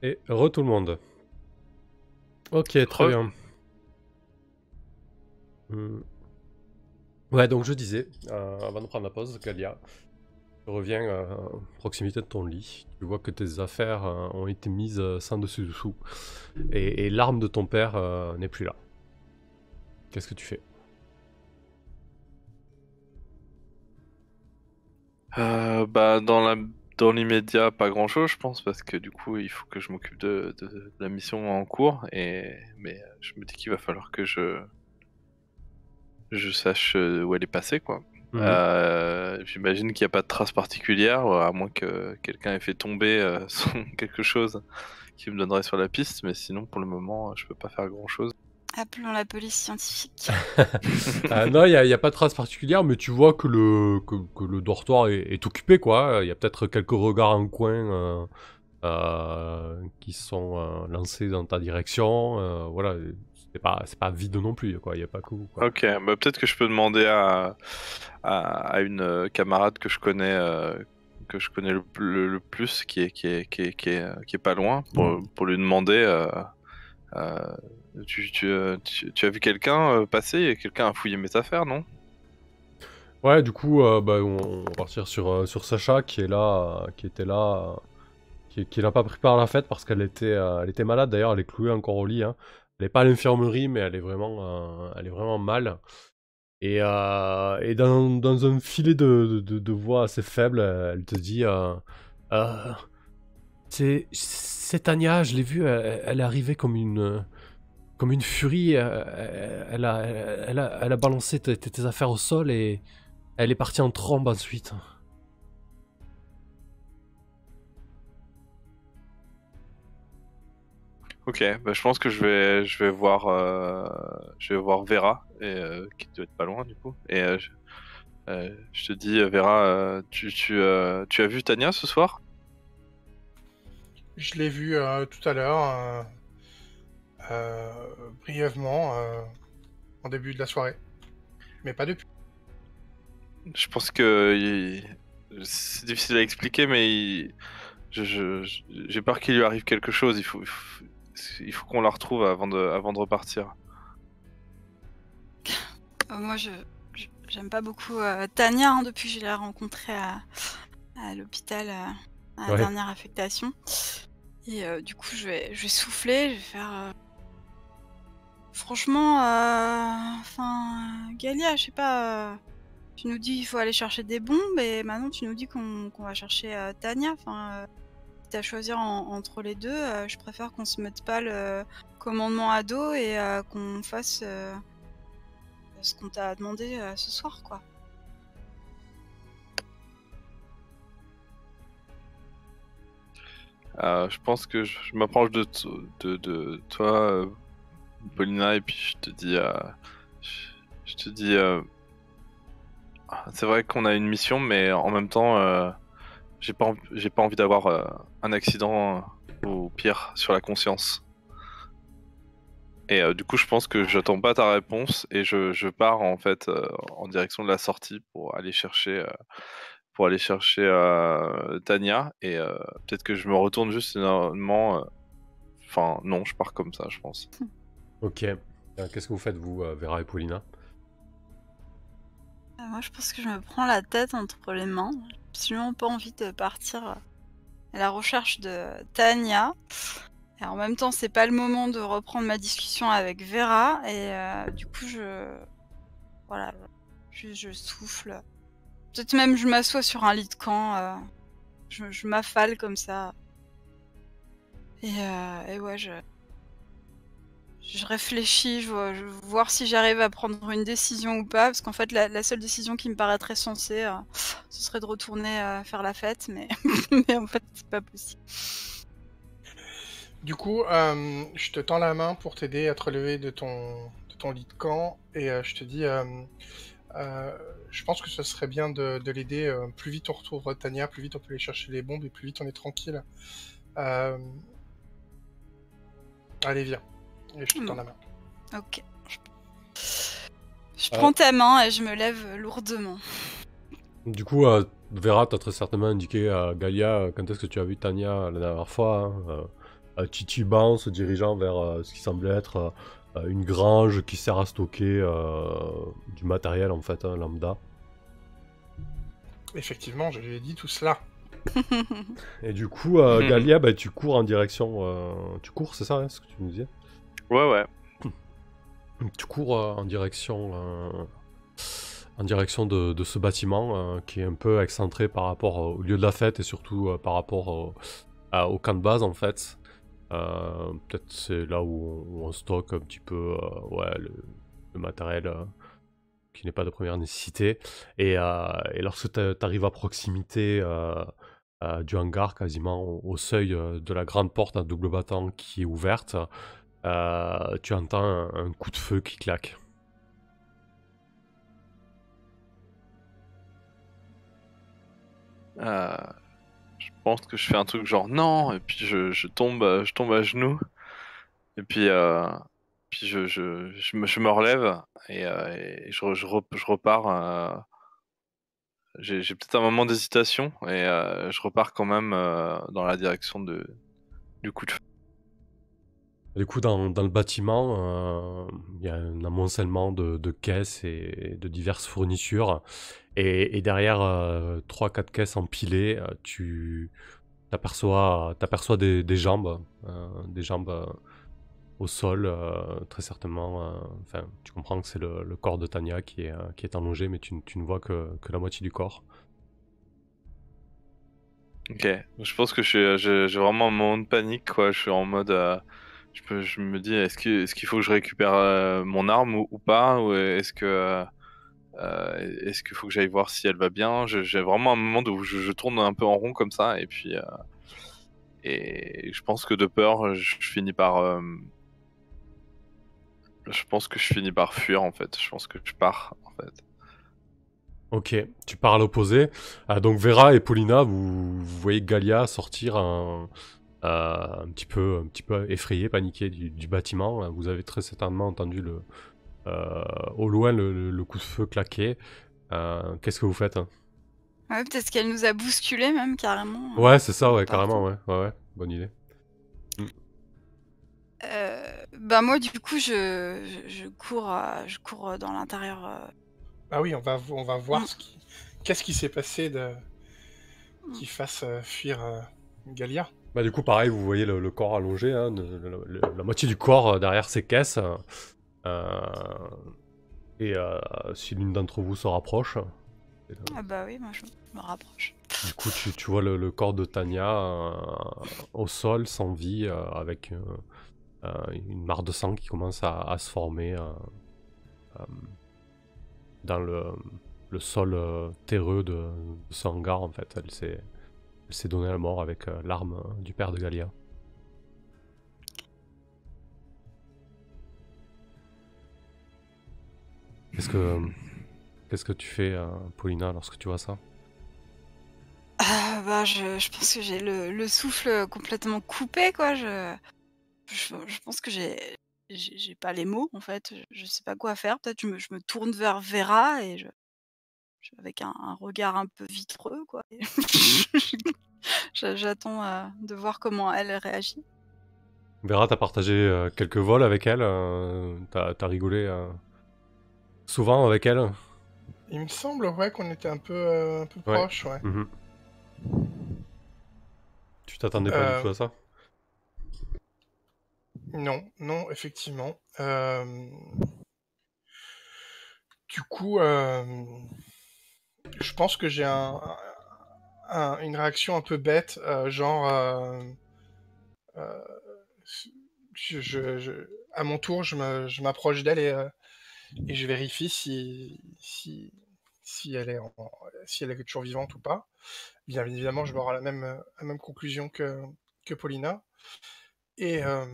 Et re tout le monde. Ok, très bien. Ouais, donc je disais, avant de prendre la pause, Galia, tu reviens à proximité de ton lit. Tu vois que tes affaires ont été mises sans dessus-dessous. Et l'arme de ton père n'est plus là. Qu'est-ce que tu fais? Bah, dans l'immédiat, pas grand-chose, je pense, parce que du coup, il faut que je m'occupe de la mission en cours. Mais je me dis qu'il va falloir que je sache où elle est passée, quoi. Mhm. J'imagine qu'il n'y a pas de trace particulière, à moins que quelqu'un ait fait tomber quelque chose qui me donnerait sur la piste. Mais sinon, pour le moment, je peux pas faire grand-chose. Appelons la police scientifique. Non, il y a pas de trace particulière, mais tu vois que le dortoir est occupé, quoi. Il y a peut-être quelques regards en coin qui sont lancés dans ta direction. Voilà, c'est pas vide non plus, quoi. Il y a pas que vous, quoi. Ok, bah peut-être que je peux demander à une camarade que je connais le plus, qui est pas loin, pour lui demander. Euh, tu as vu quelqu'un passer? Quelqu'un a fouillé mes affaires, non? Ouais, du coup, bah, on va partir sur Sacha qui est là, qui était là, qui n'a pas pris part à la fête parce qu'elle était malade. D'ailleurs, elle est clouée encore au lit, hein. Elle n'est pas à l'infirmerie, mais elle est vraiment mal. Et dans un filet de voix assez faible, elle te dit Euh, c'est Tania, je l'ai vue, elle est arrivée comme une furie. Elle a balancé tes affaires au sol et elle est partie en trombe ensuite. Ok, bah je pense que je vais voir Vera, qui doit être pas loin du coup. Je te dis, Vera, tu as vu Tania ce soir? Je l'ai vu tout à l'heure, brièvement, en début de la soirée. Mais pas depuis. Je pense que c'est difficile à expliquer, mais j'ai peur qu'il lui arrive quelque chose. Il faut qu'on la retrouve avant de repartir. Moi, j'aime pas beaucoup Tania depuis que je l'ai rencontrée à l'hôpital à la Ouais. dernière affectation. Et du coup, je vais souffler, je vais faire. Franchement, Galia, je sais pas. Tu nous dis qu'il faut aller chercher des bombes et maintenant tu nous dis qu'on va chercher Tania. Quitte à choisir entre les deux, je préfère qu'on se mette pas le commandement à dos et qu'on fasse ce qu'on t'a demandé ce soir, quoi. Je pense que je m'approche de toi, Paulina, et puis je te dis, c'est vrai qu'on a une mission, mais en même temps, j'ai pas envie d'avoir un accident ou pire sur la conscience. Et du coup, je pense que j'attends pas ta réponse et je pars en fait en direction de la sortie pour aller chercher Tania, et peut-être que je me retourne juste énormément. Enfin, non, je pars comme ça, je pense. Ok. Qu'est-ce que vous faites, vous, Vera et Paulina? Moi, je pense que je me prends la tête entre les mains. J'ai absolument pas envie de partir à la recherche de Tania. Et en même temps, c'est pas le moment de reprendre ma discussion avec Vera. Et du coup, voilà, je souffle. Peut-être même je m'assois sur un lit de camp. Je m'affale comme ça. Et ouais, je réfléchis, je veux voir si j'arrive à prendre une décision ou pas, parce qu'en fait, la seule décision qui me paraîtrait sensée, ce serait de retourner faire la fête, mais, mais en fait, c'est pas possible. Du coup, je te tends la main pour t'aider à te relever de ton lit de camp et je te dis, je pense que ce serait bien de l'aider. Plus vite on retrouve Tania, plus vite on peut aller chercher les bombes et plus vite on est tranquille. Euh, Allez, viens. Et je te tends la main. Ok. Je prends ta main et je me lève lourdement. Du coup, Vera, t'as très certainement indiqué à Galia quand est-ce que tu as vu Tania la dernière fois, hein. titubant, se dirigeant vers ce qui semblait être une grange qui sert à stocker du matériel en fait, hein, lambda. Effectivement, je lui ai dit tout cela. Et du coup, Galia, bah, tu cours en direction. Tu cours, c'est ça, hein, ce que tu nous disais? Ouais. Tu cours en direction de ce bâtiment qui est un peu excentré par rapport au lieu de la fête et surtout par rapport au camp de base en fait. Peut-être c'est là où on stocke un petit peu ouais, le matériel qui n'est pas de première nécessité. Et lorsque tu arrives à proximité du hangar, quasiment au seuil de la grande porte à double battant qui est ouverte, tu entends un coup de feu qui claque. Je pense que je fais un truc genre non, et puis je tombe à genoux, et puis, je me relève, et je repars. J'ai peut-être un moment d'hésitation, et je repars quand même dans la direction du coup de feu. Du coup, dans le bâtiment, il y a un amoncellement de caisses et de diverses fournitures. Et derrière 3-4 caisses empilées, tu t'aperçois des jambes, au sol, très certainement. Enfin, tu comprends que c'est le corps de Tania qui est allongé, mais tu ne vois que la moitié du corps. Ok, je pense que j'ai vraiment un moment de panique, quoi. Je suis en mode, je me dis, est-ce qu'il faut que je récupère mon arme ou pas, ou est-ce qu'il faut que j'aille voir si elle va bien. J'ai vraiment un moment où je tourne un peu en rond comme ça, et puis et je pense que de peur, je pense que je finis par fuir en fait. Je pense que je pars en fait. Ok, tu pars à l'opposé. Donc Vera et Paulina, vous voyez Galia sortir un petit peu effrayée, paniquée du bâtiment. Vous avez très certainement entendu au loin le coup de feu claquer. Qu'est-ce que vous faites, hein? Ouais, peut-être qu'elle nous a bousculés même carrément. Ouais, c'est ça, ouais, Partant. carrément, ouais, bonne idée. Bah moi du coup je cours dans l'intérieur. Ah oui, on va voir Mm. qu'est-ce qui s'est passé qui fasse fuir Galia. Bah du coup, pareil, vous voyez le corps allongé, hein, la moitié du corps derrière ces caisses. Et si l'une d'entre vous se rapproche, Ah bah oui, moi je me rapproche. du coup, tu vois le corps de Tania au sol, sans vie, avec une mare de sang qui commence à se former euh, dans le sol terreux de ce hangar. En fait, elle s'est donnée la mort avec l'arme du père de Galia. Qu'est-ce que tu fais, Paulina, lorsque tu vois ça? Bah je pense que j'ai le souffle complètement coupé quoi. Je pense que j'ai pas les mots en fait. Je sais pas quoi faire. Peut-être je me tourne vers Vera et avec un regard un peu vitreux quoi. Et j'attends de voir comment elle réagit. Vera, t'as partagé quelques vols avec elle, t'as rigolé souvent avec elle? Il me semble ouais qu'on était un peu Ouais. proches, ouais. Mhm. Tu t'attendais pas du tout Euh, à ça? non, effectivement. Du coup, je pense que j'ai une réaction un peu bête, genre, euh, à mon tour, je m'approche d'elle et je vérifie si elle est si elle est toujours vivante ou pas. Bien évidemment, je vais avoir la même conclusion que Paulina. Et, euh,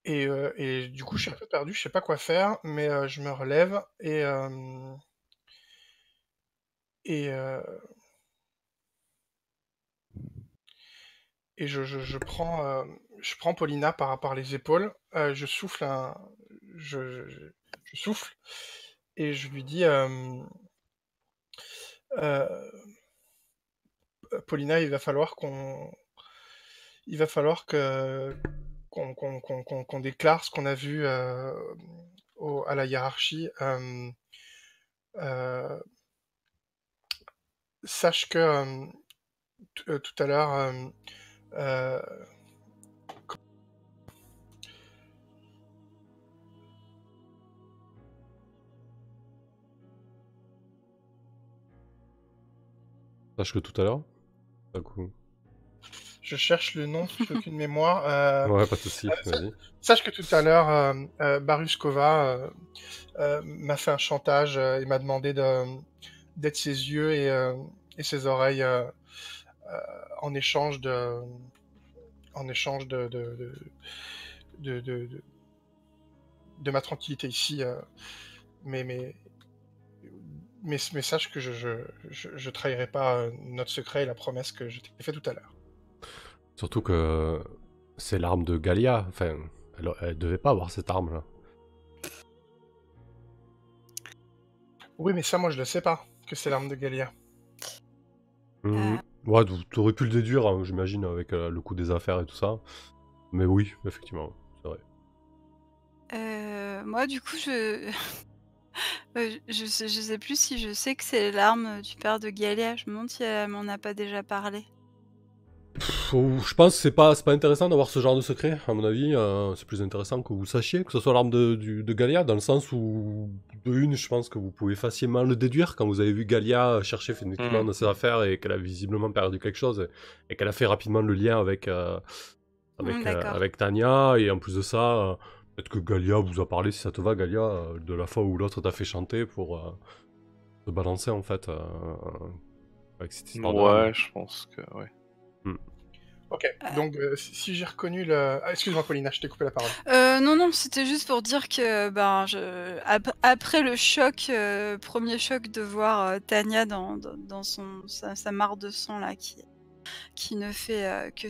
et du coup, je suis un peu perdu, je sais pas quoi faire, mais je me relève et, euh, et je prends Paulina par les épaules, je souffle je souffle et je lui dis euh, Paulina, il va falloir qu'on déclare ce qu'on a vu à la hiérarchie. Sache que tout à l'heure, euh, Sache que tout à l'heure. D'un coup. je cherche le nom, j'ai aucune mémoire. Ouais, pas de soucis, vas-y. Sache que tout à l'heure, Baruskova m'a fait un chantage et m'a demandé d'être ses yeux et ses oreilles en échange de ma tranquillité ici. Mais sache que je trahirai pas notre secret et la promesse que je t'ai fait tout à l'heure. Surtout que c'est l'arme de Galia. Enfin, elle devait pas avoir cette arme-là. Oui, mais ça, moi, je le sais pas, que c'est l'arme de Galia. Ouais, t'aurais pu le déduire, hein, j'imagine, avec le coût des affaires et tout ça. Mais oui, effectivement, c'est vrai. Moi, du coup, je sais plus si je sais que c'est l'arme du père de Galia. Je me demande si elle m'en a pas déjà parlé. Je pense que c'est pas intéressant d'avoir ce genre de secret, à mon avis. C'est plus intéressant que vous sachiez que ce soit l'arme de Galia, dans le sens où, je pense que vous pouvez facilement le déduire quand vous avez vu Galia chercher effectivement dans ses affaires et qu'elle a visiblement perdu quelque chose et qu'elle a fait rapidement le lien avec Tanya. Et en plus de ça, peut-être que Galia vous a parlé, si ça te va, Galia, de la fois où l'autre t'a fait chanter pour te balancer en fait avec cette histoire de l'arme. Ouais, je pense que ouais. Ok, donc si j'ai reconnu le... Ah, excuse-moi Paulina, je t'ai coupé la parole. Non, c'était juste pour dire que après le choc, premier choc de voir Tanya dans sa mare de sang là qui ne fait que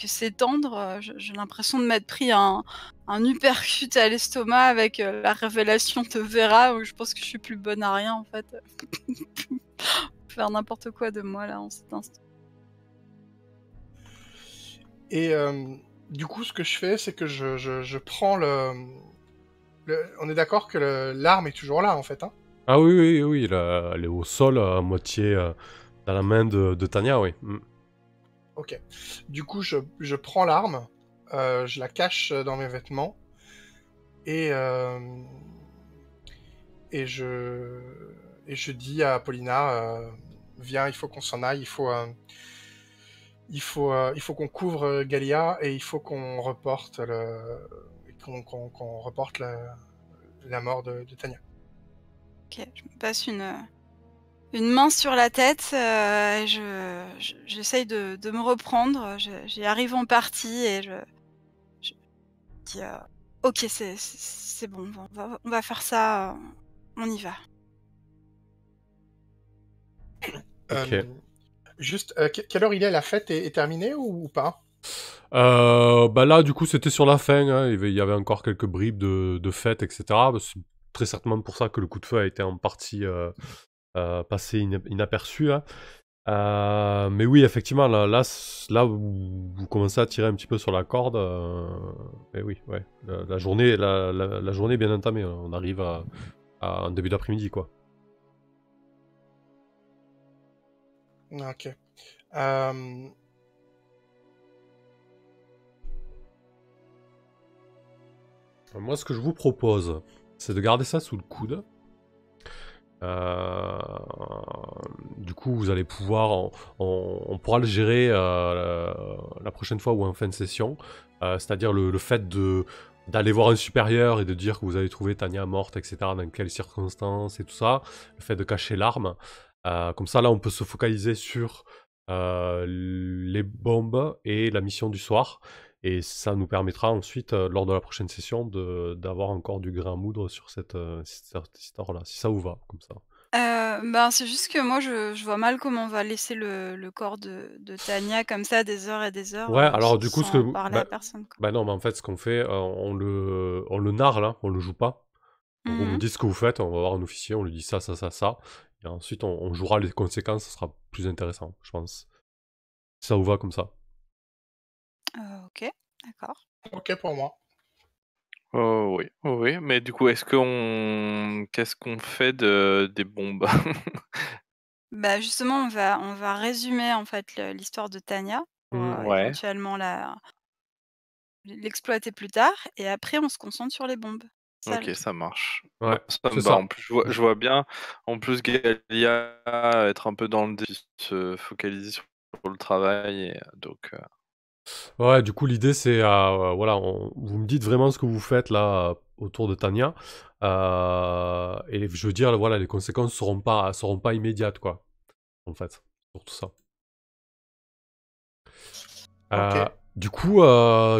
s'étendre, j'ai l'impression de m'être pris un uppercut à l'estomac avec la révélation de Vera, où je pense que je suis plus bonne à rien en fait. Faire n'importe quoi de moi là en cet instant. Et du coup, ce que je fais, c'est que je prends on est d'accord que l'arme est toujours là, en fait, hein? Ah oui, elle est au sol, à moitié dans la main de Tanya, oui. Ok. Du coup, je prends l'arme, je la cache dans mes vêtements, et je dis à Paulina, viens, il faut qu'on s'en aille, il faut qu'on couvre Galia, et il faut qu'on reporte qu'on reporte la mort de Tanya. Ok, je me passe une main sur la tête, et j'essaye de me reprendre. J'y arrive en partie et je dis ok, c'est bon, on va faire ça, on y va. Ok. Juste, quelle heure il est? La fête est terminée ou pas? Bah là, du coup, c'était sur la fin, hein, il y avait encore quelques bribes de fête, etc. Bah, c'est très certainement pour ça que le coup de feu a été en partie passé inaperçu, hein. Mais oui, effectivement, là vous commencez à tirer un petit peu sur la corde. Et oui, ouais. La journée est bien entamée. On arrive à un début d'après-midi, quoi. Ok. Moi, ce que je vous propose, c'est de garder ça sous le coude. Du coup, vous allez pouvoir, on pourra le gérer la prochaine fois ou en fin de session. C'est-à-dire le fait d'aller voir un supérieur et de dire que vous avez trouvé Tanya morte, etc., dans quelles circonstances et tout ça. Le fait de cacher l'arme. Comme ça, là, on peut se focaliser sur les bombes et la mission du soir. Et ça nous permettra ensuite, lors de la prochaine session, d'avoir encore du grain à moudre sur cette histoire-là, si ça vous va, comme ça. C'est juste que moi je vois mal comment on va laisser le corps de Tanya comme ça des heures et des heures, Ouais, alors du coup, sans parler à personne, quoi. bah non, mais en fait, ce qu'on fait, on le narre là, on le joue pas. Donc vous me dites ce que vous faites, on va voir un officier, on lui dit ça. Et ensuite, on jouera les conséquences, ce sera plus intéressant, je pense. Ça vous va comme ça. Ok, d'accord. Ok pour moi. Oh oui, oh oui, mais du coup, qu'est-ce qu'on fait des bombes? Bah, justement, on va résumer, en fait, l'histoire de Tania pour, Mmh. Ouais, éventuellement l'exploiter plus tard et après on se concentre sur les bombes. Ça le OK, truc. ça marche. Ouais, Ça c'est me va. ça. En plus, je vois bien, en plus, Galia être un peu dans le défi, se focaliser sur le travail et donc Ouais, du coup, l'idée, c'est, voilà, vous me dites vraiment ce que vous faites là, autour de Tania. Et je veux dire, voilà, les conséquences seront pas immédiates, quoi, en fait, pour tout ça. Ok. Du coup,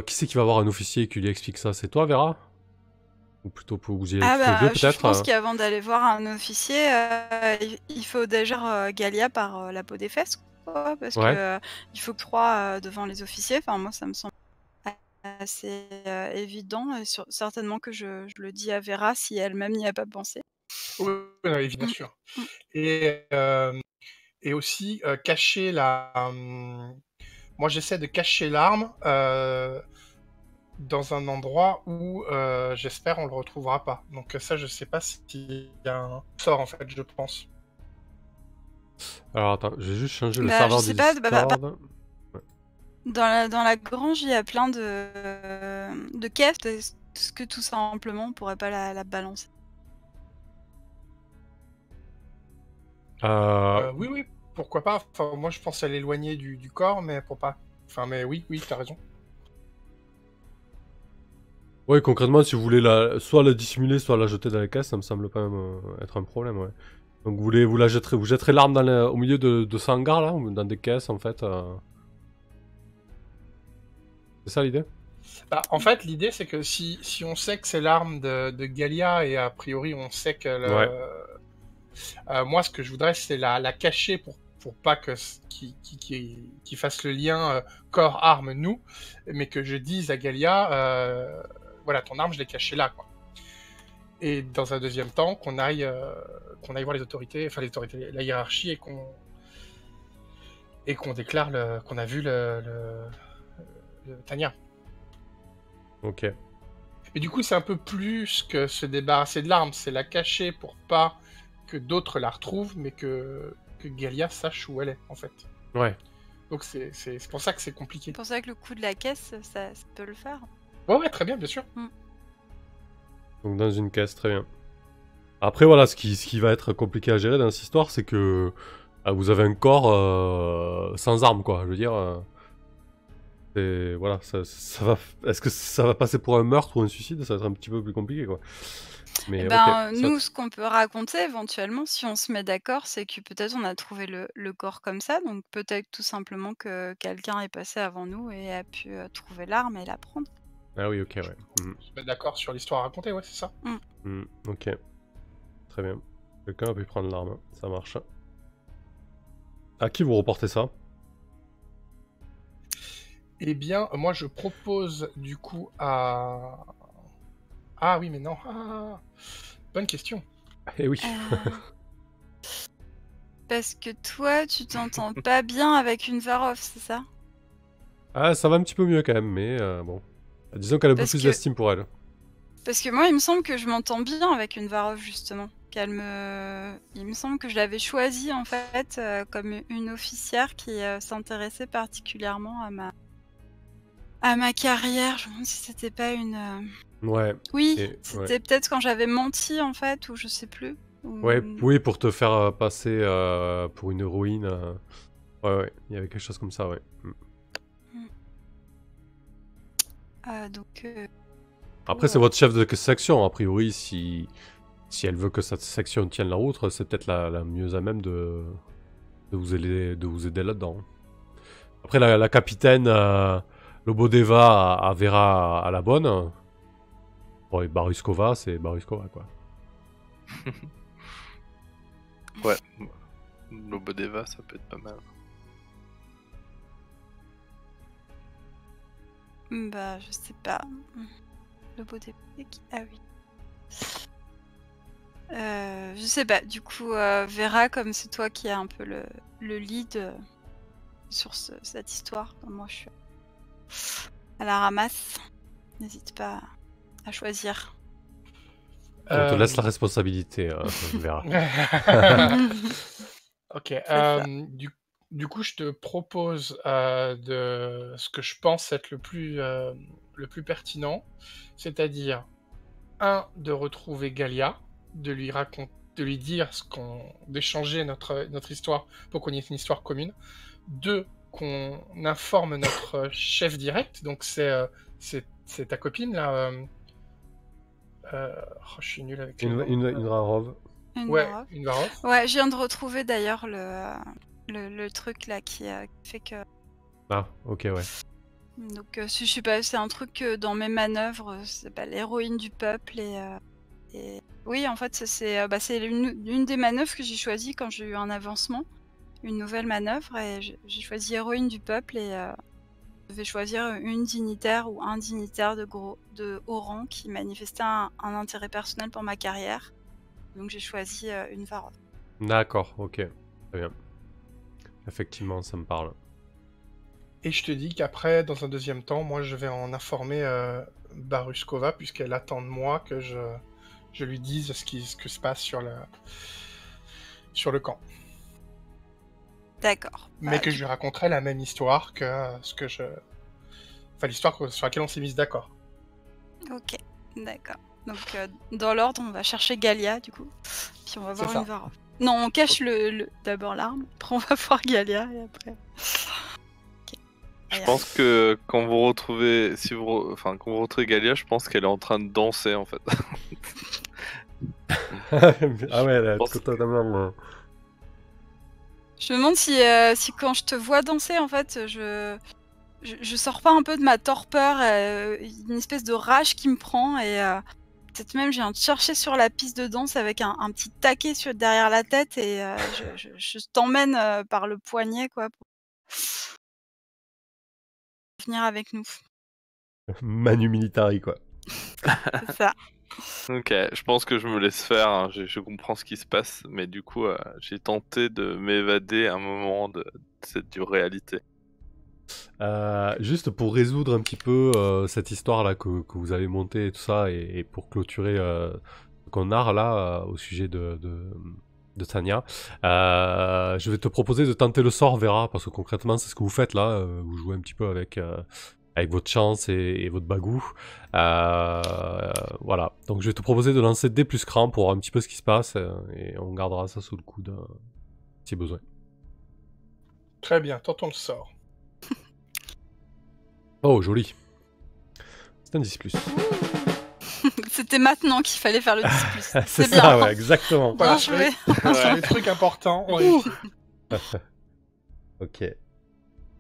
qui c'est qui va avoir un officier qui lui explique ça? C'est toi, Vera? Ou plutôt, vous y allez Ah tous les deux, bah, je peut-être? pense qu'avant d'aller voir un officier, il faut déjà, Galia par, la peau des fesses, quoi, parce que, Ouais. il faut que 3 devant les officiers. Enfin moi ça me semble assez, évident et certainement que je le dis à Vera si elle-même n'y a pas pensé. Oui, oui, bien Mmh. sûr. Mmh. Et, et aussi cacher moi j'essaie de cacher l'arme dans un endroit où j'espère on le retrouvera pas. Donc ça je sais pas s'il y a un sort en fait je pense. Alors, attends, je vais juste changer le Bah, je serveur sais pas, Discord. dans la grange, il y a plein de caisses. Est-ce que tout simplement on pourrait pas la balancer? Oui, oui, pourquoi pas. Enfin, moi je pense à l'éloigner du corps, mais pour pas. Enfin, mais oui, oui, t'as raison. Ouais, concrètement, si vous voulez soit la dissimuler, soit la jeter dans les caisses, ça me semble pas être un problème, ouais. Donc vous la jetterez, vous jetterez l'arme au milieu de ce hangar là, ou dans des caisses en fait. C'est ça l'idée? Bah, en fait, l'idée c'est que si on sait que c'est l'arme de Galia et a priori on sait que Ouais. moi ce que je voudrais c'est la cacher pour pas que qu'il fasse le lien corps-arme nous, mais que je dise à Galia voilà ton arme je l'ai cachée là quoi. Et dans un deuxième temps qu'on aille voir les autorités, enfin les autorités, la hiérarchie et qu'on déclare qu'on a vu le Tania. Ok. Et du coup, c'est un peu plus que se débarrasser de l'arme, c'est la cacher pour pas que d'autres la retrouvent, mais que Galia sache où elle est, en fait. Ouais. Donc c'est pour ça que c'est compliqué. C'est pour ça que le coup de la caisse, ça peut le faire. Ouais, ouais, très bien, bien sûr. Donc dans une caisse, très bien. Après voilà, ce qui va être compliqué à gérer dans cette histoire, c'est que vous avez un corps sans arme, quoi. Je veux dire, voilà, ça va. Est-ce que ça va passer pour un meurtre ou un suicide? Ça va être un petit peu plus compliqué, quoi. Eh Mais ok. ben, nous, ce qu'on peut raconter éventuellement, si on se met d'accord, c'est que peut-être on a trouvé le corps comme ça, donc peut-être tout simplement que quelqu'un est passé avant nous et a pu, trouver l'arme et la prendre. Ah oui, ok, ouais. On se met d'accord sur l'histoire à raconter, ouais, c'est ça. Ok. Très bien. Quelqu'un a pu prendre l'arme, ça marche. À qui vous reportez ça? Eh bien, moi, je propose du coup à... Ah oui, mais non. Ah, bonne question. Eh oui. Parce que toi, tu t'entends pas bien avec une Varov, c'est ça? Ah, ça va un petit peu mieux quand même, mais bon. Disons qu'elle a un peu Parce plus que d'estime pour elle. Parce que moi, il me semble que je m'entends bien avec une Varov, justement. Il me semble que je l'avais choisie, en fait, comme une officière qui s'intéressait particulièrement à ma carrière. Je me demande si c'était pas une... Ouais. Oui, Ouais. c'était peut-être quand j'avais menti, en fait, ou je sais plus. Ouais, oui, pour te faire passer pour une héroïne. Ouais, ouais, il y avait quelque chose comme ça, ouais. Donc... Après, c'est votre chef de section, a priori, si elle veut que cette section tienne la route, c'est peut-être la mieux à même de vous aider là-dedans. Après, la capitaine Lobodeva a Vera à la bonne. Bon, et Baruskova, c'est Baruskova, quoi. ouais. Lobodeva, ça peut être pas mal. Bah, je sais pas. Le beau début. Ah oui. Je sais pas. Du coup, Vera, comme c'est toi qui as un peu le lead, sur cette histoire. Moi, je suis à la ramasse. N'hésite pas à choisir. On te laisse la responsabilité, Vera. Ok. ça. Du coup, je te propose de ce que je pense être le plus pertinent, c'est-à-dire de retrouver Galia, de lui dire d'échanger notre histoire pour qu'on ait une histoire commune. 2, qu'on informe notre chef direct, donc c'est ta copine là. Je suis nul avec les noms. Une Rarov. Ouais, Varov. une Varov. Ouais, je viens de retrouver d'ailleurs le truc là qui fait que. Ah, ok, ouais. Donc, je sais pas, c'est un truc dans mes manœuvres, ça s'appelle l'héroïne du peuple et oui, en fait, c'est une des manœuvres que j'ai choisies quand j'ai eu un avancement, une nouvelle manœuvre, et j'ai choisi héroïne du peuple et je devais choisir une dignitaire ou un dignitaire de haut rang qui manifestait un intérêt personnel pour ma carrière. Donc j'ai choisi une Varov. D'accord, ok. Très bien. Effectivement, ça me parle. Et je te dis qu'après, dans un deuxième temps, moi je vais en informer Baruskova, puisqu'elle attend de moi que je lui dise ce que se passe sur le camp. D'accord. Mais que je lui raconterai la même histoire que l'histoire sur laquelle on s'est mis d'accord. Ok, d'accord. Donc dans l'ordre, on va chercher Galia du coup, puis on va voir une Varov. Non, on cache d'abord l'arme, après on va voir Galia et après. Je pense que quand vous retrouvez, quand vous retrouvez Galia, je pense qu'elle est en train de danser en fait. Ah ouais, là, totalement. Je me demande si quand je te vois danser, en fait, je sors pas un peu de ma torpeur, une espèce de rage qui me prend et peut-être même je viens te chercher sur la piste de danse avec un petit taquet derrière la tête et je t'emmène par le poignet quoi pour venir avec nous. Manu Militari quoi. C'est ça. Ok, je pense que je me laisse faire, hein. Je comprends ce qui se passe, mais du coup, j'ai tenté de m'évader un moment de cette dure réalité. Juste pour résoudre un petit peu cette histoire là que vous avez montée et tout ça, et pour clôturer ce qu'on narre là au sujet de Tania, je vais te proposer de tenter le sort, Vera, parce que concrètement c'est ce que vous faites là, vous jouez un petit peu avec votre chance et votre bagou. Voilà, donc je vais te proposer de lancer D plus cran pour voir un petit peu ce qui se passe, et on gardera ça sous le coude si besoin. Très bien, tentons le sort. Oh, joli. C'est un 10+. C'était maintenant qu'il fallait faire le 10+. C'est bien. ça, ouais, exactement. Bien joué. Sur les trucs importants, on réussit. Ok,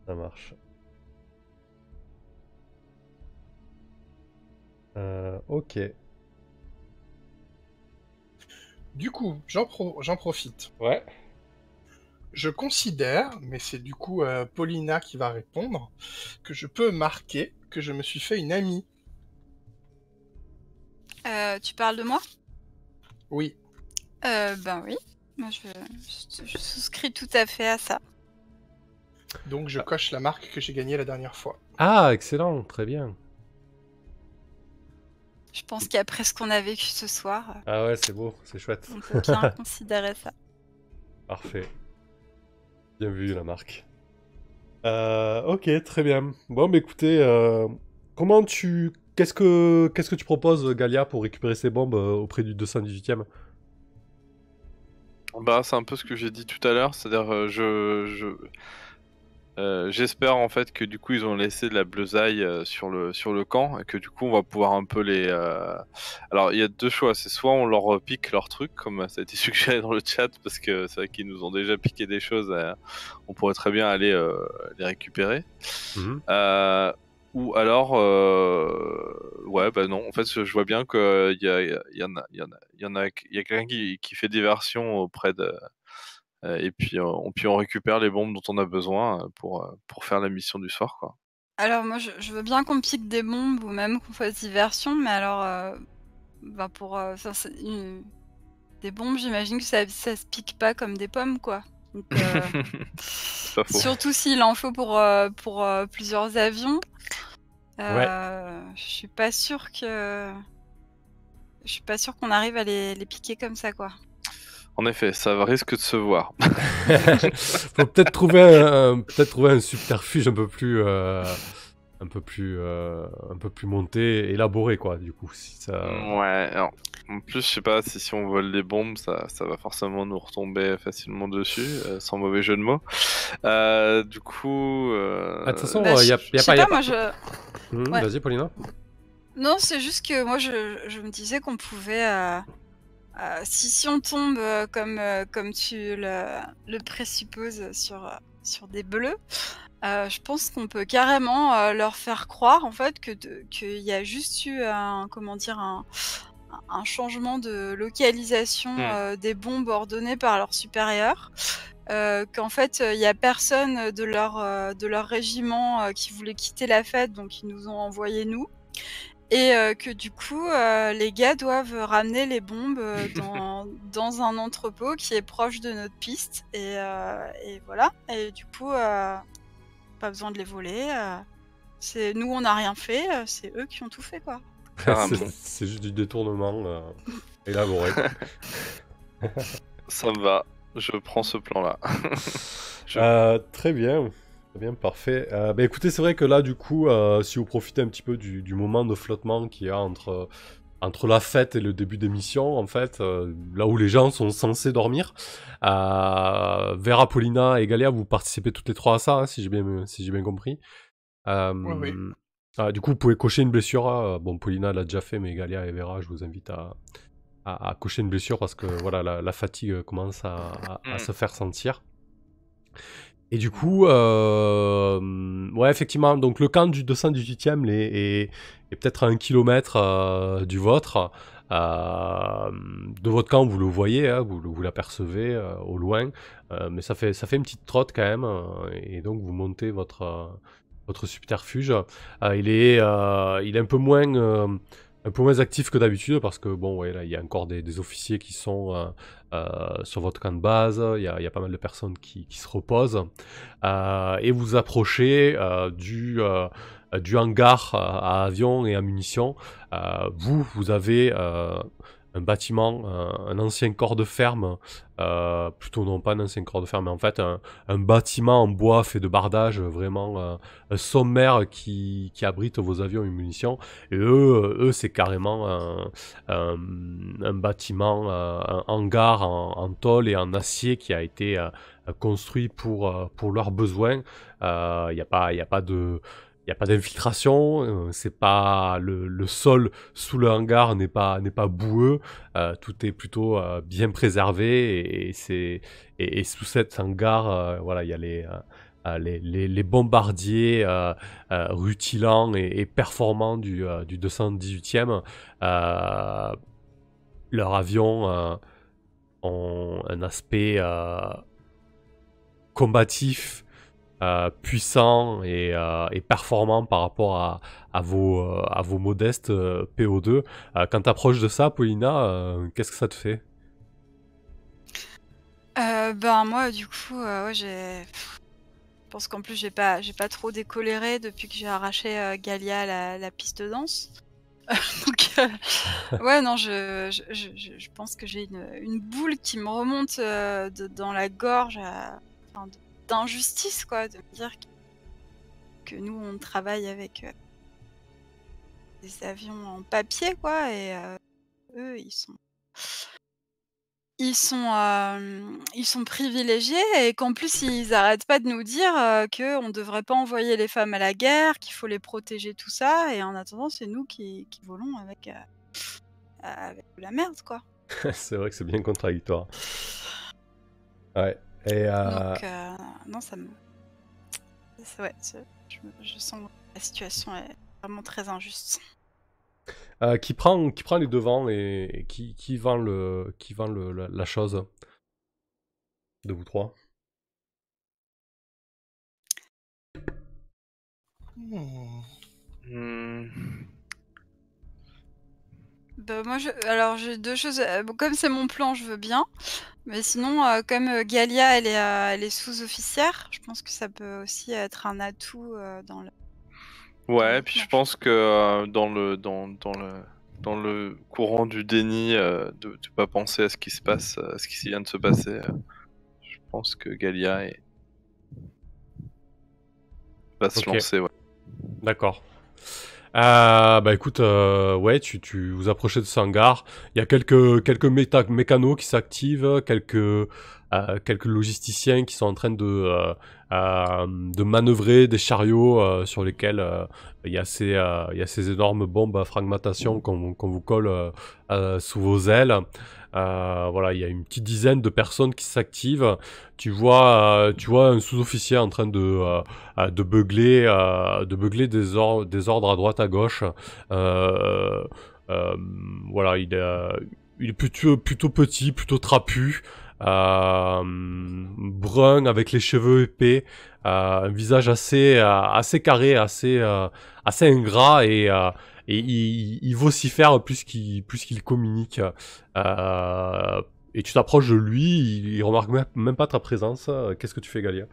ça marche. Ok. Du coup, j'en profite. Ouais. Je considère, mais c'est du coup Paulina qui va répondre, que je peux marquer que je me suis fait une amie. Tu parles de moi ? Oui. Ben oui. Moi, je souscris tout à fait à ça. Donc je coche la marque que j'ai gagnée la dernière fois. Ah, excellent, très bien. Je pense qu'après ce qu'on a vécu ce soir, Ah ouais, c'est beau, c'est chouette. on peut bien considérer ça. Parfait. Bien vu, la marque. Ok, très bien. Bon, bah écoutez, qu'est-ce que tu proposes, Galia, pour récupérer ces bombes auprès du 218e ? Bah, c'est un peu ce que j'ai dit tout à l'heure, c'est-à-dire j'espère en fait que du coup ils ont laissé de la bleusaille sur le camp et que du coup on va pouvoir un peu les. Alors il y a deux choix, c'est soit on leur pique leurs trucs comme ça a été suggéré dans le chat parce que c'est vrai qu'ils nous ont déjà piqué des choses, on pourrait très bien aller les récupérer. Ou alors, ouais, bah non. En fait, je vois bien qu'il y a quelqu'un qui fait diversion auprès de. Et puis on récupère les bombes dont on a besoin pour faire la mission du soir, quoi. Alors moi, je veux bien qu'on pique des bombes ou même qu'on fasse diversion, mais alors, pour des bombes, j'imagine que ça se pique pas comme des pommes, quoi. Donc, C'est pas faux. surtout s'il en faut pour plusieurs avions. Je suis pas sûre qu'on arrive à les piquer comme ça, quoi. En effet, ça risque de se voir. Faut peut-être trouver un subterfuge un peu plus monté, élaboré, quoi, du coup. Si ça... Ouais, alors, en plus, je sais pas si on vole des bombes, ça va forcément nous retomber facilement dessus, sans mauvais jeu de mots. Du coup. Ah, de toute façon, Bah, y a je sais pas... pas, moi Ouais. Vas-y, Paulina. Non, c'est juste que moi je me disais qu'on pouvait, si on tombe comme tu le présupposes sur des bleus, je pense qu'on peut carrément leur faire croire en fait qu'il y a juste eu un changement de localisation des bombes ordonnées par leurs supérieurs. Qu'en fait il y a personne de leur régiment qui voulait quitter la fête, donc ils nous ont envoyé nous. Et que du coup, les gars doivent ramener les bombes dans un entrepôt qui est proche de notre piste. Et voilà. Et du coup, pas besoin de les voler. Nous, on n'a rien fait. C'est eux qui ont tout fait, quoi. C'est juste du détournement élaboré. Ça me va. Je prends ce plan-là. Très bien. Très bien, parfait. Bah écoutez, c'est vrai que là, du coup, si vous profitez un petit peu du moment de flottement qu'il y a entre la fête et le début des missions, en fait, là où les gens sont censés dormir, Vera, Paulina et Galia, vous participez toutes les trois à ça, hein, si j'ai bien compris. Oui. Du coup, vous pouvez cocher une blessure. Bon, Paulina l'a déjà fait, mais Galia et Vera, je vous invite à cocher une blessure parce que voilà, la fatigue commence à se faire sentir. Et du coup, ouais, effectivement, donc le camp du 218e est peut-être à 1 kilomètre du vôtre. De votre camp, vous le voyez, hein, vous l'apercevez au loin, mais ça fait une petite trotte quand même, et donc vous montez votre subterfuge. Il est un peu moins actif que d'habitude parce que bon, ouais, là, il y a encore des officiers qui sont sur votre camp de base. Il y a pas mal de personnes qui se reposent. Et vous approchez du hangar à avions et à munitions. Vous avez un bâtiment, un ancien corps de ferme, plutôt non pas un ancien corps de ferme, mais en fait un bâtiment en bois fait de bardage vraiment sommaire qui abrite vos avions et munitions. Et eux c'est carrément un bâtiment, un hangar en tôle et en acier qui a été construit pour leurs besoins. Il n'y a pas d'infiltration, c'est pas le sol sous le hangar n'est pas boueux, tout est plutôt bien préservé et sous cet hangar, voilà, il y a les bombardiers rutilants et performants du 218e. Leurs avions ont un aspect combatif, puissant et performant par rapport à vos modestes PO2. Quand tu approches de ça, Paulina, qu'est-ce que ça te fait? Ben moi, du coup, ouais, je pense qu'en plus j'ai pas trop décoléré depuis que j'ai arraché Galia la piste de danse. Donc, ouais, non, je pense que j'ai une boule qui me remonte dans la gorge, enfin, d'injustice, quoi, de me dire que nous, on travaille avec des avions en papier, quoi, et eux, ils sont privilégiés, et qu'en plus ils arrêtent pas de nous dire que on devrait pas envoyer les femmes à la guerre, qu'il faut les protéger, tout ça, et en attendant, c'est nous qui volons avec de la merde, quoi. C'est vrai que c'est bien contradictoire. Ouais. Et Donc, non, ça me. Ouais, je sens que la situation est vraiment très injuste. qui prend les devants et qui vend la chose de vous trois? Hmm. Bah, moi, alors j'ai 2 choses, bon, comme c'est mon plan, je veux bien, mais sinon, comme, Galia, elle est sous-officière, je pense que ça peut aussi être un atout, dans le Ouais, puis je plan. pense que dans le courant du déni, de pas penser à ce qui se passe, à ce qui vient de se passer, je pense que Galia va se Ok, lancer, ouais. d'accord. Bah écoute, ouais, tu vous approchez de ce hangar. Il y a quelques mécanos qui s'activent, quelques logisticiens qui sont en train de manœuvrer des chariots sur lesquels il y a ces énormes bombes à fragmentation qu'on vous colle sous vos ailes. Voilà, il y a une petite dizaine de personnes qui s'activent. Tu vois un sous-officier en train de beugler des ordres à droite à gauche. Euh, euh, voilà, il est plutôt petit, plutôt trapu, brun avec les cheveux épais, un visage assez carré, assez ingrat et il vocifère plus qu'il communique. Euh, et tu t'approches de lui, il remarque même pas ta présence. Qu'est-ce que tu fais, Galia?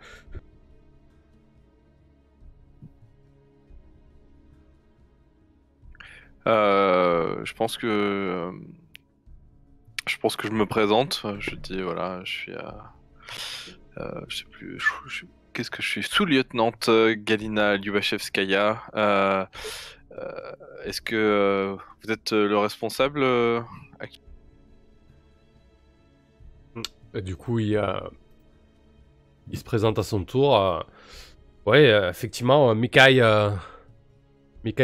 Je pense que je me présente. Je dis voilà, je suis je sais plus. Qu'est-ce que je suis? Sous-lieutenant Galina Lyubachevskaya. Est-ce que vous êtes le responsable Et du coup, il se présente à son tour. Ouais, effectivement, Mikhail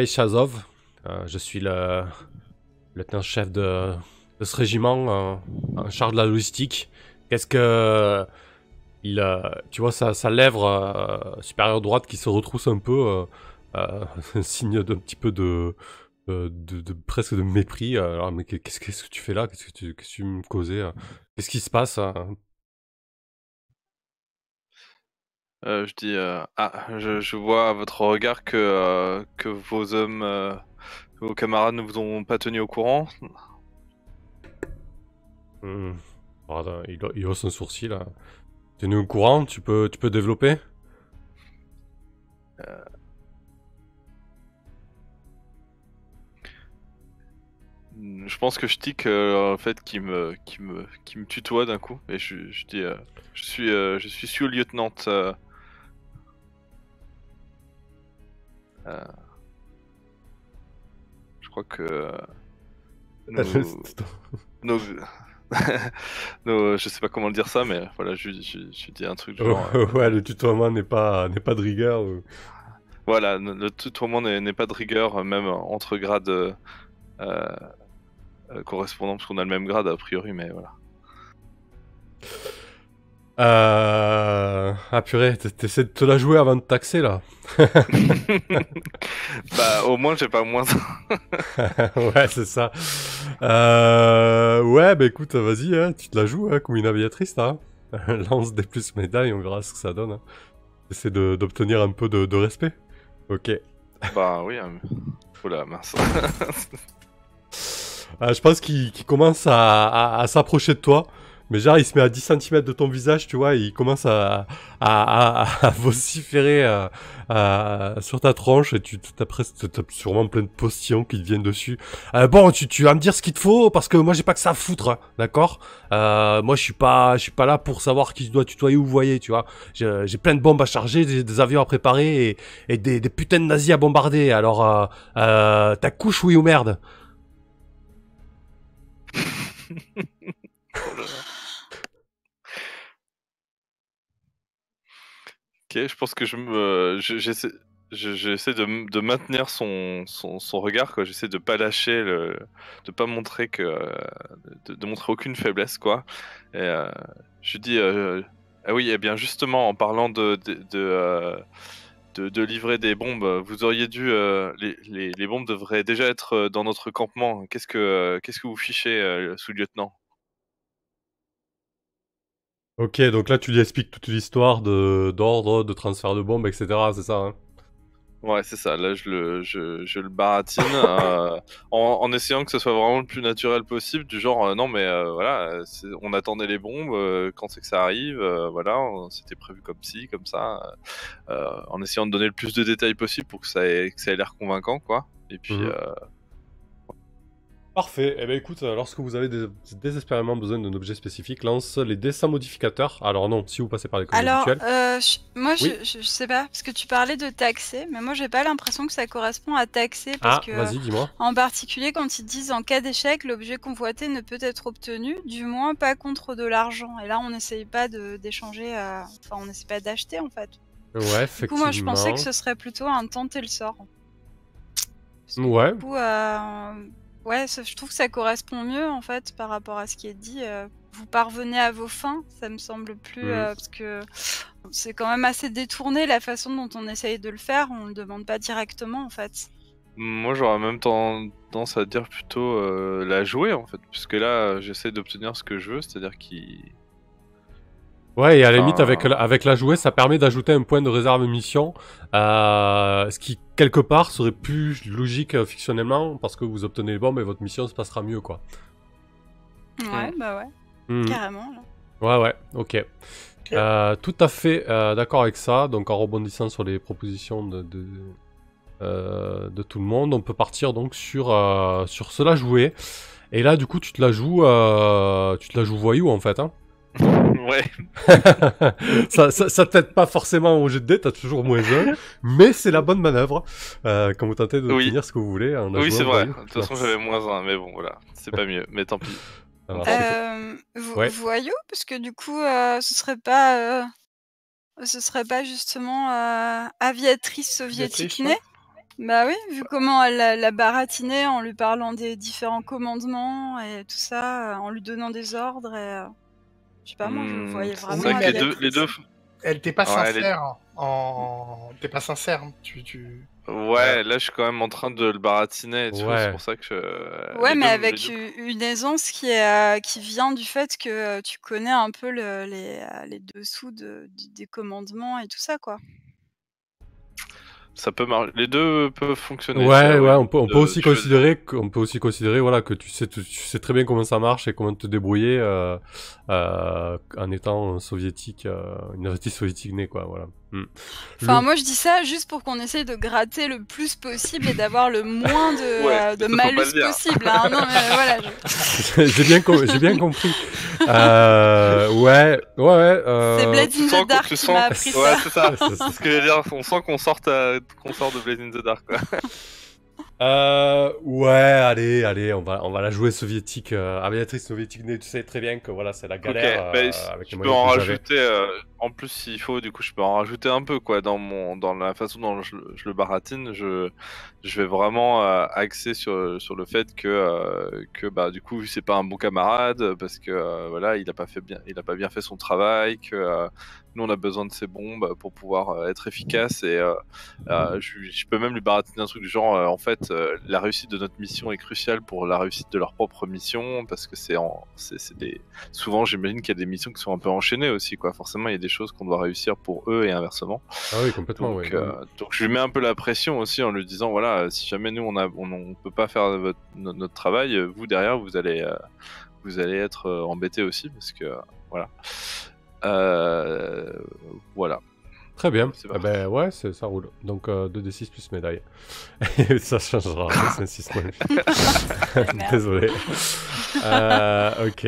Chazov. Je suis le lieutenant-chef de ce régiment en charge de la logistique. Qu'est-ce que... tu vois sa lèvre supérieure droite qui se retrousse un peu, un signe d'un petit peu presque de mépris. Alors, mais qu'est-ce que tu fais là? Qu'est-ce que tu me causais? Qu'est-ce qui se passe? Je dis je vois à votre regard que vos hommes, vos camarades ne vous ont pas tenu au courant. Hmm. Pardon, il hausse un sourcil là. T'es au courant? Tu peux développer? Je pense que je tic en fait qui me tutoie d'un coup et je dis je suis sous-lieutenant. Je crois que nos, je sais pas comment le dire ça, mais voilà, je dis un truc du genre. Ouais, le tutoiement n'est pas de rigueur. Voilà, le tutoiement n'est pas de rigueur, même entre grades correspondants, parce qu'on a le même grade a priori, mais voilà. Ah purée, t'essaies de te la jouer avant de taxer là. Bah au moins j'ai pas moins. Ouais, c'est ça. Ouais, bah écoute, vas-y, hein, tu te la joues hein, comme une aviatrice là. Lance des plus médailles, on verra ce que ça donne. Hein. Essaie d'obtenir un peu de respect. Ok. Bah oui, oula mince. Je pense qu'il commence à s'approcher de toi. Mais genre, il se met à 10 cm de ton visage, tu vois, et il commence à vociférer sur ta tronche, et t'as sûrement plein de postillons qui te viennent dessus. Bon, tu vas me dire ce qu'il te faut, parce que moi, j'ai pas que ça à foutre, hein, d'accord. Moi, je suis pas là pour savoir qui je dois tutoyer ou voyer, tu vois. J'ai plein de bombes à charger, des avions à préparer, et des putains de nazis à bombarder. Alors, ta couche, oui ou merde? Ok, je pense que j'essaie de maintenir son regard, quoi. J'essaie de pas lâcher, de pas montrer de montrer aucune faiblesse, quoi. Et je dis, ah oui, eh bien justement, en parlant de livrer des bombes, vous auriez dû, les bombes devraient déjà être dans notre campement. Qu'est-ce que vous fichez, sous-lieutenant? Ok, donc là tu lui expliques toute l'histoire d'ordre, de transfert de bombes, etc. C'est ça, hein? Ouais, c'est ça. Là, je le baratine en essayant que ce soit vraiment le plus naturel possible. Du genre, non, mais voilà, on attendait les bombes, quand c'est que ça arrive, voilà, c'était prévu comme ci, comme ça. En essayant de donner le plus de détails possible pour que ça ait l'air convaincant, quoi. Et puis, Mhm. Parfait. Eh bien, écoute, lorsque vous avez désespérément besoin d'un objet spécifique, lance les dés sans modificateur. Alors non, si vous passez par les commandes Alors, habituelles. moi, Oui. je sais pas, parce que tu parlais de taxer, mais moi, j'ai pas l'impression que ça correspond à taxer, parce Ah, que, vas-y, dis-moi. en particulier, quand ils disent en cas d'échec, l'objet convoité ne peut être obtenu, du moins pas contre de l'argent. Et là, on n'essaye pas d'échanger, enfin, on n'essaie pas d'acheter, en fait. Ouais, Du coup, moi, je pensais que effectivement. ce serait plutôt un tenter le sort. Parce que Ouais. du coup, ouais, je trouve que ça correspond mieux en fait par rapport à ce qui est dit. Vous parvenez à vos fins, ça me semble plus Mhm. parce que c'est quand même assez détourné la façon dont on essaye de le faire. On le demande pas directement en fait. moi, j'aurais même tendance à dire plutôt la jouer, en fait. Puisque là, j'essaie d'obtenir ce que je veux, c'est-à-dire qu'il... Ouais, et à la limite, Enfin, avec la jouée, ça permet d'ajouter un point de réserve mission, ce qui, quelque part, serait plus logique fictionnellement, parce que vous obtenez les bombes et votre mission se passera mieux, quoi. Ouais, bah ouais, Mhm. carrément. Là. Ouais, ok. Tout à fait d'accord avec ça. Donc, en rebondissant sur les propositions de tout le monde, on peut partir donc sur cela jouer. Et là, du coup, tu te la joues voyou, en fait, hein. ouais. Ça t'aide pas forcément au jet de dés, t'as toujours -1, mais c'est la bonne manœuvre quand vous tentez Oui. d'obtenir ce que vous voulez en la Oui, jouant c'est vrai. voyou. De toute façon, j'avais -1, mais bon, voilà. C'est pas mieux, mais tant pis. Alors, Tant pis. Ouais. Voyou, parce que du coup, ce serait pas justement aviatrice soviétique Béatrice, née? ouais. Bah oui, vu comment elle l'a baratinée en lui parlant des différents commandements et tout ça, en lui donnant des ordres et je sais pas, moi je le voyais C'est vraiment Oui, vrai que mais les deux... elle t'est pas Ouais, sincère T'es pas sincère. ouais, là, je suis quand même en train de le baratiner et tout. C'est Ouais. pour ça que Ouais, mais les avec deux... une aisance qui vient du fait que, tu connais un peu les dessous des commandements et tout ça, quoi. Ça peut marcher. Les deux peuvent fonctionner. Ouais, Oui, on peut aussi je faisais... considérer voilà, que tu sais très bien comment ça marche et comment te débrouiller en étant soviétique, une aviatrice soviétique née, quoi, voilà. Enfin, moi je dis ça juste pour qu'on essaye de gratter le plus possible et d'avoir le moins Ouais, de ça, faut pas malus le dire. possible, hein. Non, mais voilà, J'ai bien compris. Ouais. c'est Blades Tu in sens the Dark tu qui sens... m'a appris Ouais, ça. c'est ça. C'est ce que j'allais dire. On sent qu'on sort de Blade in the Dark, quoi. Ouais, allez, on va la jouer soviétique, aviatrice soviétique née. Tu sais très bien que voilà, c'est la Ok, galère avec les je peux moyens en que vous avez. rajouter, en plus s'il faut, du coup je peux en rajouter un peu quoi, dans la façon dont je le baratine, je vais vraiment axer sur le fait que bah du coup c'est pas un bon camarade, parce que voilà, il a pas bien fait son travail, que nous on a besoin de ces bombes pour pouvoir être efficace, et je peux même lui baratiner un truc du genre, en fait la réussite de notre mission est cruciale pour la réussite de leur propre mission, parce que c'est des... Souvent, j'imagine qu'il y a des missions qui sont un peu enchaînées aussi, quoi. Forcément, il y a des choses qu'on doit réussir pour eux et inversement. Ah oui, complètement, oui. Donc je lui mets un peu la pression aussi en lui disant, voilà, si jamais nous on peut pas faire notre travail, vous derrière vous allez être embêtés aussi, parce que voilà. Voilà. Très bien. C'est Ah parti. ben ouais, ça roule. Donc 2d6 plus médaille. Et ça changera rien, c'est un 6 Merde. Désolé. Ok.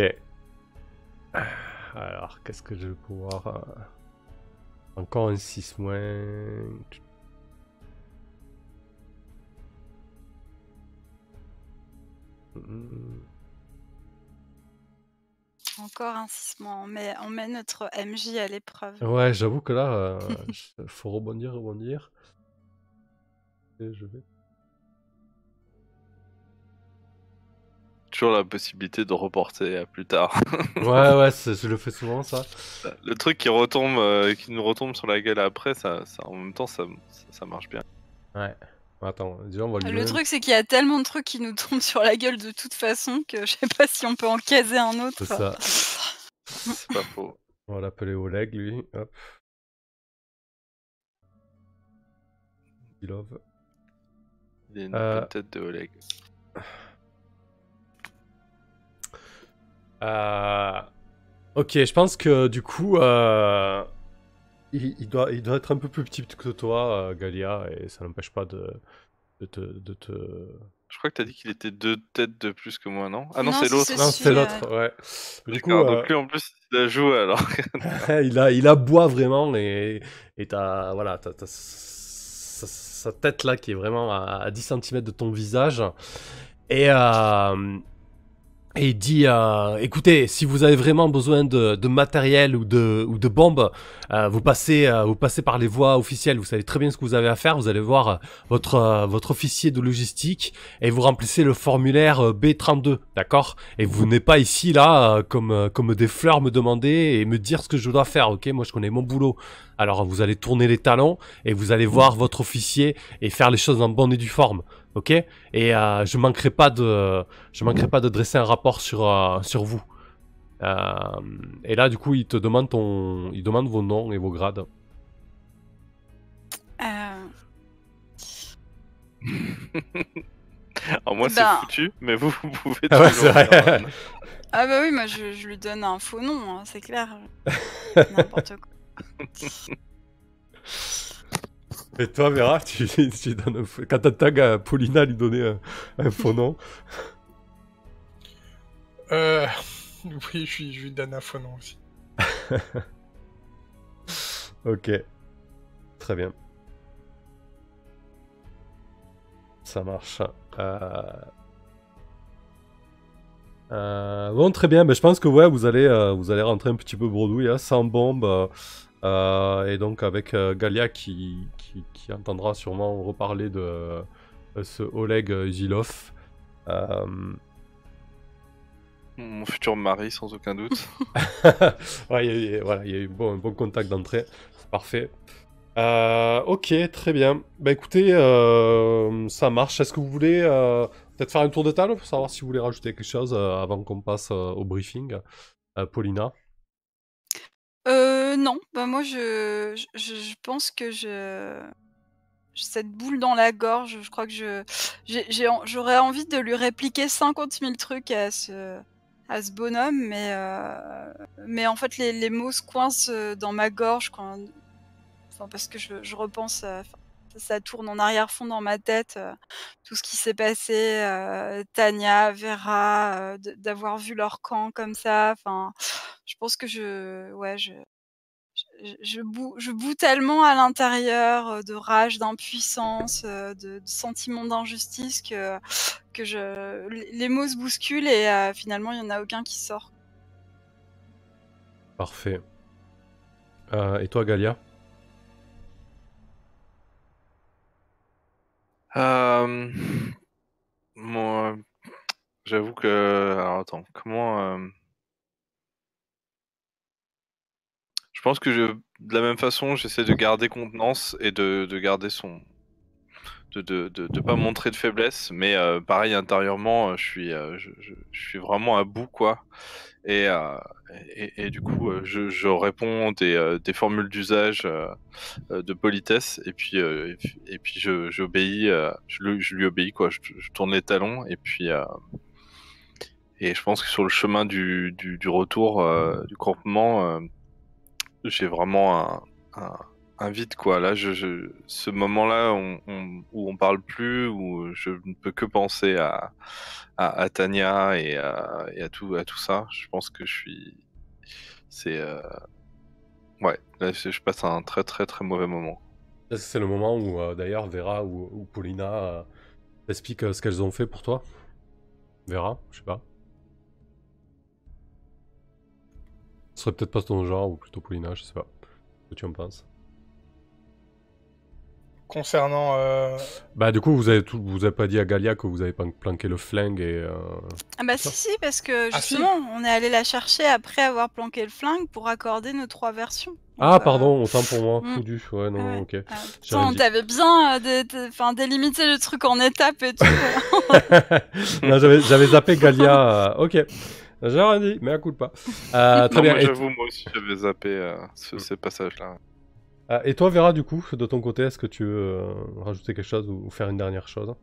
Alors, qu'est-ce que je vais pouvoir... Encore un 6 moins... Encore un 6 mois, on met notre MJ à l'épreuve. Ouais, j'avoue que là, faut rebondir. Et je vais... Toujours la possibilité de reporter à plus tard. Ouais, je le fais souvent, ça. Le truc qui nous retombe sur la gueule après, ça en même temps, ça marche bien. Ouais. Attends, déjà, on va lui Le donner... truc, c'est qu'il y a tellement de trucs qui nous tombent sur la gueule de toute façon que je sais pas si on peut en caser un autre. C'est ça. C'est pas faux. On va l'appeler Oleg, lui. Hop. Zilov. Il a une bonne tête de Oleg. Ok, je pense que du coup, il doit être un peu plus petit que toi, Galia, et ça n'empêche pas de te... Je crois que t'as dit qu'il était 2 têtes de plus que moi, non? Ah non, Non, c'est si, l'autre. c'est Non, c'est celui, l'autre, ouais. Du coup, D'accord, donc lui en plus il la joue alors. il aboie vraiment, et t'as voilà, t'as sa tête là qui est vraiment à 10 cm de ton visage. Et il dit, écoutez, si vous avez vraiment besoin de matériel ou de bombes, vous passez par les voies officielles. Vous savez très bien ce que vous avez à faire. Vous allez voir votre officier de logistique et vous remplissez le formulaire B32, d'accord? Et vous venez pas ici là comme des fleurs me demander et me dire ce que je dois faire, ok? Moi je connais mon boulot. Alors vous allez tourner les talons et vous allez voir votre officier et faire les choses en bonne et due forme. Ok, et je manquerai pas de dresser un rapport sur vous. Et là, du coup, il demande vos noms et vos grades. Alors moi c'est foutu, mais vous pouvez. Ah ouais, c'est vrai. Ah bah oui, moi je lui donne un faux nom, hein, c'est clair. N'importe quoi. Et toi, Vera, tu donnes un faux... Quand t'attends Paulina lui donner un faux nom. Oui, je lui donne un faux nom aussi. Ok. Très bien. Ça marche. Bon, très bien. Mais je pense que ouais, vous allez rentrer un petit peu bredouille, hein, sans bombe. Et donc avec Galia qui entendra sûrement reparler de ce Oleg Zilov. Mon futur mari, sans aucun doute. Ouais, il y a eu un bon contact d'entrée. C'est parfait. Ok, très bien. Bah écoutez, ça marche. Est-ce que vous voulez peut-être faire un tour de table pour savoir si vous voulez rajouter quelque chose avant qu'on passe au briefing, Paulina? Non, bah moi je pense que cette boule dans la gorge, je crois que j'aurais envie de lui répliquer 50 000 trucs à ce bonhomme, mais en fait les mots se coincent dans ma gorge parce que je repense, ça tourne en arrière-fond dans ma tête, tout ce qui s'est passé, Tania, Vera, d'avoir vu leur camp comme ça, enfin, je pense que je boue tellement à l'intérieur, de rage, d'impuissance, de sentiment d'injustice que les mots se bousculent et finalement il y en a aucun qui sort. Parfait. Et toi, Galia? Moi, j'avoue que... Alors attends, comment... Je pense que de la même façon, j'essaie de garder contenance et de garder son... De pas montrer de faiblesse, mais pareil, intérieurement, je suis vraiment à bout, quoi. Et du coup, je réponds des formules d'usage de politesse, et puis j'obéis, je lui obéis, quoi. Je tourne les talons, et puis et je pense que sur le chemin du retour du campement, j'ai vraiment un vide, quoi. Là, ce moment-là où on parle plus, où je ne peux que penser à Tania et à tout ça. Je pense que c'est ouais, là, je passe un très très très mauvais moment. Est-ce que c'est le moment où d'ailleurs Vera ou Paulina expliquent ce qu'elles ont fait pour toi? Vera, je sais pas. Ce serait peut-être pas ton genre, ou plutôt Paulina, je sais pas. Ce que tu en penses? Concernant... Bah du coup, vous avez pas dit à Galia que vous avez planqué le flingue et... Ah bah si, parce que Ah, si. justement, on est allé la chercher après avoir planqué le flingue pour accorder nos 3 versions. Ah Donc, pardon, autant pour moi, foudu. Ouais, non, ouais. ok. Putain, t'avais bien délimité le truc en étapes et tout. Non, j'avais zappé Galia. Ok. J'ai rien dit, mais à coup de pas. Très Non, bien. moi, j'avoue, moi aussi, j'avais zappé ces passages-là. Et toi, Vera, du coup, de ton côté, est-ce que tu veux rajouter quelque chose ou faire une dernière chose?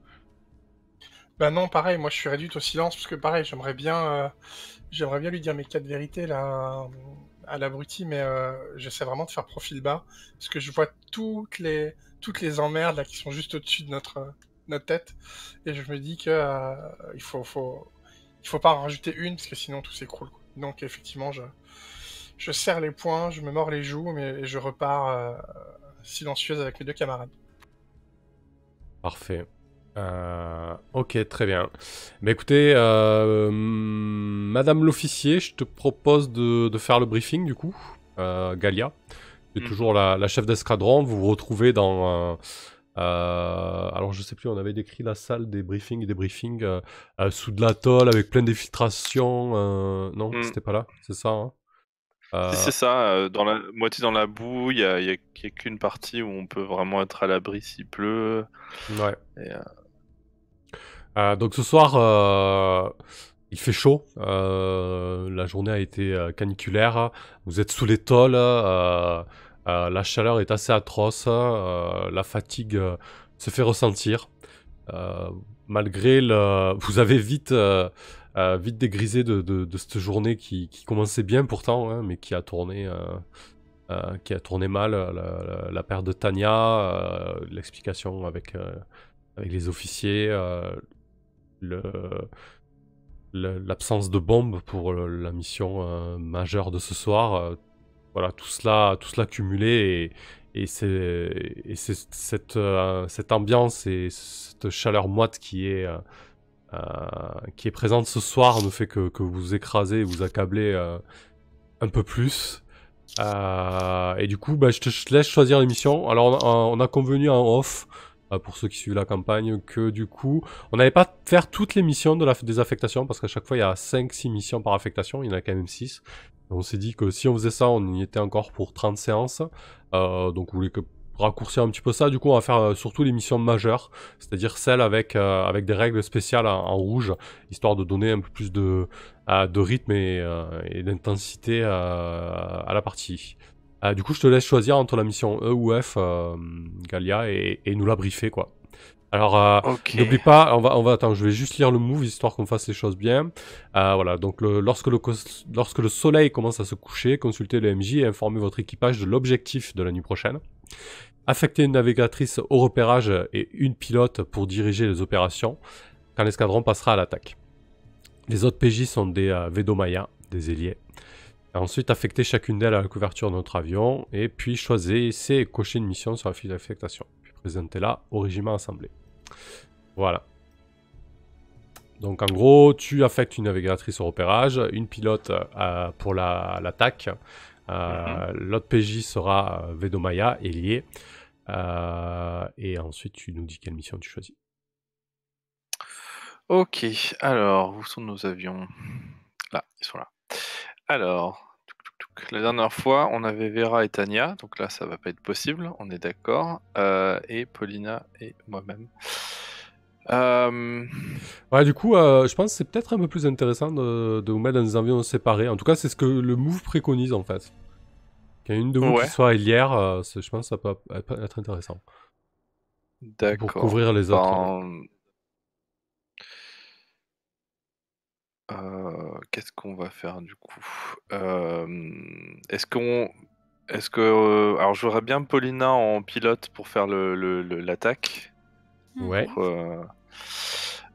Bah non, pareil, moi je suis réduite au silence parce que pareil, j'aimerais bien lui dire mes 4 vérités là à l'abruti, mais j'essaie vraiment de faire profil bas parce que je vois toutes les emmerdes là qui sont juste au-dessus de notre tête et je me dis que il faut pas en rajouter une parce que sinon tout s'écroule, quoi. Donc effectivement, je serre les poings, je me mords les joues, mais je repars silencieuse avec mes 2 camarades. Parfait. Ok, très bien. Bah écoutez, Madame l'officier, je te propose de faire le briefing du coup. Galia, qui est toujours la chef d'escadron. Vous vous retrouvez dans... alors je sais plus, on avait décrit la salle des briefings et des briefings sous de l'atoll avec plein d'infiltrations. Non, Mm. c'était pas là, c'est ça, hein. Si c'est ça, dans la moitié dans la boue, il y a qu'une partie où on peut vraiment être à l'abri s'il pleut. Ouais. Et, Donc ce soir, il fait chaud. La journée a été caniculaire. Vous êtes sous les tôles. La chaleur est assez atroce. La fatigue se fait ressentir. Euh, Malgré le... Vous avez vite dégrisé de cette journée qui commençait bien pourtant, hein, mais qui a tourné mal. La perte de Tania, l'explication avec les officiers, l'absence de bombe pour la mission majeure de ce soir. Voilà, tout cela cumulé et c'est cette ambiance et cette chaleur moite qui est présente ce soir ne fait que vous écrasez et vous accablez un peu plus. Et du coup, bah, je te laisse choisir les missions. Alors, on a convenu en off, pour ceux qui suivent la campagne, que du coup, on n'allait pas faire toutes les missions de la désaffectation, parce qu'à chaque fois, il y a 5-6 missions par affectation, il y en a quand même 6. On s'est dit que si on faisait ça, on y était encore pour 30 séances. Donc, on voulait que raccourcir un petit peu ça. Du coup, on va faire surtout les missions majeures, c'est-à-dire celles avec des règles spéciales en rouge, histoire de donner un peu plus de rythme et d'intensité à la partie. Du coup, je te laisse choisir entre la mission E ou F, Galia, et nous la briefer, quoi. Alors, Ok. n'oublie pas, attends, je vais juste lire le move, histoire qu'on fasse les choses bien. Voilà, donc lorsque le soleil commence à se coucher, consultez le MJ et informez votre équipage de l'objectif de la nuit prochaine. Affectez une navigatrice au repérage et une pilote pour diriger les opérations, quand l'escadron passera à l'attaque. Les autres PJ sont des Vedomaya, des ailiers. Ensuite, affectez chacune d'elles à la couverture de notre avion, et puis choisissez et cochez une mission sur la fiche d'affectation. Puis présentez-la au régiment assemblé. Voilà. Donc en gros, tu affectes une navigatrice au repérage, une pilote pour l'attaque. L'autre PJ sera Vedomaya, ailier. Et ensuite, tu nous dis quelle mission tu choisis. Ok, alors, où sont nos avions? Là, ils sont là. Alors, la dernière fois, on avait Vera et Tania, donc là, ça va pas être possible, on est d'accord. Et Paulina et moi-même. Ouais, du coup, je pense que c'est peut-être un peu plus intéressant de vous mettre dans des avions séparés. En tout cas, c'est ce que le move préconise, en fait. Qu'il y a une de vous qui Ouais, soit ailière, je pense que ça peut être intéressant. Pour d'accord. couvrir les autres. Qu'est-ce qu'on va faire du coup? Est-ce alors j'aurais bien Paulina en pilote pour faire l'attaque. Ouais.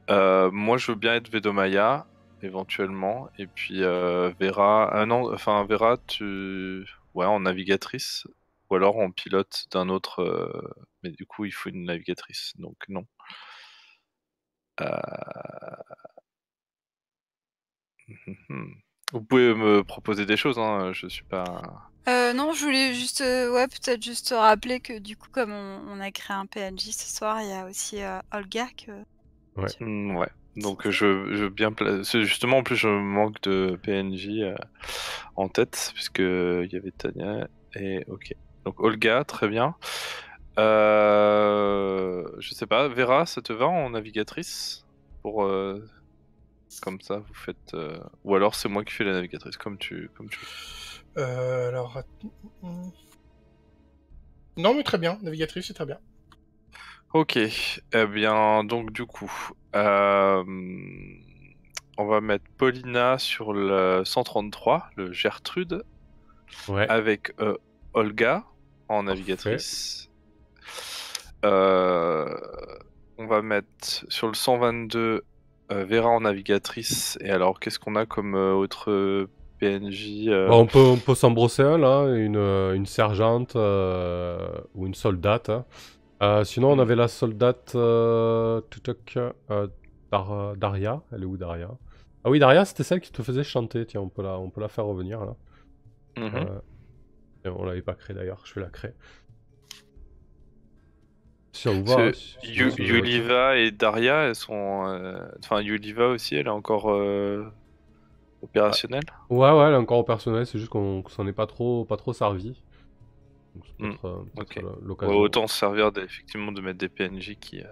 Moi je veux bien être Vedomaya éventuellement et puis Vera. Non, enfin Vera en navigatrice ou alors en pilote d'un autre. Mais du coup il faut une navigatrice donc non. Vous pouvez me proposer des choses, hein, je suis pas. Non, je voulais juste, ouais, peut-être juste rappeler que du coup, comme on a créé un PNJ ce soir, il y a aussi Olga que Ouais. Ouais. Donc je veux bien c'est justement en plus je manque de PNJ en tête puisque il y avait Tania et ok. Donc Olga, très bien. Je sais pas, Vera, ça te va en navigatrice pour comme ça vous faites ou alors c'est moi qui fais la navigatrice comme tu veux. Alors, Non, mais très bien. Navigatrice, c'est très bien. Ok, eh bien, donc du coup, on va mettre Paulina sur le 133, le Gertrude, Ouais, avec Olga en parfait. navigatrice. Euh, on va mettre sur le 122 Vera en navigatrice. Et alors, qu'est-ce qu'on a comme autre PNJ Bon, on peut s'en brosser un, là, une sergente ou une soldate, hein. Sinon, on avait la soldate tutuc, Daria. Elle est où, Daria? Ah oui, Daria, c'était celle qui te faisait chanter. Tiens, on peut la faire revenir, là. Mhm. Euh, tiens, on l'avait pas créée, d'ailleurs. Je vais la créer. Si ça vous va, hein, si vous avez le temps. Yuliva et Daria, elles sont. Enfin, Yuliva aussi, elle est encore Ah, opérationnelle. ouais, ouais, elle est encore au personnel. C'est juste qu'on s'en est pas trop servi. Donc, c'est Hmm, peut-être ok. Ouais, l'occasion. autant se servir effectivement de mettre des PNJ qui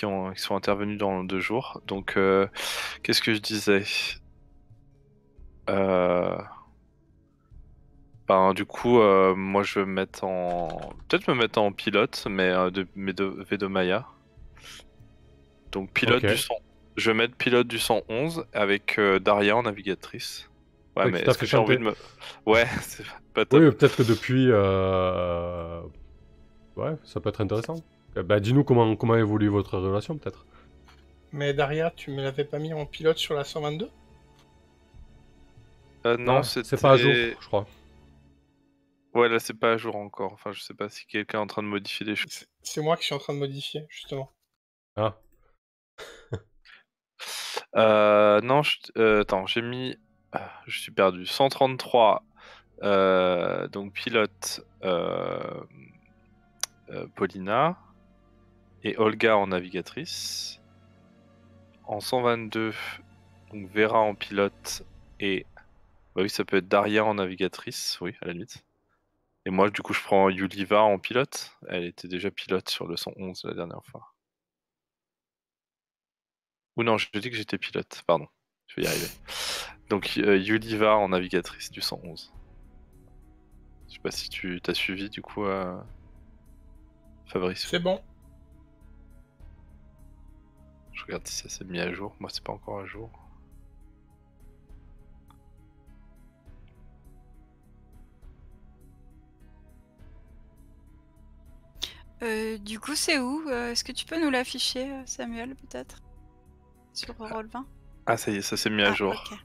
sont intervenus dans 2 jours. Donc, qu'est-ce que je disais? Euh, Ben, du coup, moi je vais me mettre en. Peut-être me mettre en pilote, mais de Vedomaya. Donc, Ok. pilote du 100. Je vais mettre pilote du 111 avec Daria en navigatrice. Ouais, Ouais, mais qui t'a est-ce fait que j'ai envie chanter. de me. Ouais, c'est pas top. Oui, peut-être que depuis. Ouais, ça peut être intéressant. Bah, dis-nous comment évolue votre relation, peut-être. Mais Daria, tu me l'avais pas mis en pilote sur la 122? Non, Ah, c'est pas à jour, c'était. je crois. Ouais, là, c'est pas à jour encore. Enfin, je sais pas si quelqu'un est en train de modifier des choses. C'est moi qui suis en train de modifier, justement. Ah, Non, attends, j'ai mis. Je suis perdu. 133, donc pilote Paulina et Olga en navigatrice. En 122, donc Vera en pilote et. Bah oui, ça peut être Daria en navigatrice, oui, à la limite. Et moi, du coup, je prends Yuliva en pilote. Elle était déjà pilote sur le 111 la dernière fois. Ou non, je dis que j'étais pilote, pardon. Je vais y arriver. Donc, Yuliva en navigatrice du 111. Je sais pas si tu t'as suivi, du coup, Fabrice. C'est bon. Je regarde si ça s'est mis à jour. Moi, c'est pas encore à jour. Du coup, c'est où? Est-ce que tu peux nous l'afficher, Samuel, peut-être? Sur Roll20? Ah, ça y est, ça s'est mis à Ah, jour. ok.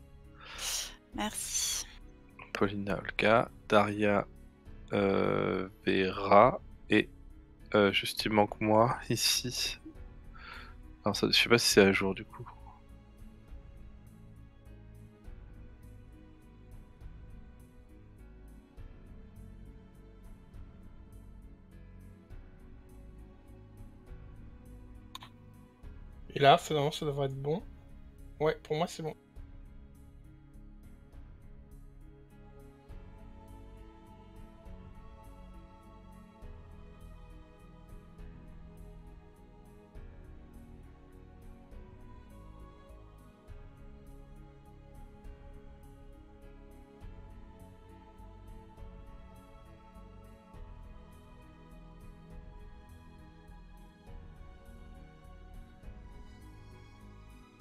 Merci. Paulina, Olga, Daria, Vera et juste il manque moi ici. Alors, ça, je sais pas si c'est à jour du coup. Et là, finalement, ça devrait être bon. Ouais, pour moi, c'est bon.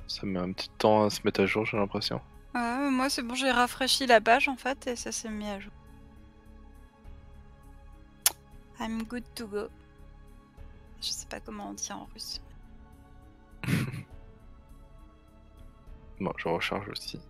Ça met un petit temps à se mettre à jour, j'ai l'impression. Moi, c'est bon, j'ai rafraîchi la page, en fait, et ça s'est mis à jour. I'm good to go. Je sais pas comment on dit en russe. Bon, je recharge aussi.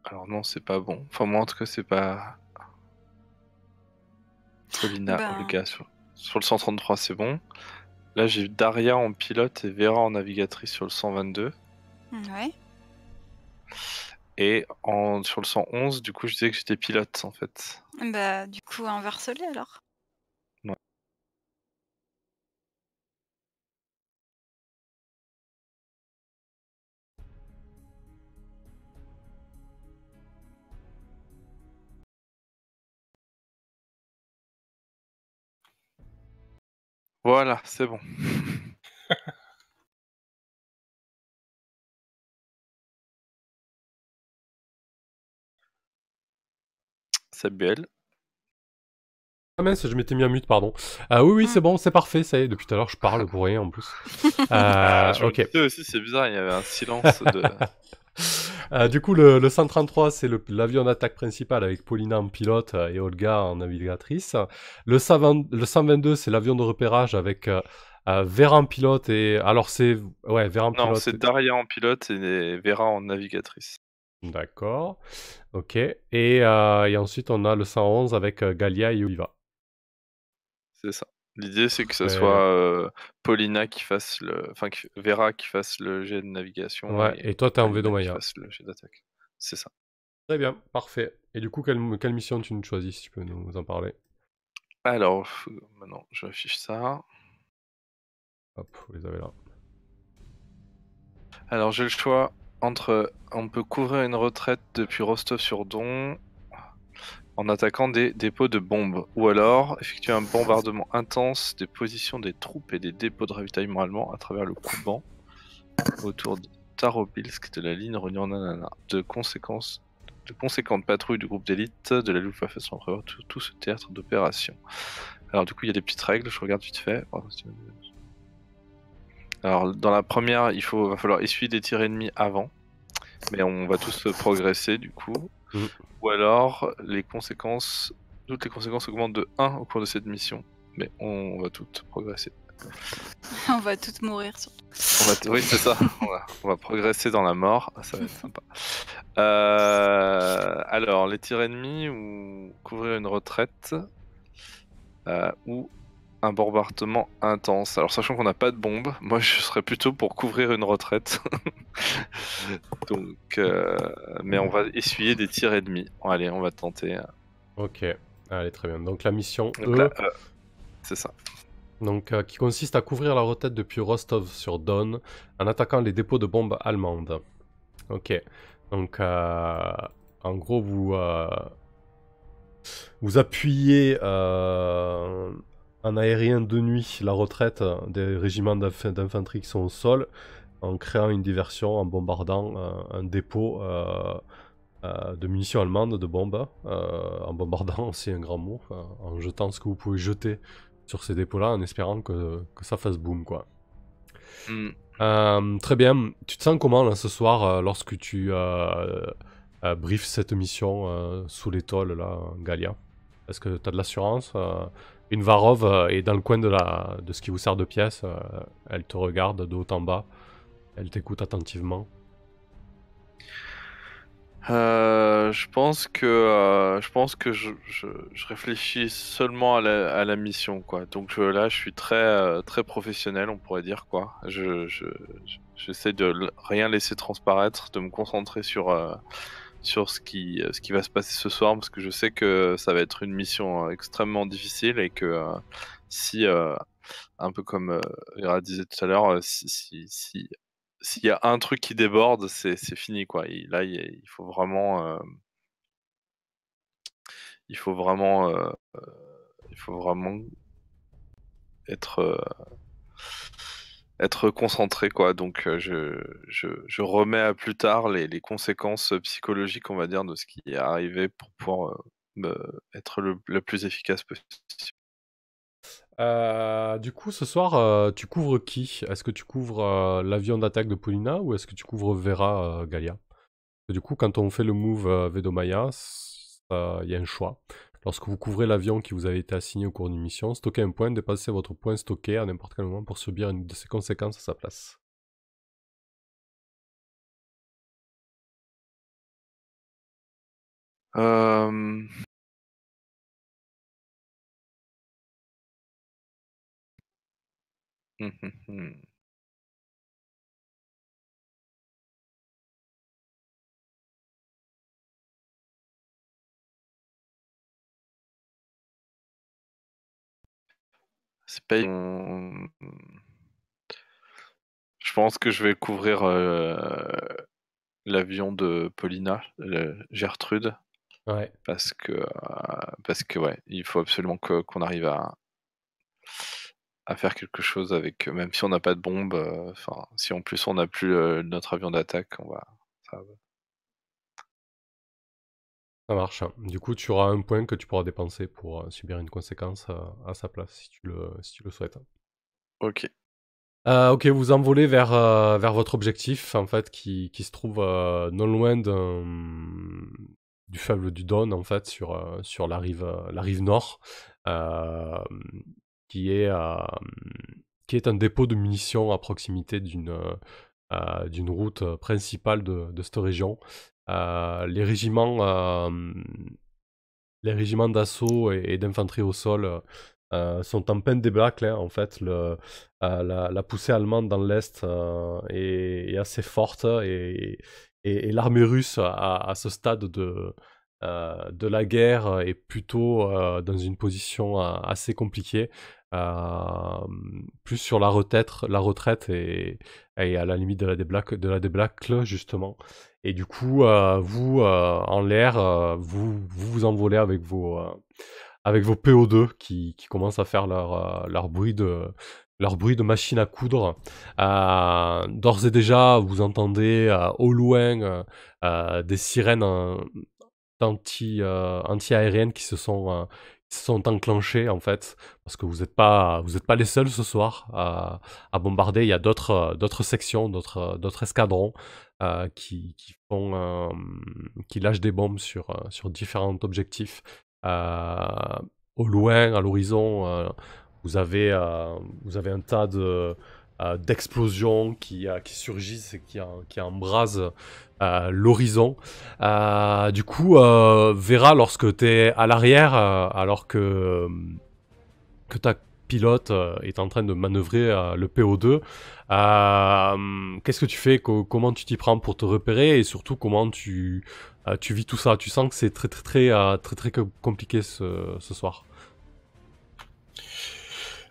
Alors non, c'est pas bon. Enfin, moi en tout cas, c'est pas. Paulina, Ben, Olga sur le 133, c'est bon. Là, j'ai Daria en pilote et Vera en navigatrice sur le 122. ouais. Et sur le 111, du coup, je disais que j'étais pilote en fait. Bah, du coup, inverse-les alors. Voilà, c'est bon. Samuel. Ah mince, je m'étais mis en mute, pardon. Oui, oui, c'est Mm. bon, c'est parfait, ça y est, depuis tout à l'heure, je parle pour rien en plus. Je me Ok. doutais aussi, c'est bizarre, il y avait un silence de. Du coup, le 133, c'est l'avion d'attaque principal avec Paulina en pilote et Olga en navigatrice. Le 122, c'est l'avion de repérage avec Vera en pilote et... Alors c'est... Ouais, Vera en Non, pilote. c'est Daria en pilote et Vera en navigatrice. D'accord. Ok. Et ensuite, on a le 111 avec Galia et Oliva. C'est ça. L'idée, c'est que ça Très bien. soit Paulina qui fasse le. Enfin, Vera qui fasse le jet de navigation Ouais, et et toi, t'es en Paulina qui Vedomaya. fasse le jet d'attaque. C'est ça. Très bien, parfait. Et du coup, quelle mission tu nous choisis, si tu peux nous en parler? Alors, maintenant, je affiche ça. Hop, vous les avez là. Alors, j'ai le choix entre. On peut couvrir une retraite depuis Rostov-sur-Don en attaquant des dépôts de bombes, ou alors effectuer un bombardement intense des positions des troupes et des dépôts de ravitaillement allemands à travers le Kouban autour de Tarobilsk de la ligne reliant Nanana. De conséquentes patrouilles du groupe d'élite de la Luftwaffe sont prévues tout ce théâtre d'opération. Alors du coup, il y a des petites règles, je regarde vite fait. Alors dans la première, va falloir essuyer des tirs ennemis avant, mais on va tous progresser du coup. Mm. Ou alors toutes les conséquences augmentent de 1 au cours de cette mission, mais on va toutes progresser. On va toutes mourir surtout. Oui, c'est ça. On va progresser dans la mort. Ça va être sympa. Alors, les tirs ennemis ou couvrir une retraite ou un bombardement intense. Alors, sachant qu'on n'a pas de bombe, moi je serais plutôt pour couvrir une retraite. Donc, mais on va essuyer des tirs ennemis. Allez, on va tenter. Ok, allez, très bien. Donc la mission Donc là, E, c'est ça. donc, qui consiste à couvrir la retraite depuis Rostov-sur-Don en attaquant les dépôts de bombes allemandes. Ok, donc en gros, vous appuyez en aérien de nuit la retraite des régiments d'infanterie qui sont au sol en créant une diversion, en bombardant un dépôt de munitions allemandes, de bombes, en bombardant, c'est un grand mot, en jetant ce que vous pouvez jeter sur ces dépôts-là, en espérant que ça fasse boum, quoi. Très bien. Tu te sens comment, là, ce soir, lorsque tu briefes cette mission sous l'étoile, là, Galia? Est-ce que tu as de l'assurance? Une Varov est dans le coin de ce qui vous sert de pièce. Elle te regarde de haut en bas. Elle t'écoute attentivement. Je réfléchis seulement à la mission, quoi. Donc là, je suis très professionnel, on pourrait dire, quoi. J'essaie de rien laisser transparaître, de me concentrer sur ce qui va se passer ce soir, parce que je sais que ça va être une mission extrêmement difficile et que si, un peu comme Vera disait tout à l'heure, s'il y a un truc qui déborde, c'est fini, quoi. Là, il faut vraiment, il faut vraiment, il faut vraiment être, être concentré, quoi. Donc je remets à plus tard les conséquences psychologiques, on va dire, de ce qui est arrivé pour pouvoir être le plus efficace possible. Du coup, ce soir, tu couvres qui? Est-ce que tu couvres l'avion d'attaque de Polina ou est-ce que tu couvres Vera, Galia? Et du coup, quand on fait le move Vedomaya, il y a un choix. Lorsque vous couvrez l'avion qui vous avait été assigné au cours d'une mission, stockez un point, dépassez votre point stocké à n'importe quel moment pour subir une de ses conséquences à sa place. Euh... hum, hum, hum. C'est pas... Je pense que je vais couvrir l'avion de Paulina, Gertrude, Ouais. parce que ouais, il faut absolument qu'on arrive à faire quelque chose avec, même si on n'a pas de bombe, enfin, si en plus on n'a plus, notre avion d'attaque, ça va. Ça marche. Du coup, tu auras un point que tu pourras dépenser pour subir une conséquence à sa place, si tu le souhaites. OK. Ok, vous envolez vers votre objectif, en fait, qui se trouve non loin du fleuve du Don, en fait, sur la rive nord, euh, qui est, euh, qui est un dépôt de munitions à proximité d'une route principale de cette région. Euh, les régiments, euh, les régiments d'assaut et d'infanterie au sol sont en pleine débâcle, hein, en fait. La poussée allemande dans l'Est est assez forte et l'armée russe, à ce stade de la guerre, est plutôt dans une position assez compliquée. euh, Plus sur la retraite et à la limite de la débâcle, justement. Et du coup, vous, en l'air, vous envolez avec vos PO2 qui commencent à faire leur bruit de machine à coudre. D'ores et déjà, vous entendez au loin des sirènes anti-aériennes qui se sont enclenchées, en fait, parce que vous êtes pas les seuls ce soir à bombarder. Il y a d'autres sections, d'autres escadrons qui lâchent des bombes sur différents objectifs. Euh, Au loin, à l'horizon, vous avez un tas d'explosions qui surgissent et qui embrasent l'horizon. Du coup, Vera, lorsque tu es à l'arrière, alors que ta pilote est en train de manœuvrer le PO2, qu'est-ce que tu fais? Comment tu t'y prends pour te repérer? Et surtout, comment tu vis tout ça? Tu sens que c'est très compliqué ce soir.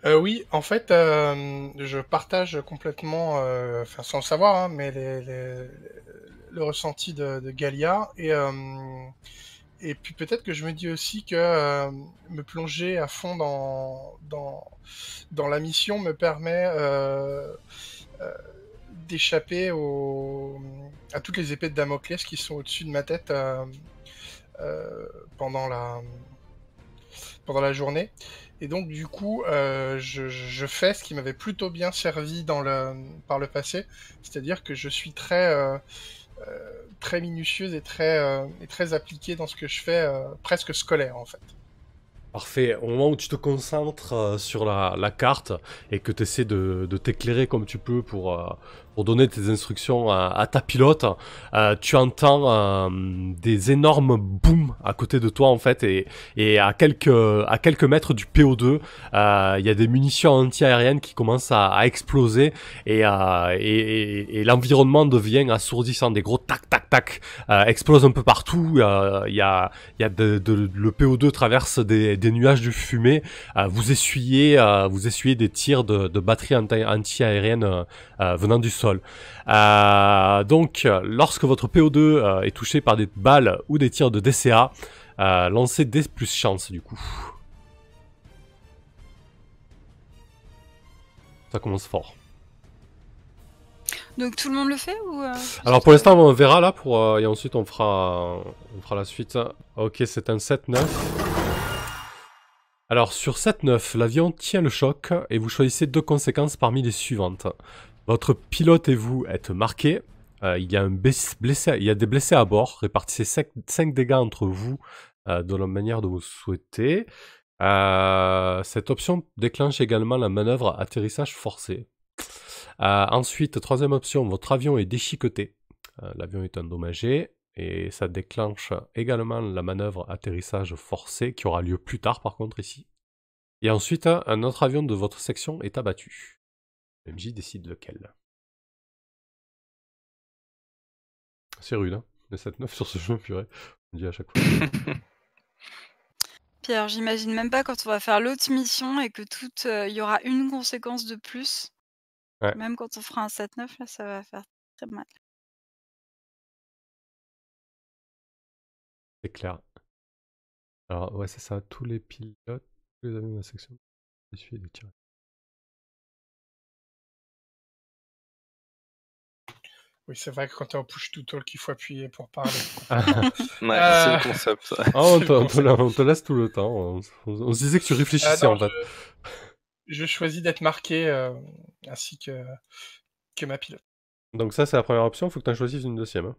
Oui, en fait, je partage complètement, enfin sans le savoir, hein, mais le ressenti de Galia et puis peut-être que je me dis aussi que me plonger à fond dans la mission me permet euh, d'échapper à toutes les épées de Damoclès qui sont au-dessus de ma tête euh, pendant pendant la journée. Et donc, du coup, je fais ce qui m'avait plutôt bien servi par le passé, c'est-à-dire que je suis très minutieuse et très appliquée dans ce que je fais, presque scolaire en fait. Parfait. Au moment où tu te concentres sur la carte et que tu essaies de t'éclairer comme tu peux pour donner tes instructions à ta pilote, tu entends des énormes booms à côté de toi, en fait, et à quelques mètres du PO2, il y a des munitions anti-aériennes qui commencent à exploser et l'environnement devient assourdissant. Des gros tac tac tac explosent un peu partout. Il y a le PO2 traverse des nuages de fumée. Vous essuyez des tirs de batteries anti-aériennes venant du sol. Donc, lorsque votre PO2 est touché par des balles ou des tirs de DCA, lancez des plus chance, du coup. Ça commence fort. Donc tout le monde le fait ou Alors pour l'instant on verra là et ensuite on fera la suite. Ok, c'est un 7-9. Alors sur 7-9, l'avion tient le choc et vous choisissez deux conséquences parmi les suivantes. Votre pilote et vous êtes marqués. Il y a il y a des blessés à bord. Répartissez 5 dégâts entre vous de la manière dont vous souhaitez. Cette option déclenche également la manœuvre atterrissage forcé. Ensuite, troisième option, votre avion est déchiqueté. L'avion est endommagé et ça déclenche également la manœuvre atterrissage forcé qui aura lieu plus tard par contre ici. Et ensuite, un autre avion de votre section est abattu. MJ décide lequel. C'est rude, hein, le 7-9 sur ce jeu, purée. On dit à chaque fois. Pierre, j'imagine même pas quand on va faire l'autre mission et que il y aura une conséquence de plus. Ouais. Même quand on fera un 7-9, là, ça va faire très mal. C'est clair. Alors, ouais, c'est ça. Tous les pilotes, tous les avions de la section, essuyer des tirs. Oui, c'est vrai que quand t'es en push to talk, il faut appuyer pour parler. Ouais, c'est Euh, le concept. Ça. Ah, on C'est te, le on te concept. la- on te laisse tout le temps. On se disait que tu réfléchissais Non, en fait. je choisis d'être marqué ainsi que ma pilote. Donc ça c'est la première option, faut que tu en choisisses une deuxième. Hein.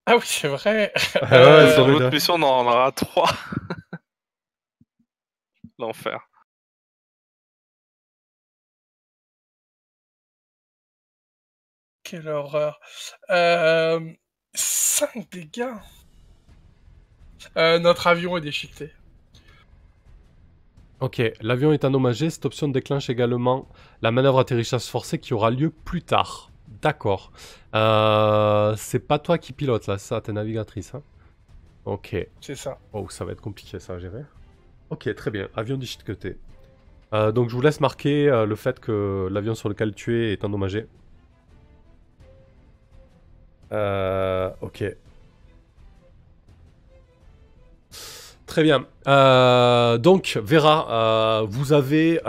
Ah oui, c'est vrai. Ah ouais, c'est Dans vrai. l'autre mission, on en aura 3. L'enfer. Quelle horreur. 5 dégâts. Notre avion est déchiqueté. Ok, l'avion est endommagé, cette option déclenche également la manœuvre atterrissage forcé qui aura lieu plus tard. D'accord. C'est pas toi qui pilote là, ça, t'es navigatrice. Hein. Ok. C'est ça. Oh, ça va être compliqué ça à gérer. Ok, très bien, avion déchiqueté. Donc je vous laisse marquer le fait que l'avion sur lequel tu es est endommagé. Ok. Très bien. Donc, Vera, vous avez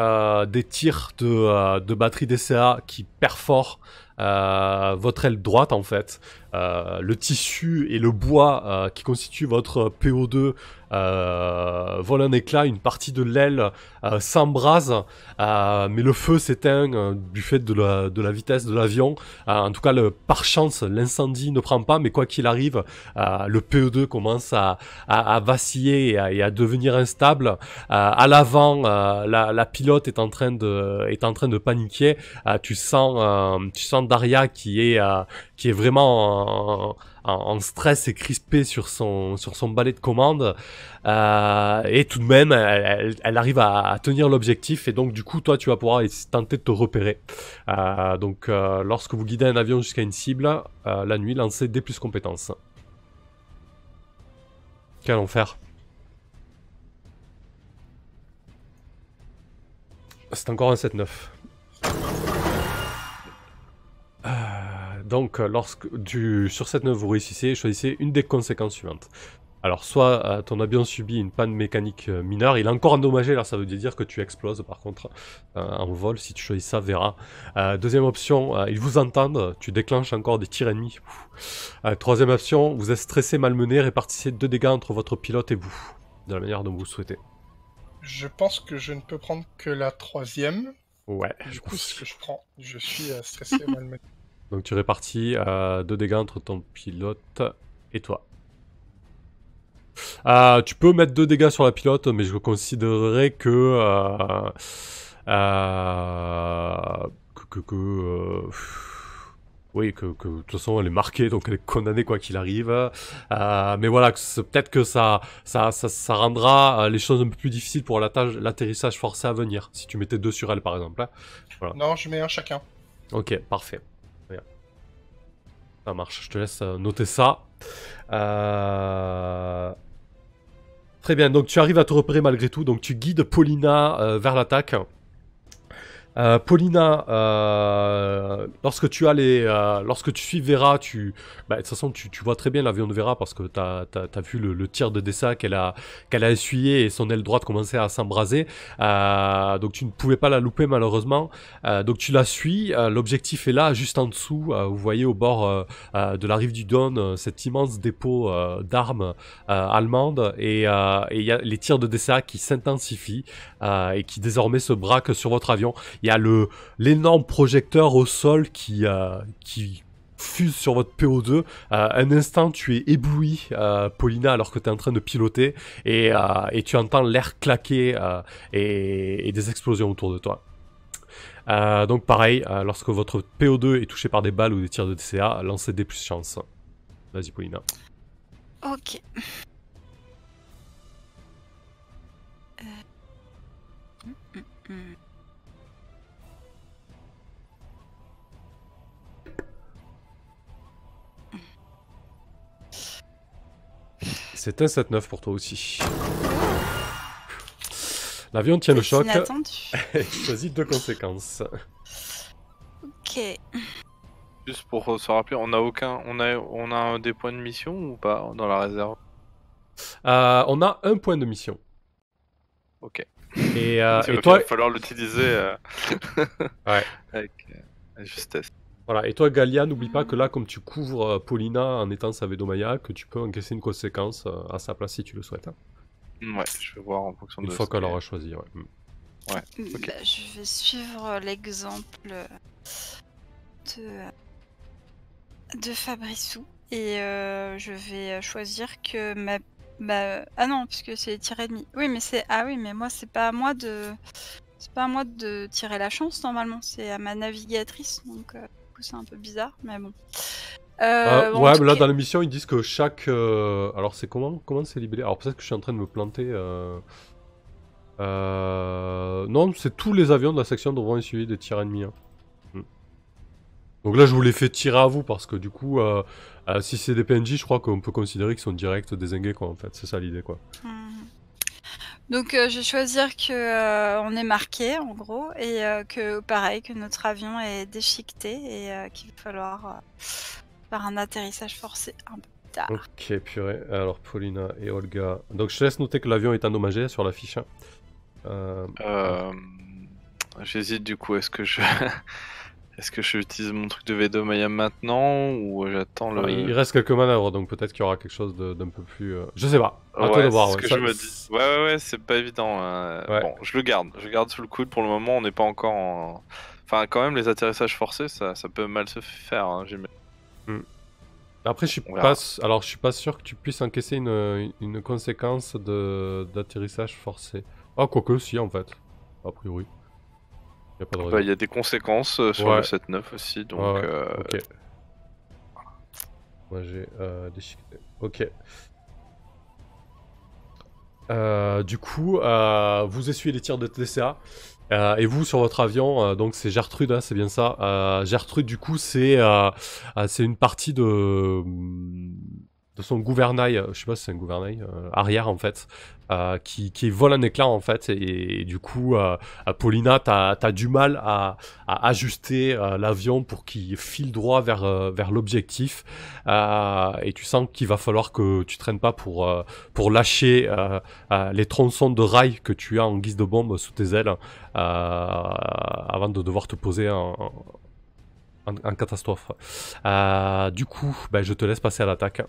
des tirs de batterie DCA qui perforent votre aile droite, en fait. Le tissu et le bois qui constituent votre PO2 volent en éclat. Une partie de l'aile s'embrase, mais le feu s'éteint du fait de la vitesse de l'avion. En tout cas, par chance, l'incendie ne prend pas, mais quoi qu'il arrive, le PO2 commence à vaciller et à devenir instable. À l'avant, la pilote est en train de paniquer. Tu sens Daria qui est vraiment en stress et crispée sur son balai de commande. Et tout de même, elle arrive à tenir l'objectif. Et donc, du coup, toi, tu vas pouvoir tenter de te repérer. Donc, lorsque vous guidez un avion jusqu'à une cible, la nuit, lancez des plus compétences. Qu'allons faire? C'est encore un 7-9. Donc, sur 7-9, vous réussissez, choisissez une des conséquences suivantes. Alors, soit ton avion subit une panne mécanique mineure, il est encore endommagé, là ça veut dire que tu exploses par contre en vol, si tu choisis ça, Vera. Deuxième option, ils vous entendent, tu déclenches encore des tirs ennemis. Troisième option, vous êtes stressé, malmené, répartissez 2 dégâts entre votre pilote et vous, de la manière dont vous souhaitez. Je pense que je ne peux prendre que la troisième. Ouais. Du coup, c'est ce que je prends. Je suis stressé et malmené. Donc tu répartis 2 dégâts entre ton pilote et toi. Tu peux mettre 2 dégâts sur la pilote, mais je considérerais que oui, que de toute façon elle est marquée, donc elle est condamnée quoi qu'il arrive. Mais voilà, peut-être que ça rendra les choses un peu plus difficiles pour l'atterrissage forcé à venir, si tu mettais 2 sur elle par exemple. Hein. Voilà. Non, je mets un chacun. Ok, parfait. Bien. Ça marche, je te laisse noter ça. Très bien, donc tu arrives à te repérer malgré tout, donc tu guides Paulina vers l'attaque. Paulina, lorsque tu suis Vera, de toute façon tu vois très bien l'avion de Vera parce que t'as vu le tir de DSA qu'elle a essuyé et son aile droite commençait à s'embraser. Donc tu ne pouvais pas la louper malheureusement. Donc tu la suis. L'objectif est là, juste en dessous. Vous voyez au bord de la rive du Don cet immense dépôt d'armes allemandes et il y a les tirs de DSA qui s'intensifient et qui désormais se braquent sur votre avion. Il y a l'énorme projecteur au sol qui fuse sur votre PO2. Un instant, tu es ébloui, Paulina, alors que tu es en train de piloter, et tu entends l'air claquer et des explosions autour de toi. Donc pareil, lorsque votre PO2 est touché par des balles ou des tirs de DCA, lancez des plus chance. Vas-y, Paulina. Ok. C'est un 7-9 pour toi aussi. L'avion tient le choc. Choisis 2 conséquences. Ok. Juste pour se rappeler, on a des points de mission ou pas dans la réserve? On a un point de mission. ok. Et Il toi, va falloir l'utiliser ouais. avec justesse. Voilà. Et toi, Galia, n'oublie pas que là, comme tu couvres Paulina en étant sa Vedomaya, que tu peux encaisser une conséquence à sa place si tu le souhaites. Hein. Ouais, je vais voir en fonction Une de fois ce qu'elle qui est- aura choisi. Ouais. Ouais, ok. Bah, je vais suivre l'exemple de Fabrissou et je vais choisir que ah non, puisque c'est les tirs ennemis. Oui, mais mais moi c'est pas à moi de tirer la chance normalement, c'est à ma navigatrice, donc du coup c'est un peu bizarre, mais bon. En Ouais, tout mais là, cas- dans la mission, ils disent que chaque... Alors, c'est comment c'est libellé? Alors, peut-être que je suis en train de me planter. Non, c'est tous les avions de la section devront essuyer des tirs ennemis. Hein. Donc là, je vous les fais tirer à vous, parce que du coup, si c'est des PNJ, je crois qu'on peut considérer qu'ils sont direct dézingués, quoi, en fait. C'est ça l'idée, quoi. Donc je vais choisir que on est marqué en gros et que pareil que notre avion est déchiqueté et qu'il va falloir faire un atterrissage forcé un peu plus tard. Ok, purée. Alors, Paulina et Olga... Donc, je te laisse noter que l'avion est endommagé sur la fiche. Hein. J'hésite du coup, est-ce que je... Est-ce que j'utilise mon truc de Vedomaya maintenant ou j'attends le... Il reste quelques manœuvres, donc peut-être qu'il y aura quelque chose d'un peu plus... Je sais pas, à toi Ouais, de voir. c'est ce Ouais. que Ça- je me dis. Ouais, c'est pas évident. Ouais. Bon, je le garde sous le coude. Pour le moment, on n'est pas encore en... Enfin, quand même, les atterrissages forcés, ça peut mal se faire. Hein, Après, je suis On verra. pas... Alors, je suis pas sûr que tu puisses encaisser une conséquence d'atterrissage forcé. Ah, quoique, si, en fait. A priori. Y a pas de raison. Bah, il y a des conséquences sur Ouais. le 7-9 aussi, donc... Ouais, ok. Moi, j'ai déchiqueté. Ok. Du coup, vous essuyez les tirs de TCA. Et vous, sur votre avion, donc c'est Gertrude, hein, c'est bien ça. Gertrude, du coup, c'est une partie de son gouvernail, je sais pas si c'est un gouvernail, arrière en fait, qui vole un éclat en fait. Et du coup, Paulina, t'as du mal à ajuster l'avion pour qu'il file droit vers l'objectif. Et tu sens qu'il va falloir que tu traînes pas pour lâcher les tronçons de rails que tu as en guise de bombe sous tes ailes avant de devoir te poser en catastrophe. Du coup, je te laisse passer à l'attaque.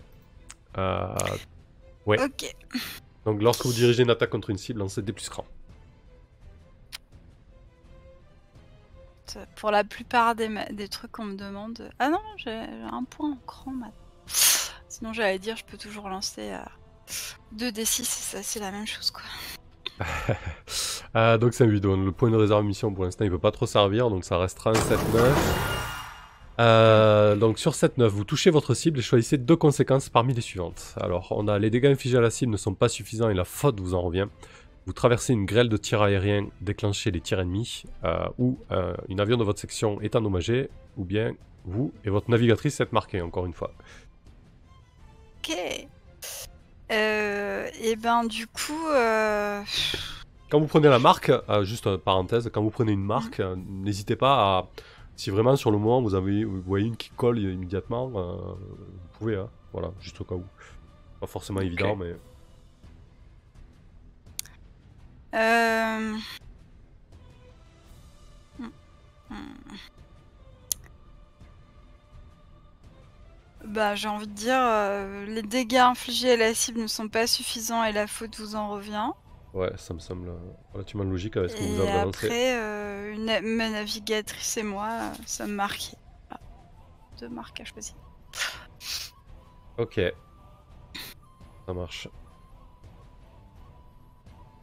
Ouais. Ok. Donc lorsque vous dirigez une attaque contre une cible, lancez D plus cran. Pour la plupart des trucs qu'on me demande... Ah non, j'ai un point en cran maintenant. Sinon j'allais dire je peux toujours lancer 2d6 et ça c'est la même chose quoi. Donc c'est un 8. Le point de réserve mission pour l'instant il peut pas trop servir, donc ça restera un 7-9. Donc sur 7-9, vous touchez votre cible et choisissez 2 conséquences parmi les suivantes. Alors on a les dégâts infligés à la cible ne sont pas suffisants et la faute vous en revient. Vous traversez une grêle de tirs aériens, déclenchez les tirs ennemis, ou un avion de votre section est endommagé, ou bien vous et votre navigatrice êtes marqués encore une fois. Ok. Et du coup... Quand vous prenez la marque, juste parenthèse, quand vous prenez une marque, n'hésitez pas à... Si vraiment sur le moment vous voyez une qui colle immédiatement, vous pouvez, hein, voilà, juste au cas où. Pas forcément évident, mais... j'ai envie de dire, les dégâts infligés à la cible ne sont pas suffisants et la faute vous en revient. Ouais, ça me semble relativement logique avec ce que vous Et avez annoncé. après, ma navigatrice et moi, ça me marquait. 2 marques à choisir. Ok. Ça marche.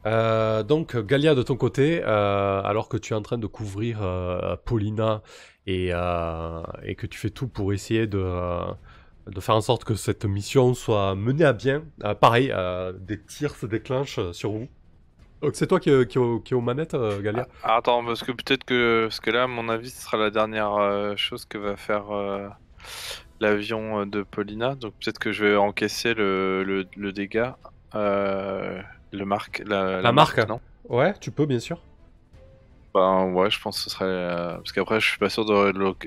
Donc Galia de ton côté, alors que tu es en train de couvrir Paulina et que tu fais tout pour essayer de faire en sorte que cette mission soit menée à bien, pareil, des tirs se déclenchent sur vous. Donc c'est toi qui est aux manettes, Galia? Attends, parce que là, à mon avis, ce sera la dernière chose que va faire l'avion de Paulina. Donc peut-être que je vais encaisser le dégât. La marque, non? Ouais, tu peux, bien sûr. Ouais, je pense que ce serait... parce qu'après, je suis pas sûr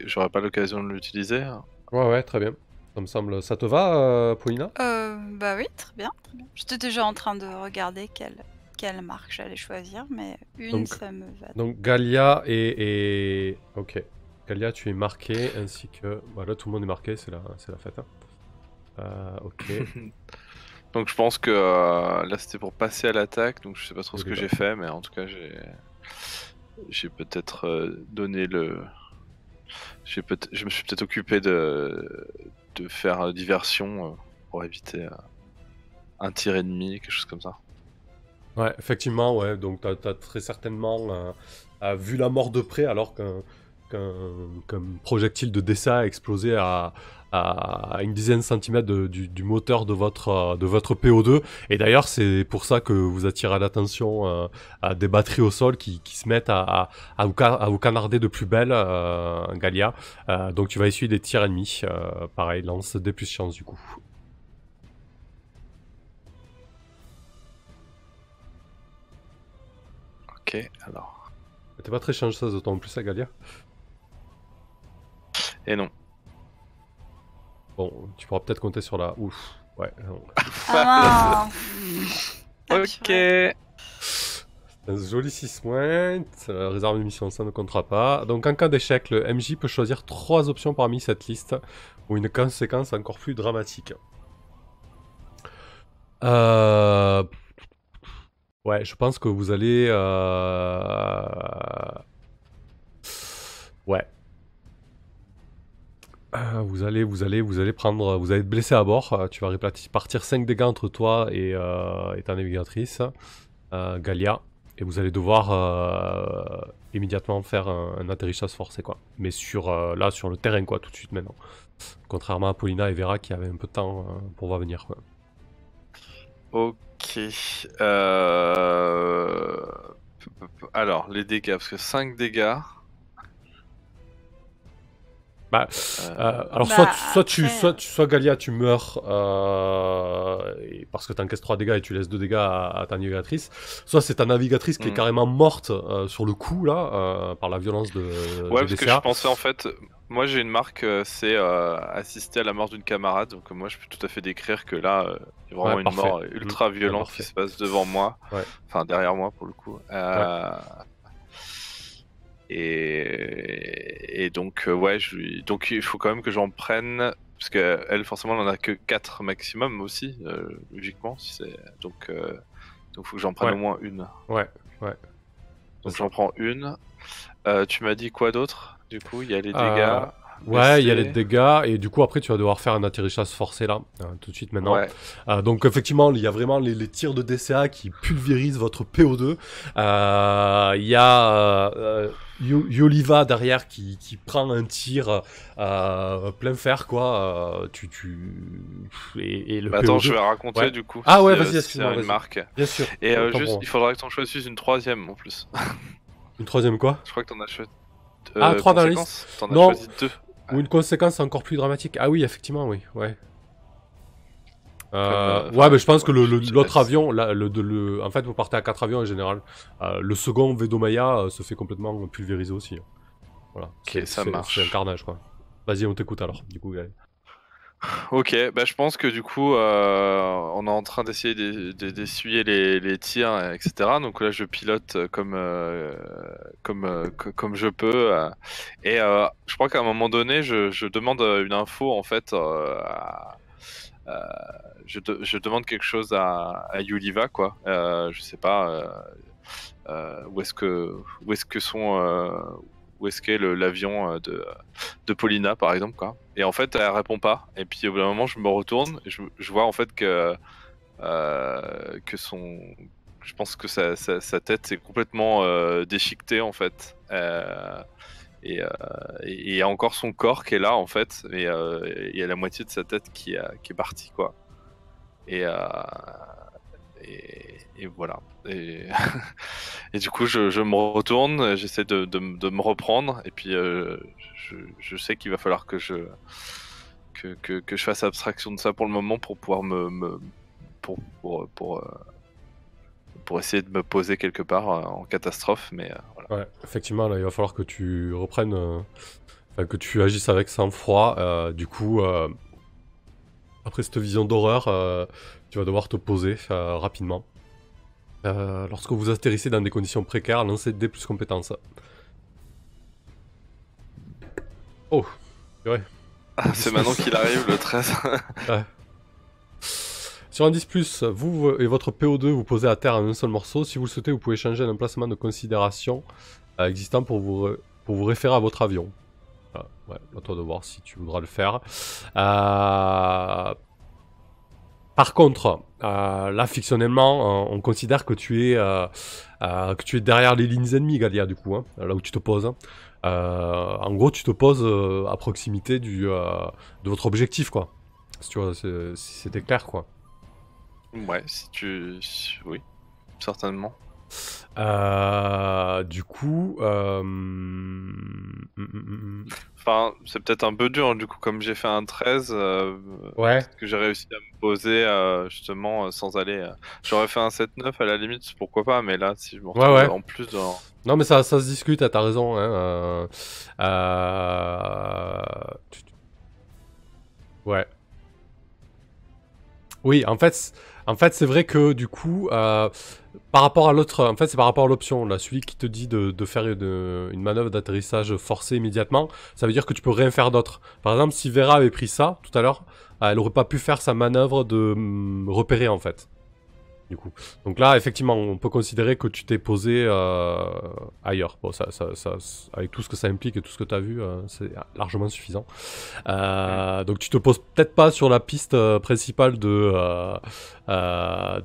j'aurai pas l'occasion de l'utiliser. Ouais, très bien. Ça me semble... Ça te va, Paulina? Bah oui, très bien, très bien. J'étais déjà en train de regarder quelle quelle marque j'allais choisir, mais une, Donc- ça me va. Donc Galia et... Ok. Galia, tu es marqué, ainsi que... Voilà, tout le monde est marqué, c'est la fête. Hein. Ok. Donc je pense que là c'était pour passer à l'attaque, donc je sais pas trop ce que j'ai fait, mais en tout cas j'ai peut-être donné le... Je me suis peut-être occupé de faire diversion pour éviter un tir ennemi, quelque chose comme ça. Ouais, effectivement, ouais. Donc t'as très certainement vu la mort de près alors qu'un projectile de dessin a explosé à une dizaine de centimètres du moteur de votre PO2. Et d'ailleurs, c'est pour ça que vous attirez l'attention à des batteries au sol qui se mettent à vous canarder de plus belle, Galia. Donc tu vas essuyer des tirs ennemis. Pareil, lance des plus chance du coup. Ok, alors. T'es pas très chanceuse de toi en plus, à Galia. Et non. Bon, tu pourras peut-être compter sur la... Ouf, ouais. Non. Ah non. Ok. Un joli 6 points, réserve de mission, ça ne comptera pas. Donc en cas d'échec, le MJ peut choisir 3 options parmi cette liste, ou une conséquence encore plus dramatique. Ouais, je pense que vous allez... Ouais. Vous allez prendre... Vous allez être blessé à bord, tu vas répartir 5 dégâts entre toi et ta navigatrice, Galia. Et vous allez devoir immédiatement faire un atterrissage forcé, quoi. Mais là, sur le terrain, quoi, tout de suite maintenant. Contrairement à Paulina et Vera qui avaient un peu de temps pour voir venir, quoi. Ok. Alors, les dégâts, parce que 5 dégâts. Bah, alors Bah, soit Galia tu meurs parce que t'encaisses 3 dégâts et tu laisses 2 dégâts à ta navigatrice, soit c'est ta navigatrice qui est carrément morte sur le coup là par la violence de Ouais, du parce que DCA. je pensais en fait, moi j'ai une marque, c'est assister à la mort d'une camarade, donc moi je peux tout à fait décrire que là, il y a vraiment Ouais, une parfait. mort ultra violente qui parfait. se passe devant moi, Ouais. enfin derrière moi pour le coup. Et donc, ouais, donc il faut quand même que j'en prenne, parce qu'elle, forcément, elle en a que 4 maximum aussi, logiquement. Donc, faut que j'en prenne Ouais. au moins une. Ouais. Donc, j'en prends une. Tu m'as dit quoi d'autre? Du coup, il y a les dégâts. Ouais, il y a les blessés. dégâts, et du coup, après, tu vas devoir faire un atterrissage forcé là, tout de suite maintenant. Ouais. Donc, effectivement, il y a vraiment les tirs de DCA qui pulvérisent votre PO2. Il y a Yoliva derrière qui prend un tir plein fer, quoi. Et le Bah, PO2. attends, je vais raconter Ouais. du coup. Ah ouais, si, vas-y, si excuse-moi, c'est une vas-y. marque. Bien sûr. Et Autant juste, pour il faudra que t'en choisisses une troisième en plus. une troisième quoi? Je crois que t'en as choisi. 3 dans la liste. T'en as Non. choisi 2. Ou une conséquence encore plus dramatique. Ah oui, effectivement, oui, ouais. Comme, ouais, mais je pense que je l'autre laisse. avion, en fait, vous partez à 4 avions en général. Le second Vedomaya se fait complètement pulvériser aussi. Voilà. Ok, ça marche. C'est un carnage, quoi. Vas-y, on t'écoute alors, du coup. Allez. Ok, bah je pense que du coup, on est en train d'essayer d'essuyer les tirs, etc. Donc là, je pilote comme je peux. Et je crois qu'à un moment donné, je demande une info en fait. Je demande quelque chose à Yuliva, quoi. Je sais pas où est-ce qu'est l'avion de Paulina, par exemple, quoi. Et en fait, elle répond pas. Et puis au bout d'un moment, je me retourne et je vois en fait que je pense que sa tête est complètement déchiquetée en fait. Et il y a encore son corps qui est là en fait, et il y a la moitié de sa tête qui est partie, quoi. Et voilà. Et, et du coup, je me retourne, j'essaie de me reprendre, et puis je sais qu'il va falloir que je fasse abstraction de ça pour le moment pour pouvoir pour essayer de me poser quelque part en catastrophe, mais voilà. Ouais, effectivement, là, il va falloir que tu reprennes. Que tu agisses avec sang-froid. Du coup, après cette vision d'horreur, tu vas devoir te poser rapidement. Lorsque vous atterrissez dans des conditions précaires, lancez D plus compétences. Oh, ouais. Ah, c'est maintenant qu'il arrive, le 13. Ouais. Sur un 10+, vous et votre PO2 vous posez à terre en un seul morceau. Si vous le souhaitez, vous pouvez changer un emplacement de considération existant pour vous référer à votre avion. Ouais, à toi de voir si tu voudras le faire. Par contre, là, fictionnellement, on considère que tu es derrière les lignes ennemies, Galia, du coup, hein, là où tu te poses. En gros, tu te poses à proximité de votre objectif, quoi. Si tu vois, si c'était clair, quoi. Ouais, oui, certainement. Du coup... Enfin, c'est peut-être un peu dur, hein, du coup, comme j'ai fait un 13, Ouais. peut-être que j'ai réussi à me poser, justement, sans aller... J'aurais fait un 7-9, à la limite, pourquoi pas, mais là, si je me retrouve Ouais. en plus dans... Non, mais ça se discute, t'as raison. Hein, Ouais. Oui, en fait, c'est vrai que du coup, par rapport à l'autre, en fait, c'est par rapport à l'option, là, celui qui te dit de faire une manœuvre d'atterrissage forcée immédiatement, ça veut dire que tu peux rien faire d'autre. Par exemple, si Vera avait pris ça tout à l'heure, elle aurait pas pu faire sa manœuvre de repérer en fait. Du coup. Donc là, effectivement, on peut considérer que tu t'es posé ailleurs. Bon, ça, avec tout ce que ça implique et tout ce que tu as vu, c'est largement suffisant. Donc tu te poses peut-être pas sur la piste principale de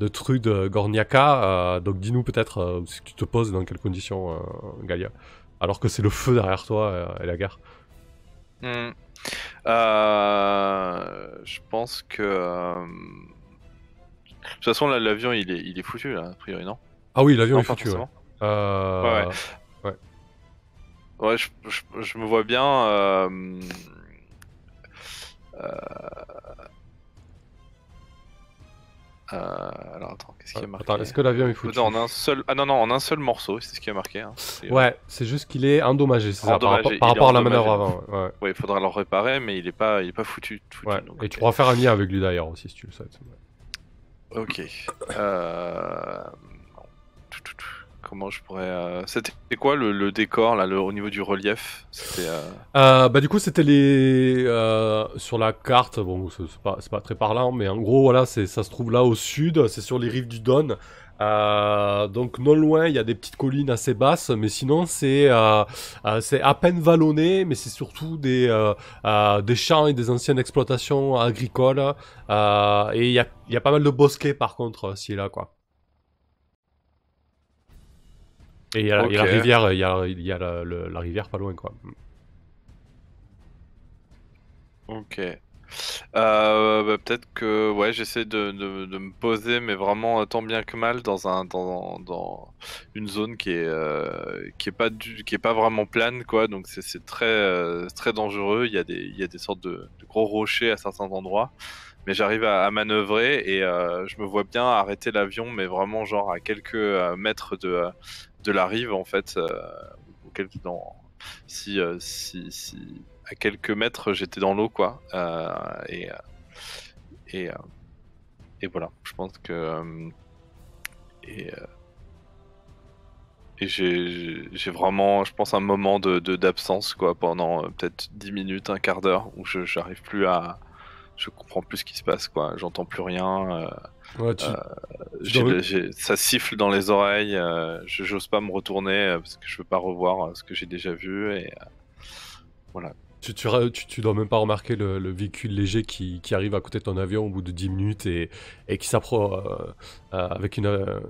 Trude Gorniaka. Donc dis-nous peut-être si tu te poses et dans quelles conditions, Galia. Alors que c'est le feu derrière toi et la guerre. Je pense que... De toute façon, là, l'avion, il est foutu, là, a priori, non? Ah oui, l'avion Non, est pas foutu, ouais. forcément. Ouais, je me vois bien... alors attends, qu'est-ce qui est marqué? Attends, est-ce que l'avion est foutu? En un seul... Ah non, en un seul morceau, c'est ce qui est marqué. Hein. Ouais, c'est juste qu'il est endommagé, c'est ça, par Endommagé, rapport à la endommagé. manœuvre avant. Ouais, Ouais, il faudra le réparer, mais il est pas foutu. ouais. Donc, Et tu pourras faire un lien avec lui d'ailleurs aussi, si tu le souhaites. Ok. Comment je pourrais... C'était quoi le décor, là, au niveau du relief? C'était... Bah du coup c'était les sur la carte, bon c'est pas très parlant, mais en gros voilà, ça se trouve là au sud, c'est sur les rives du Don. Donc non loin il y a des petites collines assez basses, mais sinon c'est à peine vallonné, mais c'est surtout des champs et des anciennes exploitations agricoles, et il y a pas mal de bosquets par contre ci et là, quoi. Et il y a la rivière, il y a la rivière pas loin, quoi. Ok. Bah, peut-être que ouais, j'essaie de me poser, mais vraiment tant bien que mal dans une zone qui est pas vraiment plane, quoi. Donc c'est très dangereux. Il y a des sortes de gros rochers à certains endroits, mais j'arrive à manœuvrer et je me vois bien arrêter l'avion, mais vraiment genre à quelques mètres de la rive en fait, si à quelques mètres j'étais dans l'eau, quoi. Et voilà, je pense que et j'ai vraiment, je pense, un moment d'absence, quoi, pendant peut-être 10 minutes, un quart d'heure, où j'arrive plus je comprends plus ce qui se passe, quoi. J'entends plus rien. Ouais, Ça siffle dans les oreilles. J'ose pas me retourner parce que je veux pas revoir ce que j'ai déjà vu. Et voilà. Tu dois même pas remarquer le véhicule léger qui arrive à côté de ton avion au bout de 10 minutes et qui s'approche avec une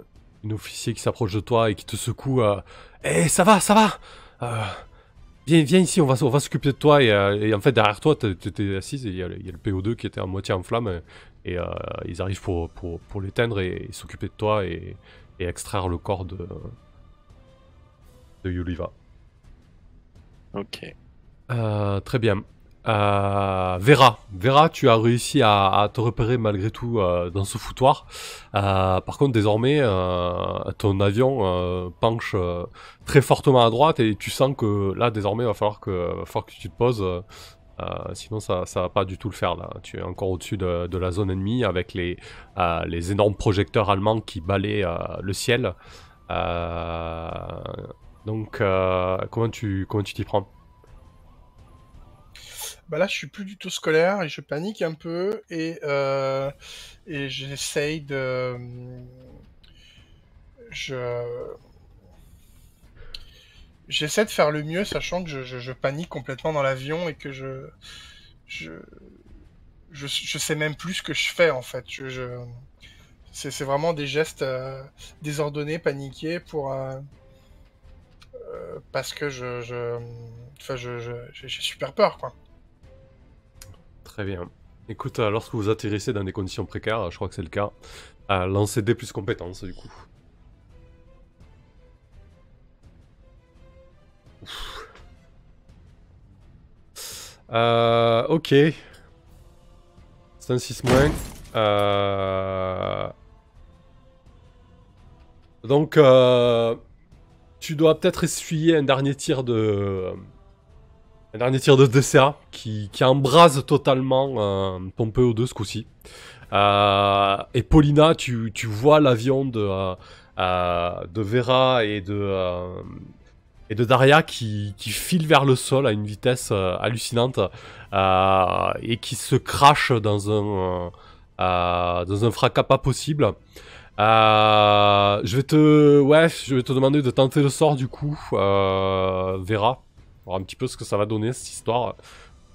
officier qui s'approche de toi et qui te secoue. Eh, ça va viens ici, on va s'occuper de toi. Et en fait, derrière toi, t'étais assise et il y a le PO2 qui était à moitié en flamme. Et ils arrivent pour l'éteindre et s'occuper de toi et extraire le corps de Yuliva. Ok. Très bien. Vera, tu as réussi à te repérer malgré tout dans ce foutoir. Par contre, désormais, ton avion penche très fortement à droite et tu sens que là, désormais, il va falloir que tu te poses Sinon, ça va pas du tout le faire, là. Tu es encore au-dessus de la zone ennemie, avec les énormes projecteurs allemands qui balaient le ciel. Donc, comment tu t'y prends? Bah là, je suis plus du tout scolaire et je panique un peu et j'essaye de... J'essaie de faire le mieux, sachant que je panique complètement dans l'avion et que je sais même plus ce que je fais en fait. C'est vraiment des gestes désordonnés, paniqués parce que enfin, j'ai super peur quoi. Très bien. Écoute, lorsque vous atterrissez dans des conditions précaires, je crois que c'est le cas, lancez des plus compétences du coup. Ok. C'est un 6 moins. Donc, tu dois peut-être essuyer un dernier tir de... DCA qui embrase totalement ton PO2 ce coup-ci. Et Paulina, tu vois l'avion de Vera et de Daria qui file vers le sol à une vitesse hallucinante et qui se crache dans un fracas pas possible. Je vais te demander de tenter le sort du coup, Vera. Voir un petit peu ce que ça va donner cette histoire.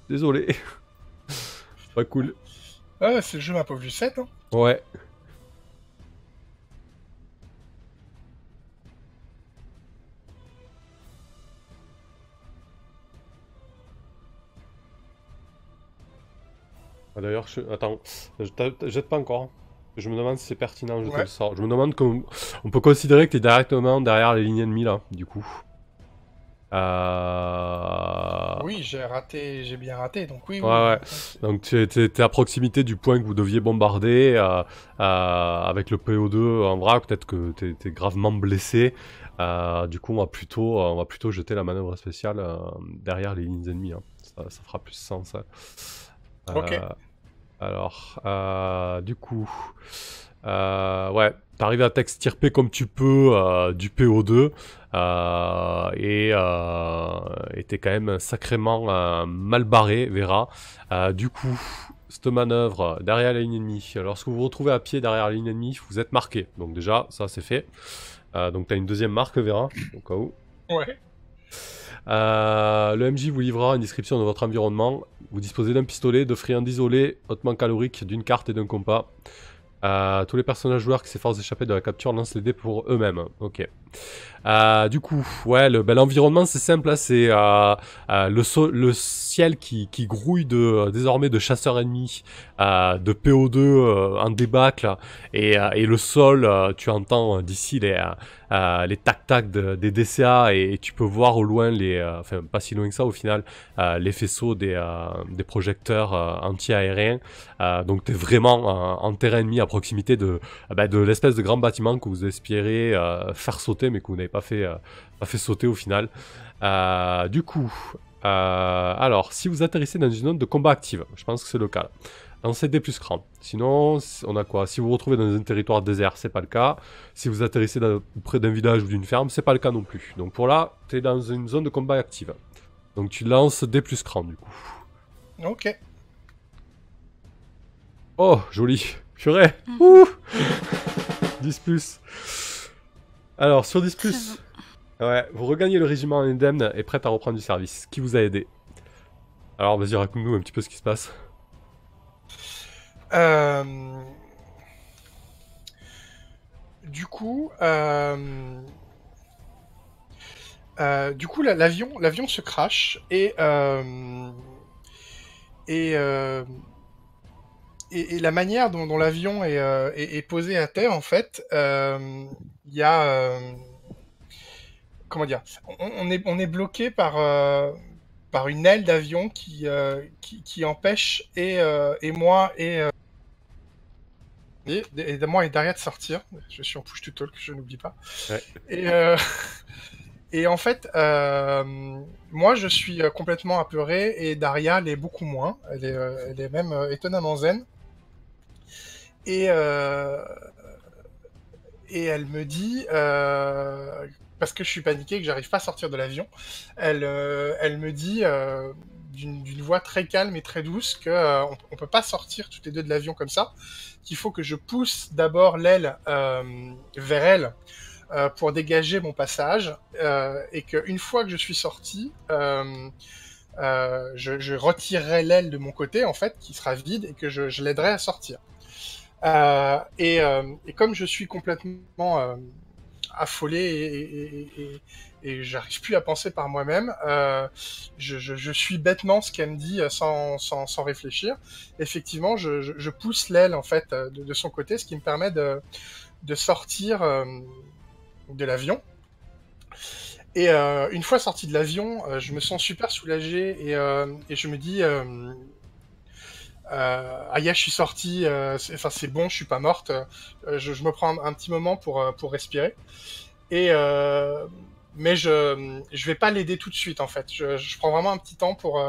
Désolé. Pas cool. Ah, c'est le jeu ma pauvre Lucette. Hein. Ouais. D'ailleurs, attends, jette pas encore. Je me demande si c'est pertinent de jeter le sort. Je me demande qu'on peut considérer que tu es directement derrière les lignes ennemies là, du coup. Oui, j'ai bien raté, donc oui. Ouais. Donc tu es à proximité du point que vous deviez bombarder avec le PO2 en vrac. Peut-être que tu es gravement blessé. Du coup, on va plutôt jeter la manœuvre spéciale derrière les lignes ennemies. Hein. Ça fera plus sens. Hein. Ok. Alors, du coup, ouais, t'arrives à t'extirper comme tu peux du PO2 et t'es quand même sacrément mal barré, Vera. Du coup, cette manœuvre derrière la ligne ennemie, lorsque vous vous retrouvez à pied derrière la ligne ennemie, vous êtes marqué. Donc déjà, ça c'est fait. Donc t'as une deuxième marque, Vera, au cas où. Ouais. Le MJ vous livrera une description de votre environnement. Vous disposez d'un pistolet, de friandises isolées, hautement caloriques, d'une carte et d'un compas. Tous les personnages joueurs qui s'efforcent d'échapper de la capture lancent les dés pour eux-mêmes. Ok. Du coup, ouais, l'environnement c'est simple, hein, c'est le ciel qui grouille désormais de chasseurs ennemis, de PO2 en débâcle, et le sol, tu entends d'ici les tac-tac des DCA, et tu peux voir au loin, enfin pas si loin que ça au final, les faisceaux des projecteurs anti-aériens. Donc t'es vraiment en terrain ennemi à proximité de l'espèce de grand bâtiment que vous espérez faire sauter, mais que vous n'avez pas fait sauter au final. Du coup, alors, si vous atterrissez dans une zone de combat active, je pense que c'est le cas. Lancez D plus cran. Sinon, on a quoi? Si vous vous retrouvez dans un territoire désert, c'est pas le cas. Si vous atterrissez près d'un village ou d'une ferme, c'est pas le cas non plus. Donc pour là, t'es dans une zone de combat active. Donc tu lances D plus cran du coup. Ok. Oh, joli. Purée. Ouh 10 plus. Alors, sur 10 plus, ouais, vous regagnez le régiment indemne et prête à reprendre du service. Qui vous a aidé? Alors, vas-y, raconte-nous un petit peu ce qui se passe. Du coup, l'avion se crache et la manière dont l'avion est posé à terre, en fait, il y a comment dire, on est bloqué par une aile d'avion qui empêche et moi et moi et Daria de sortir. Je suis en push to talk, je n'oublie pas. Ouais. Et Et en fait, moi, je suis complètement apeuré et Daria l'est beaucoup moins. Elle est même étonnamment zen. Et, et elle me dit, parce que je suis paniqué, que j'arrive pas à sortir de l'avion, elle me dit d'une voix très calme et très douce que on peut pas sortir toutes les deux de l'avion comme ça, qu'il faut que je pousse d'abord l'aile vers elle pour dégager mon passage, et qu'une fois que je suis sorti, je retirerai l'aile de mon côté, en fait, qui sera vide, et que je l'aiderai à sortir. Et comme je suis complètement affolé et j'arrive plus à penser par moi-même, je suis bêtement ce qu'elle me dit sans réfléchir. Effectivement, je pousse l'aile en fait de son côté, ce qui me permet de sortir de l'avion. Et une fois sorti de l'avion, je me sens super soulagé et je me dis Aya, je suis sorti, c'est bon, je suis pas morte. Je me prends un petit moment pour respirer. Et mais je vais pas l'aider tout de suite en fait. Je prends vraiment un petit temps pour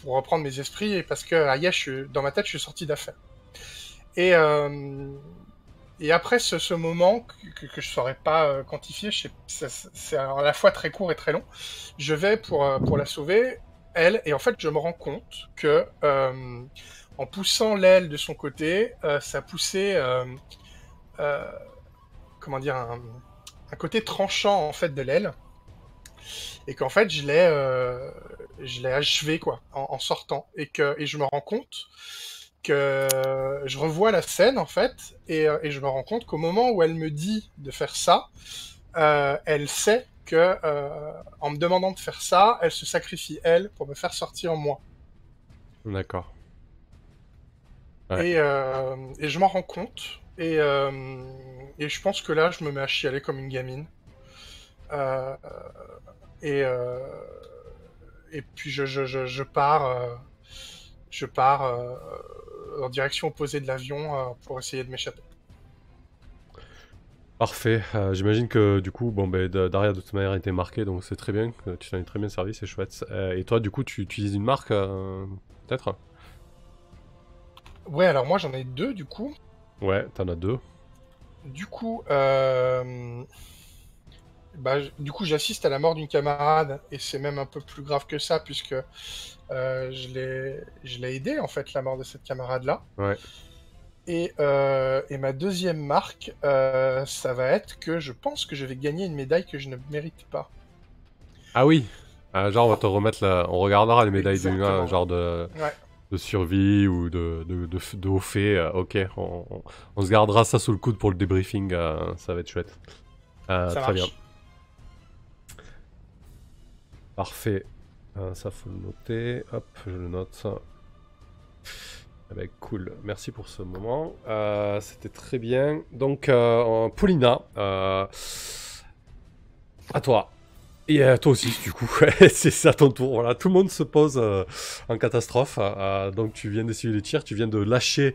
reprendre mes esprits et parce que Aya, dans ma tête, je suis sorti d'affaire. Et après ce moment que je saurais pas quantifier, c'est à la fois très court et très long. Je vais pour la sauver. Elle, et en fait, je me rends compte que en poussant l'aile de son côté, ça poussait comment dire un côté tranchant en fait de l'aile, et qu'en fait je l'ai achevé quoi en sortant, et je me rends compte que je revois la scène en fait, et je me rends compte qu'au moment où elle me dit de faire ça, elle sait que en me demandant de faire ça, elle se sacrifie elle pour me faire sortir moi. D'accord. Ouais. Et je m'en rends compte et je pense que là je me mets à chialer comme une gamine. Et puis je pars en direction opposée de l'avion pour essayer de m'échapper. Parfait. J'imagine que du coup, bon, Daria de toute manière était marquée, donc c'est très bien. Tu t'en es très bien servi, c'est chouette. Et toi, du coup, tu utilises une marque, peut-être? Ouais, alors moi j'en ai deux du coup. Ouais, t'en as deux. Du coup, du coup, j'assiste à la mort d'une camarade, et c'est même un peu plus grave que ça, puisque je l'ai aidé, en fait, la mort de cette camarade-là. Ouais. Et ma deuxième marque, ça va être que je pense que je vais gagner une médaille que je ne mérite pas. Ah oui. Genre, on va te remettre on regardera les médailles de Exactement. genre de survie ou de haut fait. Ok, on se gardera ça sous le coude pour le débriefing. Ça va être chouette. Ça très marche. bien. Parfait. Ça faut le noter. Hop, je le note. Eh ben, cool. Merci pour ce moment. C'était très bien. Donc, Paulina, à toi. Et toi aussi, du coup. C'est à ton tour. Voilà, tout le monde se pose en catastrophe. Donc, tu viens d'essuyer les tirs. Tu viens de lâcher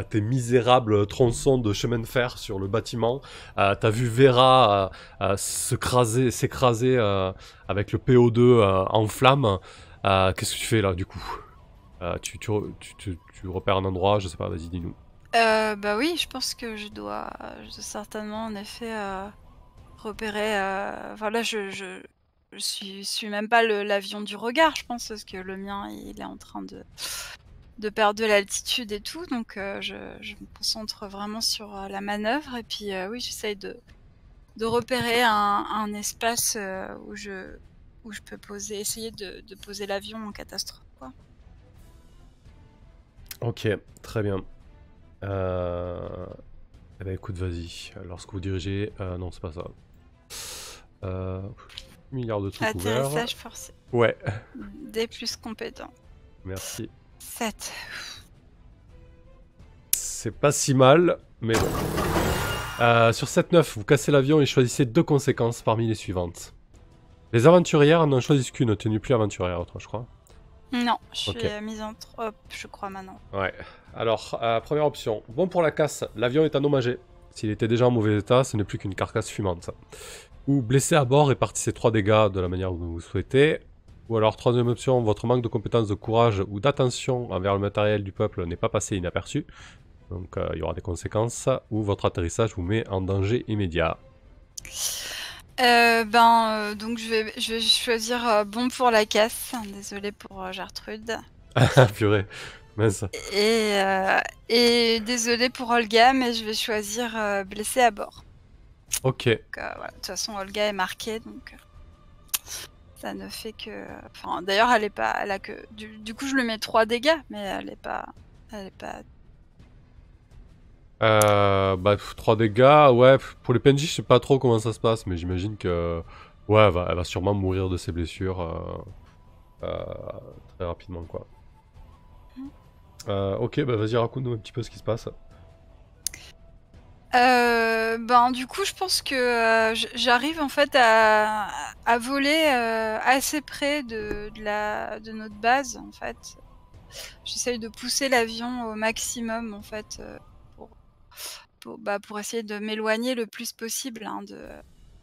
tes misérables tronçons de chemin de fer sur le bâtiment. T'as vu Vera s'écraser avec le PO2 en flammes. Qu'est-ce que tu fais là, du coup? Tu repères un endroit, je sais pas, vas-y, dis-nous. Bah oui, je pense que je dois certainement en effet repérer. Enfin là, je suis même pas l'avion du regard, je pense, parce que le mien il est en train de perdre de l'altitude et tout, donc je me concentre vraiment sur la manœuvre, et puis oui, j'essaye de repérer un espace où je peux essayer de poser l'avion en catastrophe, quoi. Ok, très bien. Eh ben écoute, vas-y. Lorsque vous dirigez... non, c'est pas ça. Milliards de trucs ouverts. Atterrissage forcé. Ouais. Des plus compétents. Merci. 7. C'est pas si mal, mais bon. Sur 7-9, vous cassez l'avion et choisissez 2 conséquences parmi les suivantes. Les aventurières n'en choisissent qu'une, tu n'es plus aventurière, toi, je crois. Non, je suis Ok. misanthrope, je crois maintenant. Ouais. Alors, première option. Bon pour la casse, l'avion est endommagé. S'il était déjà en mauvais état, ce n'est plus qu'une carcasse fumante. ou blessé à bord, répartissez 3 dégâts de la manière dont vous souhaitez. Ou alors, troisième option, votre manque de compétences, de courage ou d'attention envers le matériel du peuple n'est pas passé inaperçu. Donc il y aura des conséquences. Ou votre atterrissage vous met en danger immédiat. Donc je vais choisir bon pour la casse. Désolée pour Gertrude. Ah purée, mince. Et désolée pour Olga, mais je vais choisir blessé à bord. Ok. Donc, voilà. De toute façon, Olga est marquée, donc ça ne fait que. Enfin, d'ailleurs, elle est pas. Elle a que. Du coup, je lui mets 3 dégâts, mais elle est pas. Elle est pas. 3 dégâts, ouais, pour les PNJ, je sais pas trop comment ça se passe, mais j'imagine que. Ouais, elle va sûrement mourir de ses blessures très rapidement, quoi. Ok, bah vas-y, raconte-nous un petit peu ce qui se passe. Du coup, je pense que j'arrive en fait à voler assez près de notre base, en fait. J'essaye de pousser l'avion au maximum, en fait, pour essayer de m'éloigner le plus possible hein,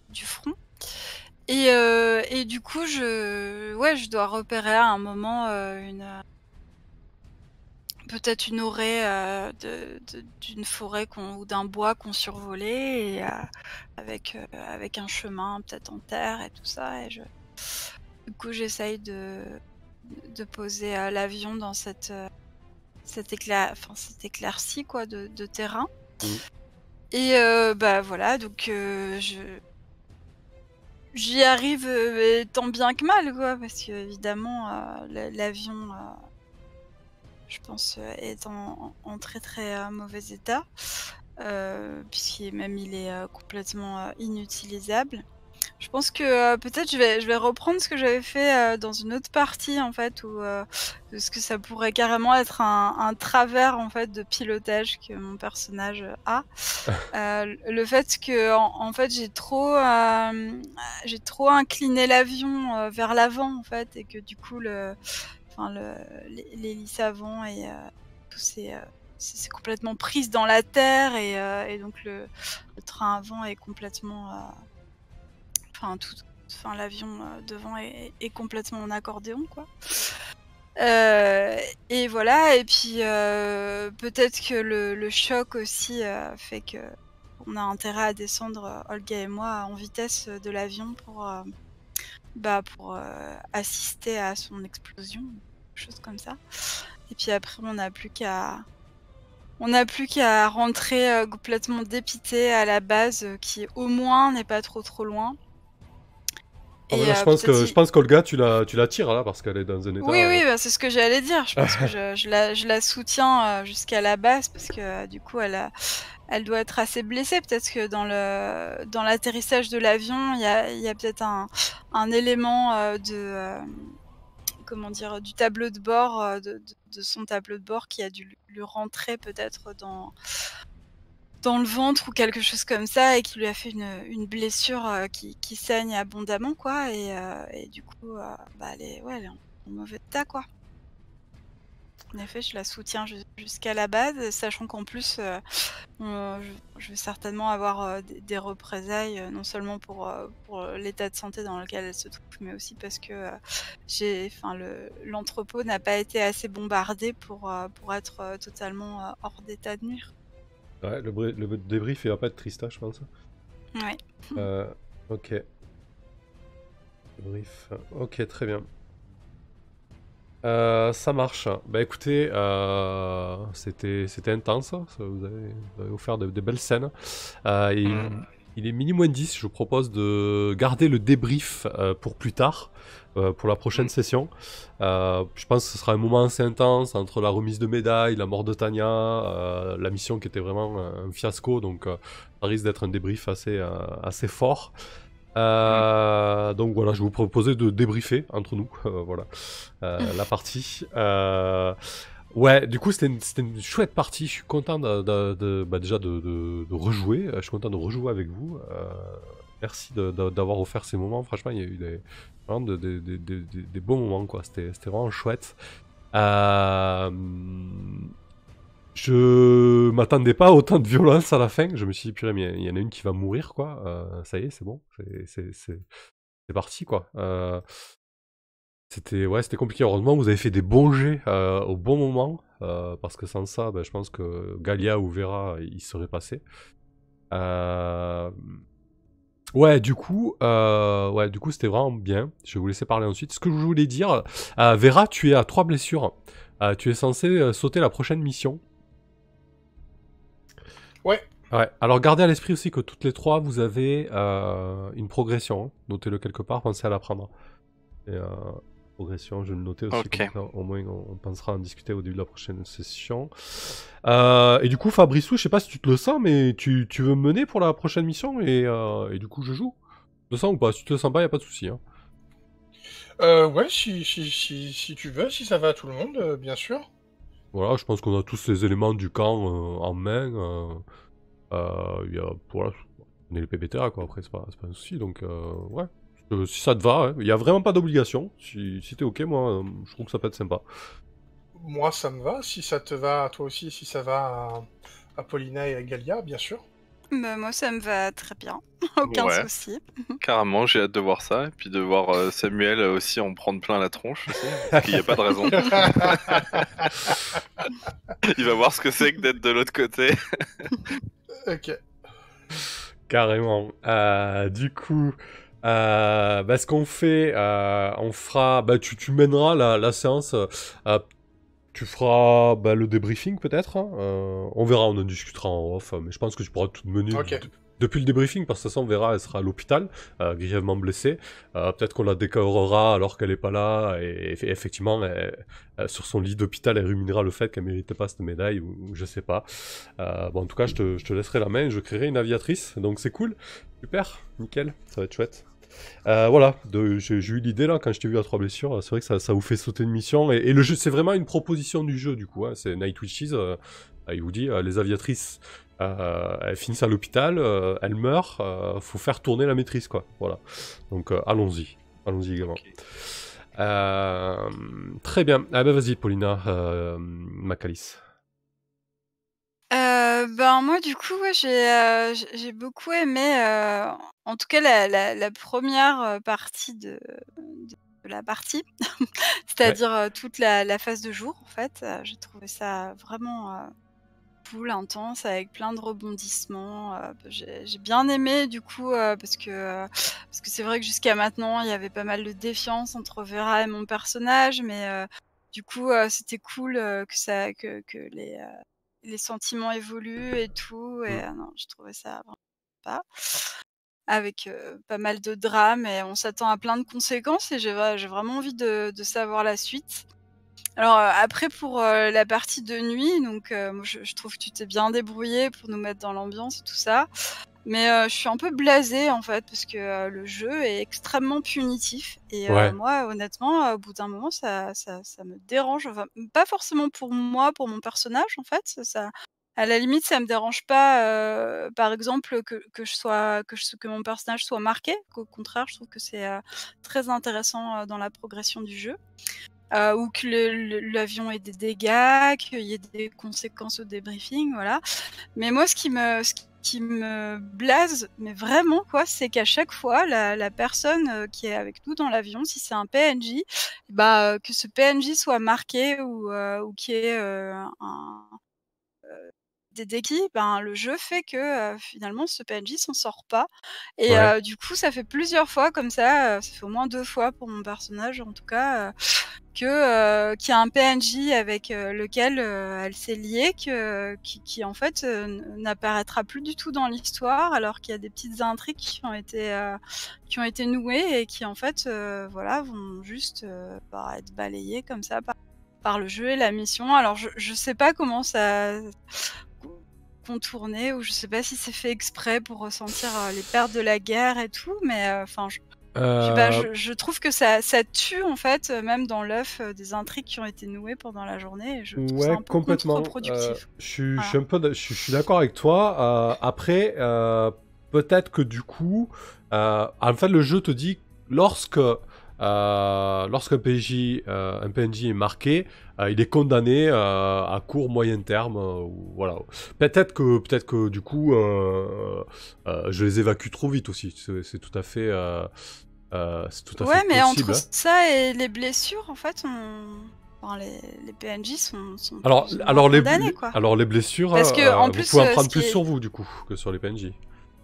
du front. Et du coup, je dois repérer à un moment peut-être une orée d'une forêt ou d'un bois qu'on survolait, et avec un chemin peut-être en terre et tout ça. Du coup, j'essaye de poser l'avion dans cette éclaircie quoi, de terrain. Et voilà, donc j'y arrive tant bien que mal, quoi, parce que évidemment l'avion, je pense, est en très très mauvais état, puisqu'il est complètement inutilisable. Je pense que peut-être je vais reprendre ce que j'avais fait dans une autre partie en fait, où ce que ça pourrait carrément être un travers en fait de pilotage que mon personnage a. Le fait que en fait j'ai trop incliné l'avion vers l'avant en fait, et que du coup l'hélice avant et tout c'est complètement prise dans la terre, et donc le train avant est complètement l'avion devant est complètement en accordéon, quoi. Et voilà, et puis peut-être que le choc aussi fait que on a intérêt à descendre, Olga et moi, en vitesse de l'avion pour assister à son explosion, chose comme ça. Et puis après, on n'a plus qu'à rentrer complètement dépité à la base, qui au moins n'est pas trop loin. Ah bah là, je pense qu'Olga, tu la tires là, parce qu'elle est dans un état... Oui, c'est ce que j'allais dire. Je pense que je la soutiens jusqu'à la base, parce que du coup, elle doit être assez blessée. Peut-être que dans l'atterrissage de l'avion, il y a peut-être un élément du tableau de bord, de son tableau de bord, qui a dû lui rentrer peut-être dans le ventre ou quelque chose comme ça, et qui lui a fait une blessure qui saigne abondamment, quoi. Et du coup, elle est en mauvais état, quoi. En effet, je la soutiens jusqu'à la base, sachant qu'en plus, je vais certainement avoir des représailles, non seulement pour l'état de santé dans lequel elle se trouve, mais aussi parce que l'entrepôt n'a pas été assez bombardé pour être totalement hors d'état de nuire. Ouais, le débrief, il va pas être triste, je pense. Ouais. Ok. Débrief. Ok, très bien. Ça marche. Bah écoutez, c'était intense. Vous avez offert des belles scènes. Il est mini moins 10. Je vous propose de garder le débrief pour plus tard, pour la prochaine session. Je pense que ce sera un moment assez intense entre la remise de médailles, la mort de Tania, la mission qui était vraiment un fiasco. Donc ça risque d'être un débrief assez fort. Donc voilà, je vais vous proposer de débriefer entre nous, voilà, la partie. Ouais, du coup c'était une chouette partie. Je suis content déjà de rejouer. Je suis content de rejouer avec vous. Merci d'avoir offert ces moments. Franchement, il y a eu vraiment des bons moments, quoi. C'était vraiment chouette. Je m'attendais pas à autant de violence à la fin. Je me suis dit, purée, mais il y en a une qui va mourir, quoi. Ça y est, c'est bon. C'est parti, quoi. C'était compliqué. Heureusement, vous avez fait des bons jets au bon moment. Parce que sans ça, je pense que Galia ou Vera, ils seraient passés. Ouais, du coup, c'était vraiment bien. Je vais vous laisser parler ensuite. Ce que je voulais dire, Vera, tu es à 3 blessures. Tu es censé sauter la prochaine mission. Ouais. Ouais, alors gardez à l'esprit aussi que toutes les 3, vous avez une progression. Hein. Notez-le quelque part, pensez à la prendre. Et, progression, je vais le noter aussi, Ok. comme ça, au moins on pensera à en discuter au début de la prochaine session. Et du coup, Fabrice, je sais pas si tu te le sens, mais tu veux me mener pour la prochaine mission et du coup, je joue. Tu te le sens ou pas? Si tu te le sens pas, y a pas de souci. Hein. Ouais, si tu veux, si ça va à tout le monde, bien sûr. Voilà, je pense qu'on a tous les éléments du camp en main. Voilà, on est les PBTA, quoi, après, c'est pas un souci, donc ouais. Si ça te va, il y a vraiment pas d'obligation. Si t'es ok, moi, je trouve que ça peut être sympa. Moi, ça me va. Si ça te va à toi aussi, si ça va à Paulina et à Galia, bien sûr. Bah, moi, ça me va très bien. Aucun Ouais. souci. Carrément, j'ai hâte de voir ça. Et puis de voir Samuel aussi en prendre plein la tronche aussi. Parce qu'il n'y a pas de raison. Il va voir ce que c'est que d'être de l'autre côté. Ok. Carrément. Du coup, ce qu'on fait, on fera... tu mèneras la séance. Tu feras le débriefing peut-être. Hein, on verra, on en discutera en off. Mais je pense que tu pourras tout mener depuis le débriefing, parce que de toute façon, on verra, elle sera à l'hôpital, grièvement blessée. Peut-être qu'on la décorera alors qu'elle n'est pas là. Et effectivement, sur son lit d'hôpital, elle ruminera le fait qu'elle ne méritait pas cette médaille, ou je sais pas. En tout cas, je te laisserai la main. Je créerai une aviatrice. Donc c'est cool. Super, nickel. Ça va être chouette. Voilà, j'ai eu l'idée là quand je t'ai vu à 3 blessures, c'est vrai que ça vous fait sauter une mission, et le jeu, c'est vraiment une proposition du jeu du coup, hein. C'est Night Witches, il vous dit, les aviatrices, elles finissent à l'hôpital, elles meurent, faut faire tourner la maîtrise quoi, voilà, donc allons-y également. Okay. Très bien, vas-y Paulina, Macalis. Moi du coup, ouais, j'ai beaucoup aimé, en tout cas la première partie de la partie, c'est-à-dire toute la phase de jour en fait. J'ai trouvé ça vraiment cool, intense, avec plein de rebondissements. J'ai bien aimé du coup, parce que c'est vrai que jusqu'à maintenant, il y avait pas mal de défiance entre Vera et mon personnage, mais du coup, c'était cool que les sentiments évoluent et tout, et non, je trouvais ça vraiment pas. Avec pas mal de drames, et on s'attend à plein de conséquences, et j'ai vraiment envie de savoir la suite. Alors après pour la partie de nuit, donc moi je trouve que tu t'es bien débrouillé pour nous mettre dans l'ambiance et tout ça. Mais je suis un peu blasée en fait, parce que le jeu est extrêmement punitif, et moi honnêtement au bout d'un moment ça me dérange, enfin pas forcément pour moi, pour mon personnage en fait, ça à la limite ça me dérange pas, par exemple que mon personnage soit marqué, qu'au contraire je trouve que c'est très intéressant dans la progression du jeu. Ou que l'avion ait des dégâts, qu'il y ait des conséquences au débriefing, voilà. Mais moi, ce qui me blase, mais vraiment quoi, c'est qu'à chaque fois, la personne qui est avec nous dans l'avion, si c'est un PNJ, que ce PNJ soit marqué ou qu'il y ait des dégâts, le jeu fait que finalement ce PNJ s'en sort pas, et du coup ça fait plusieurs fois comme ça fait au moins 2 fois pour mon personnage en tout cas, qu'il y a un PNJ avec lequel elle s'est liée, qui en fait n'apparaîtra plus du tout dans l'histoire, alors qu'il y a des petites intrigues qui ont été nouées, et qui en fait vont juste être balayées comme ça par le jeu et la mission. Alors je sais pas comment ça contourner, ou je sais pas si c'est fait exprès pour ressentir les pertes de la guerre et tout, mais enfin je trouve que ça tue en fait, même dans l'œuf, des intrigues qui ont été nouées pendant la journée, et je trouve ça un peu contre-productif. Je suis d'accord avec toi. Après, peut-être que du coup, en fait, le jeu te dit lorsque lorsqu'un un PNJ est marqué, il est condamné à court moyen terme. Voilà. Peut-être que du coup, je les évacue trop vite aussi. C'est tout à fait, c'est tout à Ouais, fait mais possible. entre ça et les blessures, en fait, enfin, les PNJ sont Alors, plus ou moins alors, condamnés, quoi. alors les blessures, Parce que, en vous plus, pouvez en ce prendre qui plus est... sur vous du coup que sur les PNJ.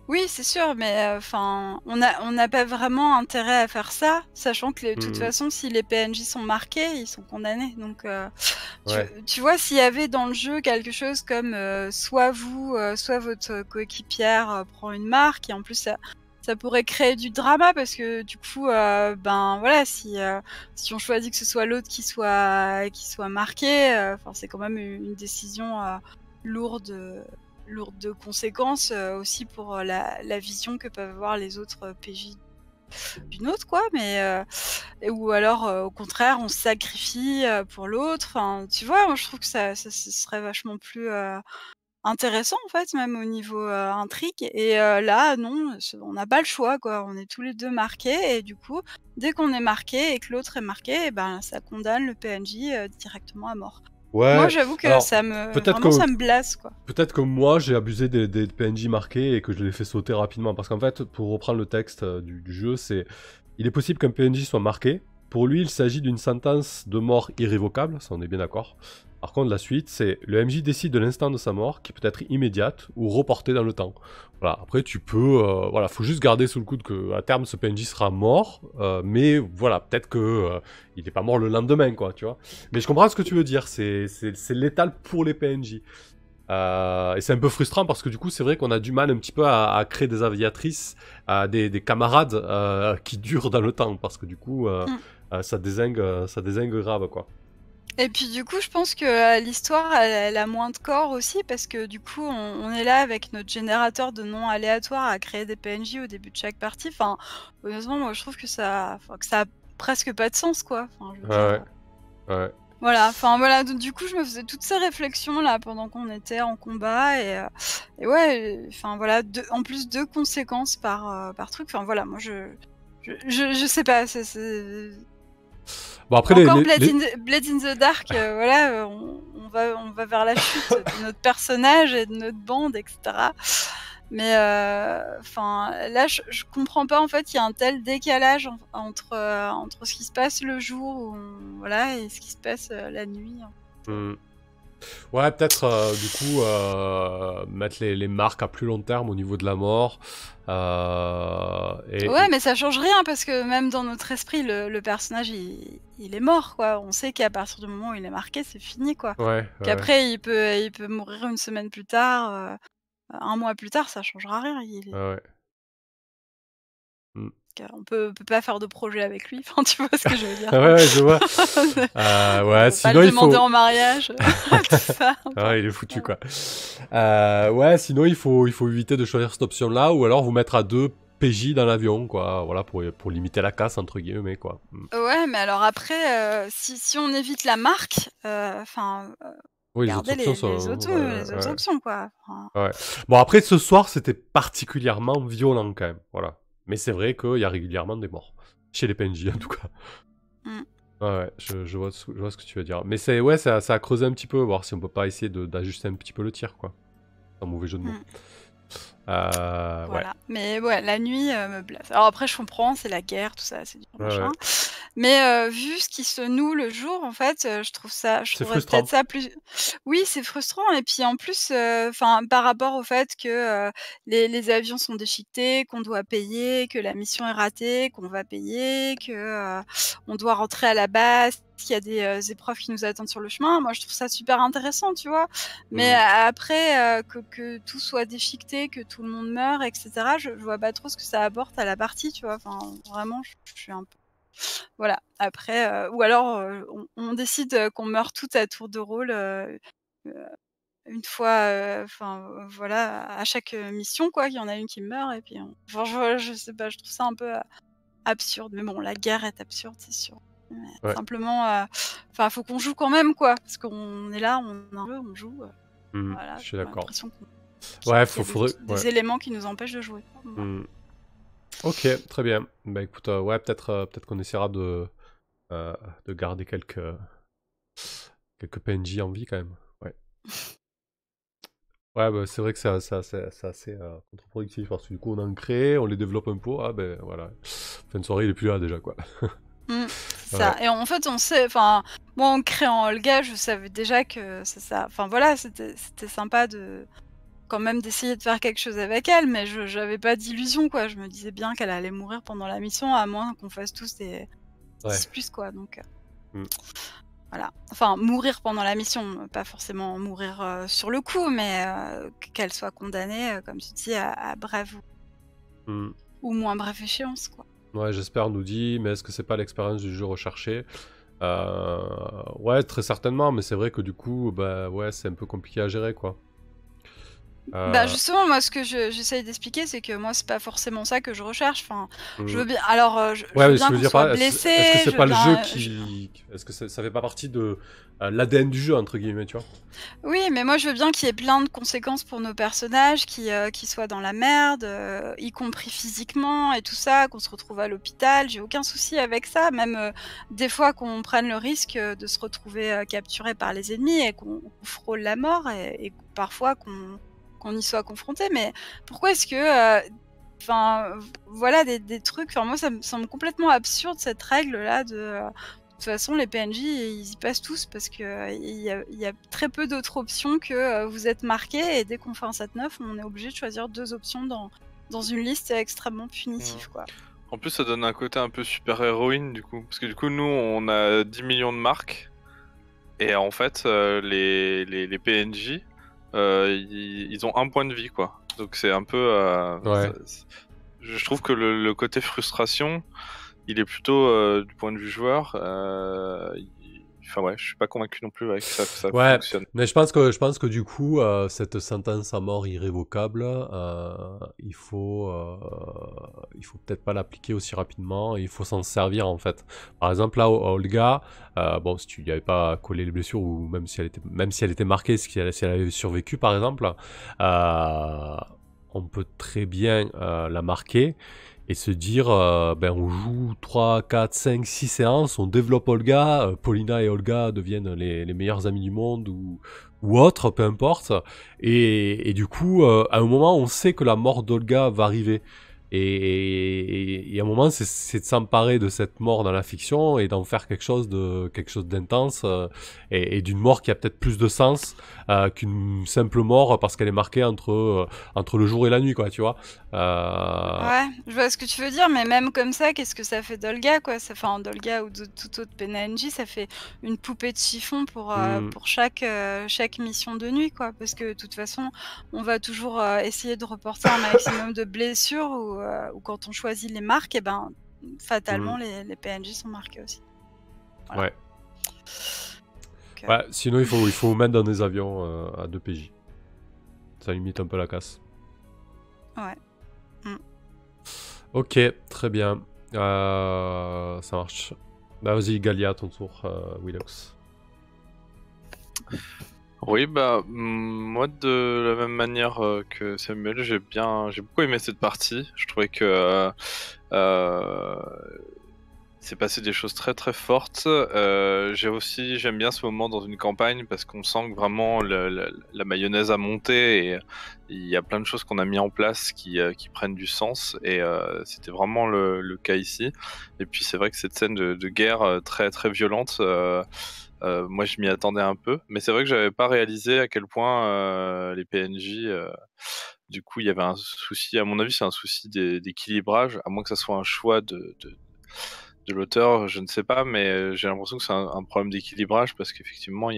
Oui, c'est sûr, mais enfin, on n'a pas vraiment intérêt à faire ça, sachant que de toute Hmm, façon, si les PNJ sont marqués, ils sont condamnés. Donc, ouais. tu vois, s'il y avait dans le jeu quelque chose comme soit vous, soit votre coéquipière prend une marque, et en plus ça pourrait créer du drama parce que du coup, ben voilà, si on choisit que ce soit l'autre qui soit marqué, enfin c'est quand même une décision lourde de conséquences aussi pour la vision que peuvent avoir les autres PJ d'une autre, quoi. Mais ou alors au contraire on se sacrifie pour l'autre. Enfin, tu vois, moi je trouve que ça serait vachement plus intéressant en fait, même au niveau intrigue. Et là non, on n'a pas le choix, quoi. On est tous les deux marqués et du coup dès qu'on est marqué et que l'autre est marqué, et ben ça condamne le PNJ directement à mort. Moi Ouais. j'avoue que Alors, peut-être vraiment que ça me blasse, quoi. peut-être que moi j'ai abusé des PNJ marqués et que je les fais sauter rapidement. Parce qu'en fait, pour reprendre le texte du jeu, il est possible qu'un PNJ soit marqué. Pour lui, il s'agit d'une sentence de mort irrévocable, ça on est bien d'accord. Par contre, la suite, c'est le MJ décide de l'instant de sa mort, qui peut être immédiate ou reportée dans le temps. Voilà, après tu peux... voilà, faut juste garder sous le coude qu'à terme ce PNJ sera mort, mais voilà, peut-être que il n'est pas mort le lendemain, quoi, tu vois. Mais je comprends ce que tu veux dire, c'est létal pour les PNJ. Et c'est un peu frustrant parce que du coup, c'est vrai qu'on a du mal un petit peu à créer des aviatrices, des camarades qui durent dans le temps parce que du coup, Mm. ça dézingue grave, quoi. Et puis du coup, je pense que l'histoire, elle a moins de corps aussi, parce que du coup, on est là avec notre générateur de noms aléatoires à créer des PNJ au début de chaque partie. Enfin, honnêtement, moi je trouve que ça a presque pas de sens, quoi. Enfin, je veux dire, Ouais, ouais. voilà, enfin voilà, donc du coup, je me faisais toutes ces réflexions là pendant qu'on était en combat, et ouais, enfin voilà, en plus 2 conséquences par truc. Enfin voilà, moi je sais pas, Bon, après, encore Blade in the Dark, voilà, on va vers la chute de notre personnage et de notre bande, etc. Mais enfin, là, je comprends pas, en fait, il y a un tel décalage entre ce qui se passe le jour, voilà, et ce qui se passe la nuit. Hmm. Ouais, peut-être du coup mettre les marques à plus long terme au niveau de la mort. Ouais, mais ça change rien, parce que même dans notre esprit, le personnage, il est mort, quoi. On sait qu'à partir du moment où il est marqué, c'est fini, quoi. Ouais, ouais, Qu'après, il peut mourir une semaine plus tard, un mois plus tard, ça changera rien. ouais. Hmm. On peut pas faire de projet avec lui. Enfin, tu vois ce que je veux dire, Ouais, quoi. ouais, je vois. On Ouais, peut pas sinon le il demander faut... en mariage, tout ça. Ah, Enfin, il est foutu, voilà. quoi. Ouais, sinon il faut éviter de choisir cette option-là, ou alors vous mettre à 2 PJ dans l'avion, quoi. Voilà, pour limiter la casse, entre guillemets, quoi. Ouais, mais alors après, si on évite la marque, enfin, Oui, les autres garder options les sont... autres Ouais, les autres ouais, options, quoi. Enfin, ouais. Bon, après, ce soir, c'était particulièrement violent, quand même. Voilà. Mais c'est vrai qu'il y a régulièrement des morts. Chez les PNJ, en tout cas. mmh, Ouais, ouais, je vois ce que tu veux dire. Mais c'est... Ouais, ça a creusé un petit peu, voir si on peut pas essayer d'ajuster un petit peu le tir, quoi. Un mauvais jeu de mots. mmh. Ouais. Voilà. Mais ouais, la nuit me blase. Alors après, je comprends, c'est la guerre, tout ça, c'est dur, Ouais, machin. ouais. Mais vu ce qui se noue le jour, en fait, je C'est trouverais peut-être frustrant. ça plus... Oui, c'est frustrant, et puis en plus, enfin, par rapport au fait que les avions sont déchiquetés, qu'on doit payer, que la mission est ratée, qu'on va payer, que on doit rentrer à la base, qu'il y a des épreuves qui nous attendent sur le chemin. Moi, je trouve ça super intéressant, tu vois? Mais Hmm. après, que tout soit déchiqueté, que tout le monde meure, etc., je vois pas trop ce que ça apporte à la partie, tu vois? Enfin, vraiment, je suis un peu... Voilà. Après, ou alors, on décide qu'on meurt toutes à tour de rôle, heu, une fois, enfin, voilà, à chaque mission, quoi. Il y en a une qui meurt, et puis enfin, je sais pas, je trouve ça un peu absurde. Mais bon, la guerre est absurde, c'est sûr. Mais Ouais. simplement, enfin, faut qu'on joue quand même, quoi. Parce qu'on est là, on a un jeu, on joue, Je voilà, suis on a d'accord. l'impression Ouais, qu'il y a faudrait... Ouais. des éléments qui nous empêchent de jouer. Voilà. Hmm. Ok, très bien. Bah écoute, ouais, peut-être qu'on essaiera de garder quelques PNJ en vie quand même. Ouais. Ouais, bah, c'est vrai que c'est assez contre-productif parce que du coup on en crée, on les développe un peu, ah ben voilà. Fin de soirée, il est plus là déjà quoi. C'est Ouais. ça. Et en fait, on sait, enfin, moi en créant Olga, je savais déjà que c'est ça. Enfin voilà, c'était sympa de quand même d'essayer de faire quelque chose avec elle, mais j'avais pas d'illusion quoi. Je me disais bien qu'elle allait mourir pendant la mission, à moins qu'on fasse tous des Ouais. 10+ quoi. Donc Mm. voilà. Enfin, mourir pendant la mission, pas forcément mourir sur le coup, mais qu'elle soit condamnée, comme tu dis, à brève Mm. ou moins brève échéance quoi. Ouais, j'espère, nous dit, mais est-ce que c'est pas l'expérience du jeu recherché? Ouais, très certainement, mais c'est vrai que du coup, bah ouais, c'est un peu compliqué à gérer quoi. Bah, Euh, justement, moi, ce que j'essaye d'expliquer, c'est que moi, c'est pas forcément ça que je recherche. Enfin, je mm. veux bien. Alors, je Ouais, veux mais ce bien que je veux qu'on dire soit par là, est-ce que blessé. c'est Je veux pas le jeu bien. qui. Est-ce que ça fait pas partie de l'ADN du jeu, entre guillemets, tu vois? Oui, mais moi, je veux bien qu'il y ait plein de conséquences pour nos personnages, qui soient dans la merde, y compris physiquement et tout ça, qu'on se retrouve à l'hôpital. J'ai aucun souci avec ça. Même des fois qu'on prenne le risque de se retrouver capturé par les ennemis et qu'on frôle la mort et parfois qu'on y soit confronté. Mais pourquoi est-ce que enfin, voilà des trucs, enfin moi ça me semble complètement absurde cette règle-là de toute façon les PNJ ils y passent tous parce que, il y a très peu d'autres options que, vous êtes marqués et dès qu'on fait un 7-9 on est obligé de choisir 2 options dans une liste extrêmement punitive, quoi. En plus, ça donne un côté un peu super-héroïne du coup. Parce que du coup, nous, on a 10 millions de marques. Et en fait, les PNJ, ils ont un point de vie, quoi. Donc c'est un peu... Ouais. je trouve que le côté frustration, il est plutôt du point de vue joueur. Enfin ouais, je suis pas convaincu non plus avec ça que ça Ouais, fonctionne. mais je pense que du coup, cette sentence à mort irrévocable, il faut peut-être pas l'appliquer aussi rapidement, il faut s'en servir en fait. Par exemple, là, à Olga, bon, si tu n'y avais pas collé les blessures, ou même si elle était marquée, si elle avait survécu par exemple, euh, on peut très bien la marquer et se dire, ben on joue 3, 4, 5, 6 séances, on développe Olga, Paulina et Olga deviennent les meilleurs amis du monde ou autre, peu importe. Et du coup, à un moment, on sait que la mort d'Olga va arriver. Et à un moment, c'est de s'emparer de cette mort dans la fiction et d'en faire quelque chose d'intense, et d'une mort qui a peut-être plus de sens qu'une simple mort parce qu'elle est marquée entre le jour et la nuit, quoi, tu vois. Euh, Ouais, je vois ce que tu veux dire, mais même comme ça, qu'est-ce que ça fait d'Olga, quoi? Ça fait d'Olga ou de toute autre PNJ, ça fait une poupée de chiffon hmm, pour chaque mission de nuit, quoi. Parce que de toute façon, on va toujours essayer de reporter un maximum de blessures ou quand on choisit les marques, et ben hmm, fatalement les PNJ sont marqués aussi. Voilà. ouais. Donc, Ouais, sinon il faut vous mettre dans des avions à 2 PJ. Ça limite un peu la casse. ouais. Ok, très bien. Ça marche. Bah vas-y, Galia, ton tour, Willox. Oui, bah moi de la même manière que Samuel, j'ai beaucoup aimé cette partie. Je trouvais que euh, c'est passé des choses très très fortes. J'aime bien ce moment dans une campagne parce qu'on sent que vraiment la mayonnaise a monté et il y a plein de choses qu'on a mis en place qui prennent du sens et c'était vraiment le cas ici. Et puis c'est vrai que cette scène de guerre très très violente, moi je m'y attendais un peu, mais c'est vrai que j'avais pas réalisé à quel point les PNJ, du coup il y avait un souci, à mon avis c'est un souci d'équilibrage, à moins que ça soit un choix de l'auteur, je ne sais pas, mais j'ai l'impression que c'est un problème d'équilibrage parce qu'effectivement, il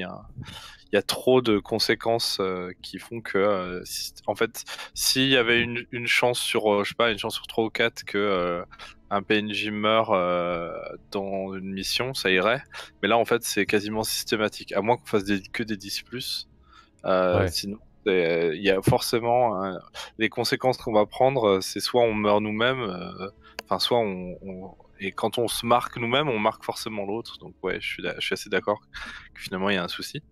y a trop de conséquences qui font que, en fait, s'il y avait une chance sur, je sais pas, une chance sur 3 ou 4 que un PNJ meurt dans une mission, ça irait. Mais là, en fait, c'est quasiment systématique, à moins qu'on fasse que des 10+. Ouais. Sinon, il y a forcément les conséquences qu'on va prendre, c'est soit on meurt nous-mêmes, enfin soit et quand on se marque nous-mêmes, on marque forcément l'autre. Donc ouais, je suis assez d'accord que finalement il y a un souci.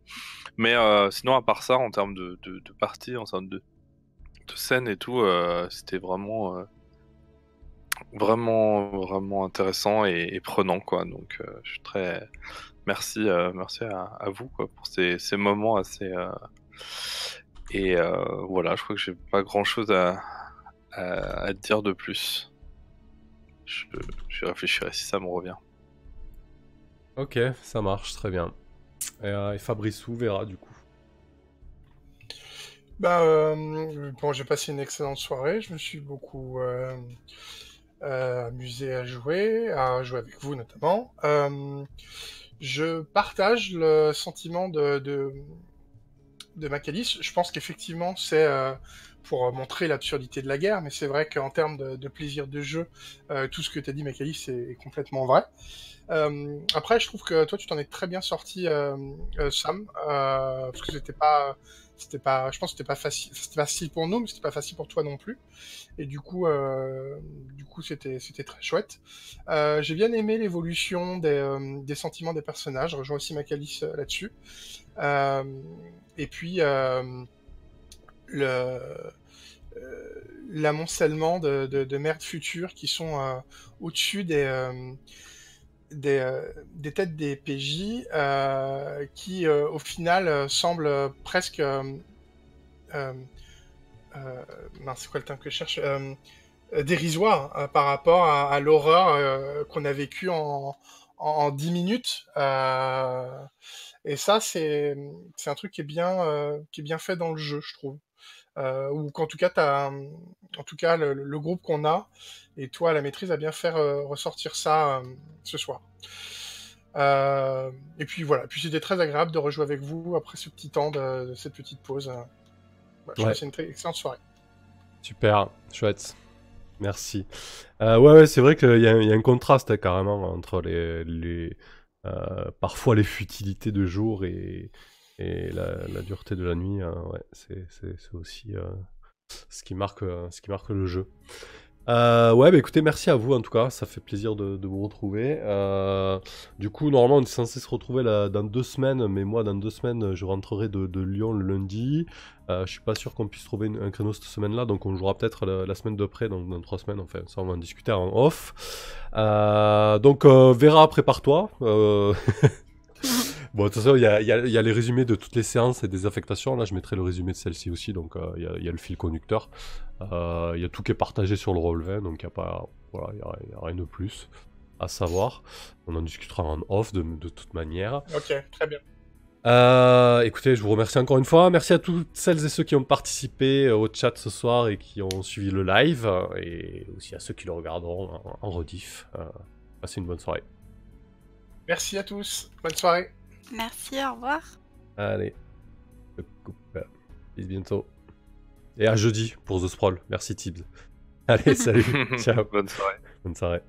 Mais sinon, à part ça, en termes de partie, en termes de scène et tout, c'était vraiment vraiment intéressant et prenant, quoi. Donc, je suis très... Merci, merci à vous, quoi, pour ces moments assez... Et voilà, je crois que j'ai pas grand-chose à dire de plus. Je réfléchirai si ça me revient. Ok, ça marche, très bien. Et Fabrissou verra du coup. Bah, bon, j'ai passé une excellente soirée. Je me suis beaucoup amusé à jouer avec vous notamment. Je partage le sentiment de Macalice. Je pense qu'effectivement, c'est pour montrer l'absurdité de la guerre, mais c'est vrai qu'en termes de plaisir de jeu, tout ce que tu as dit, Macalice, est complètement vrai. Après, je trouve que toi, tu t'en es très bien sorti, Sam, parce que je pense que c'était facile pour nous, mais c'était pas facile pour toi non plus. Et du coup, c'était très chouette. J'ai bien aimé l'évolution des sentiments des personnages. Je rejoins aussi Macalice là-dessus. Et puis le l'amoncellement de merdes futures qui sont au-dessus des têtes des PJ qui, au final, semblent presque... mince, c'est quoi le terme que je cherche dérisoire par rapport à l'horreur qu'on a vécue en 10 minutes. Et ça, c'est un truc qui est bien fait dans le jeu, je trouve. Ou qu'en tout cas, en tout cas le groupe qu'on a, et toi, la maîtrise, a bien fait ressortir ça ce soir. Et puis voilà, puis c'était très agréable de rejouer avec vous après ce petit temps de cette petite pause. Je passe une très excellente soirée. Super, chouette. Merci. Ouais, c'est vrai qu'il y a un contraste hein, carrément entre parfois les futilités de jour et la dureté de la nuit. Ouais, c'est aussi ce qui marque le jeu. Ouais, bah écoutez, merci à vous en tout cas, ça fait plaisir de vous retrouver. Du coup, normalement, on est censé se retrouver dans 2 semaines, mais moi, dans 2 semaines, je rentrerai de Lyon le lundi. Je suis pas sûr qu'on puisse trouver un créneau cette semaine-là, donc on jouera peut-être la semaine d'après, donc dans 3 semaines, enfin, ça on va en discuter en off. Donc, Vera, prépare-toi. Bon, de toute façon, il y a les résumés de toutes les séances et des affectations. Là, je mettrai le résumé de celle-ci aussi, donc il y a le fil conducteur. Il y a tout qui est partagé sur le Roll20, donc il n'y a pas, voilà, il y a rien de plus à savoir. On en discutera en off de toute manière. Ok, très bien. Écoutez, je vous remercie encore une fois. Merci à toutes celles et ceux qui ont participé au chat ce soir et qui ont suivi le live, et aussi à ceux qui le regarderont en rediff. Passez une bonne soirée. Merci à tous. Bonne soirée. Merci, au revoir. Allez, je coupe. Bis bientôt. Et à jeudi pour The Sprawl. Merci Tibbs. Allez, salut. Ciao. Bonne soirée. Bonne soirée.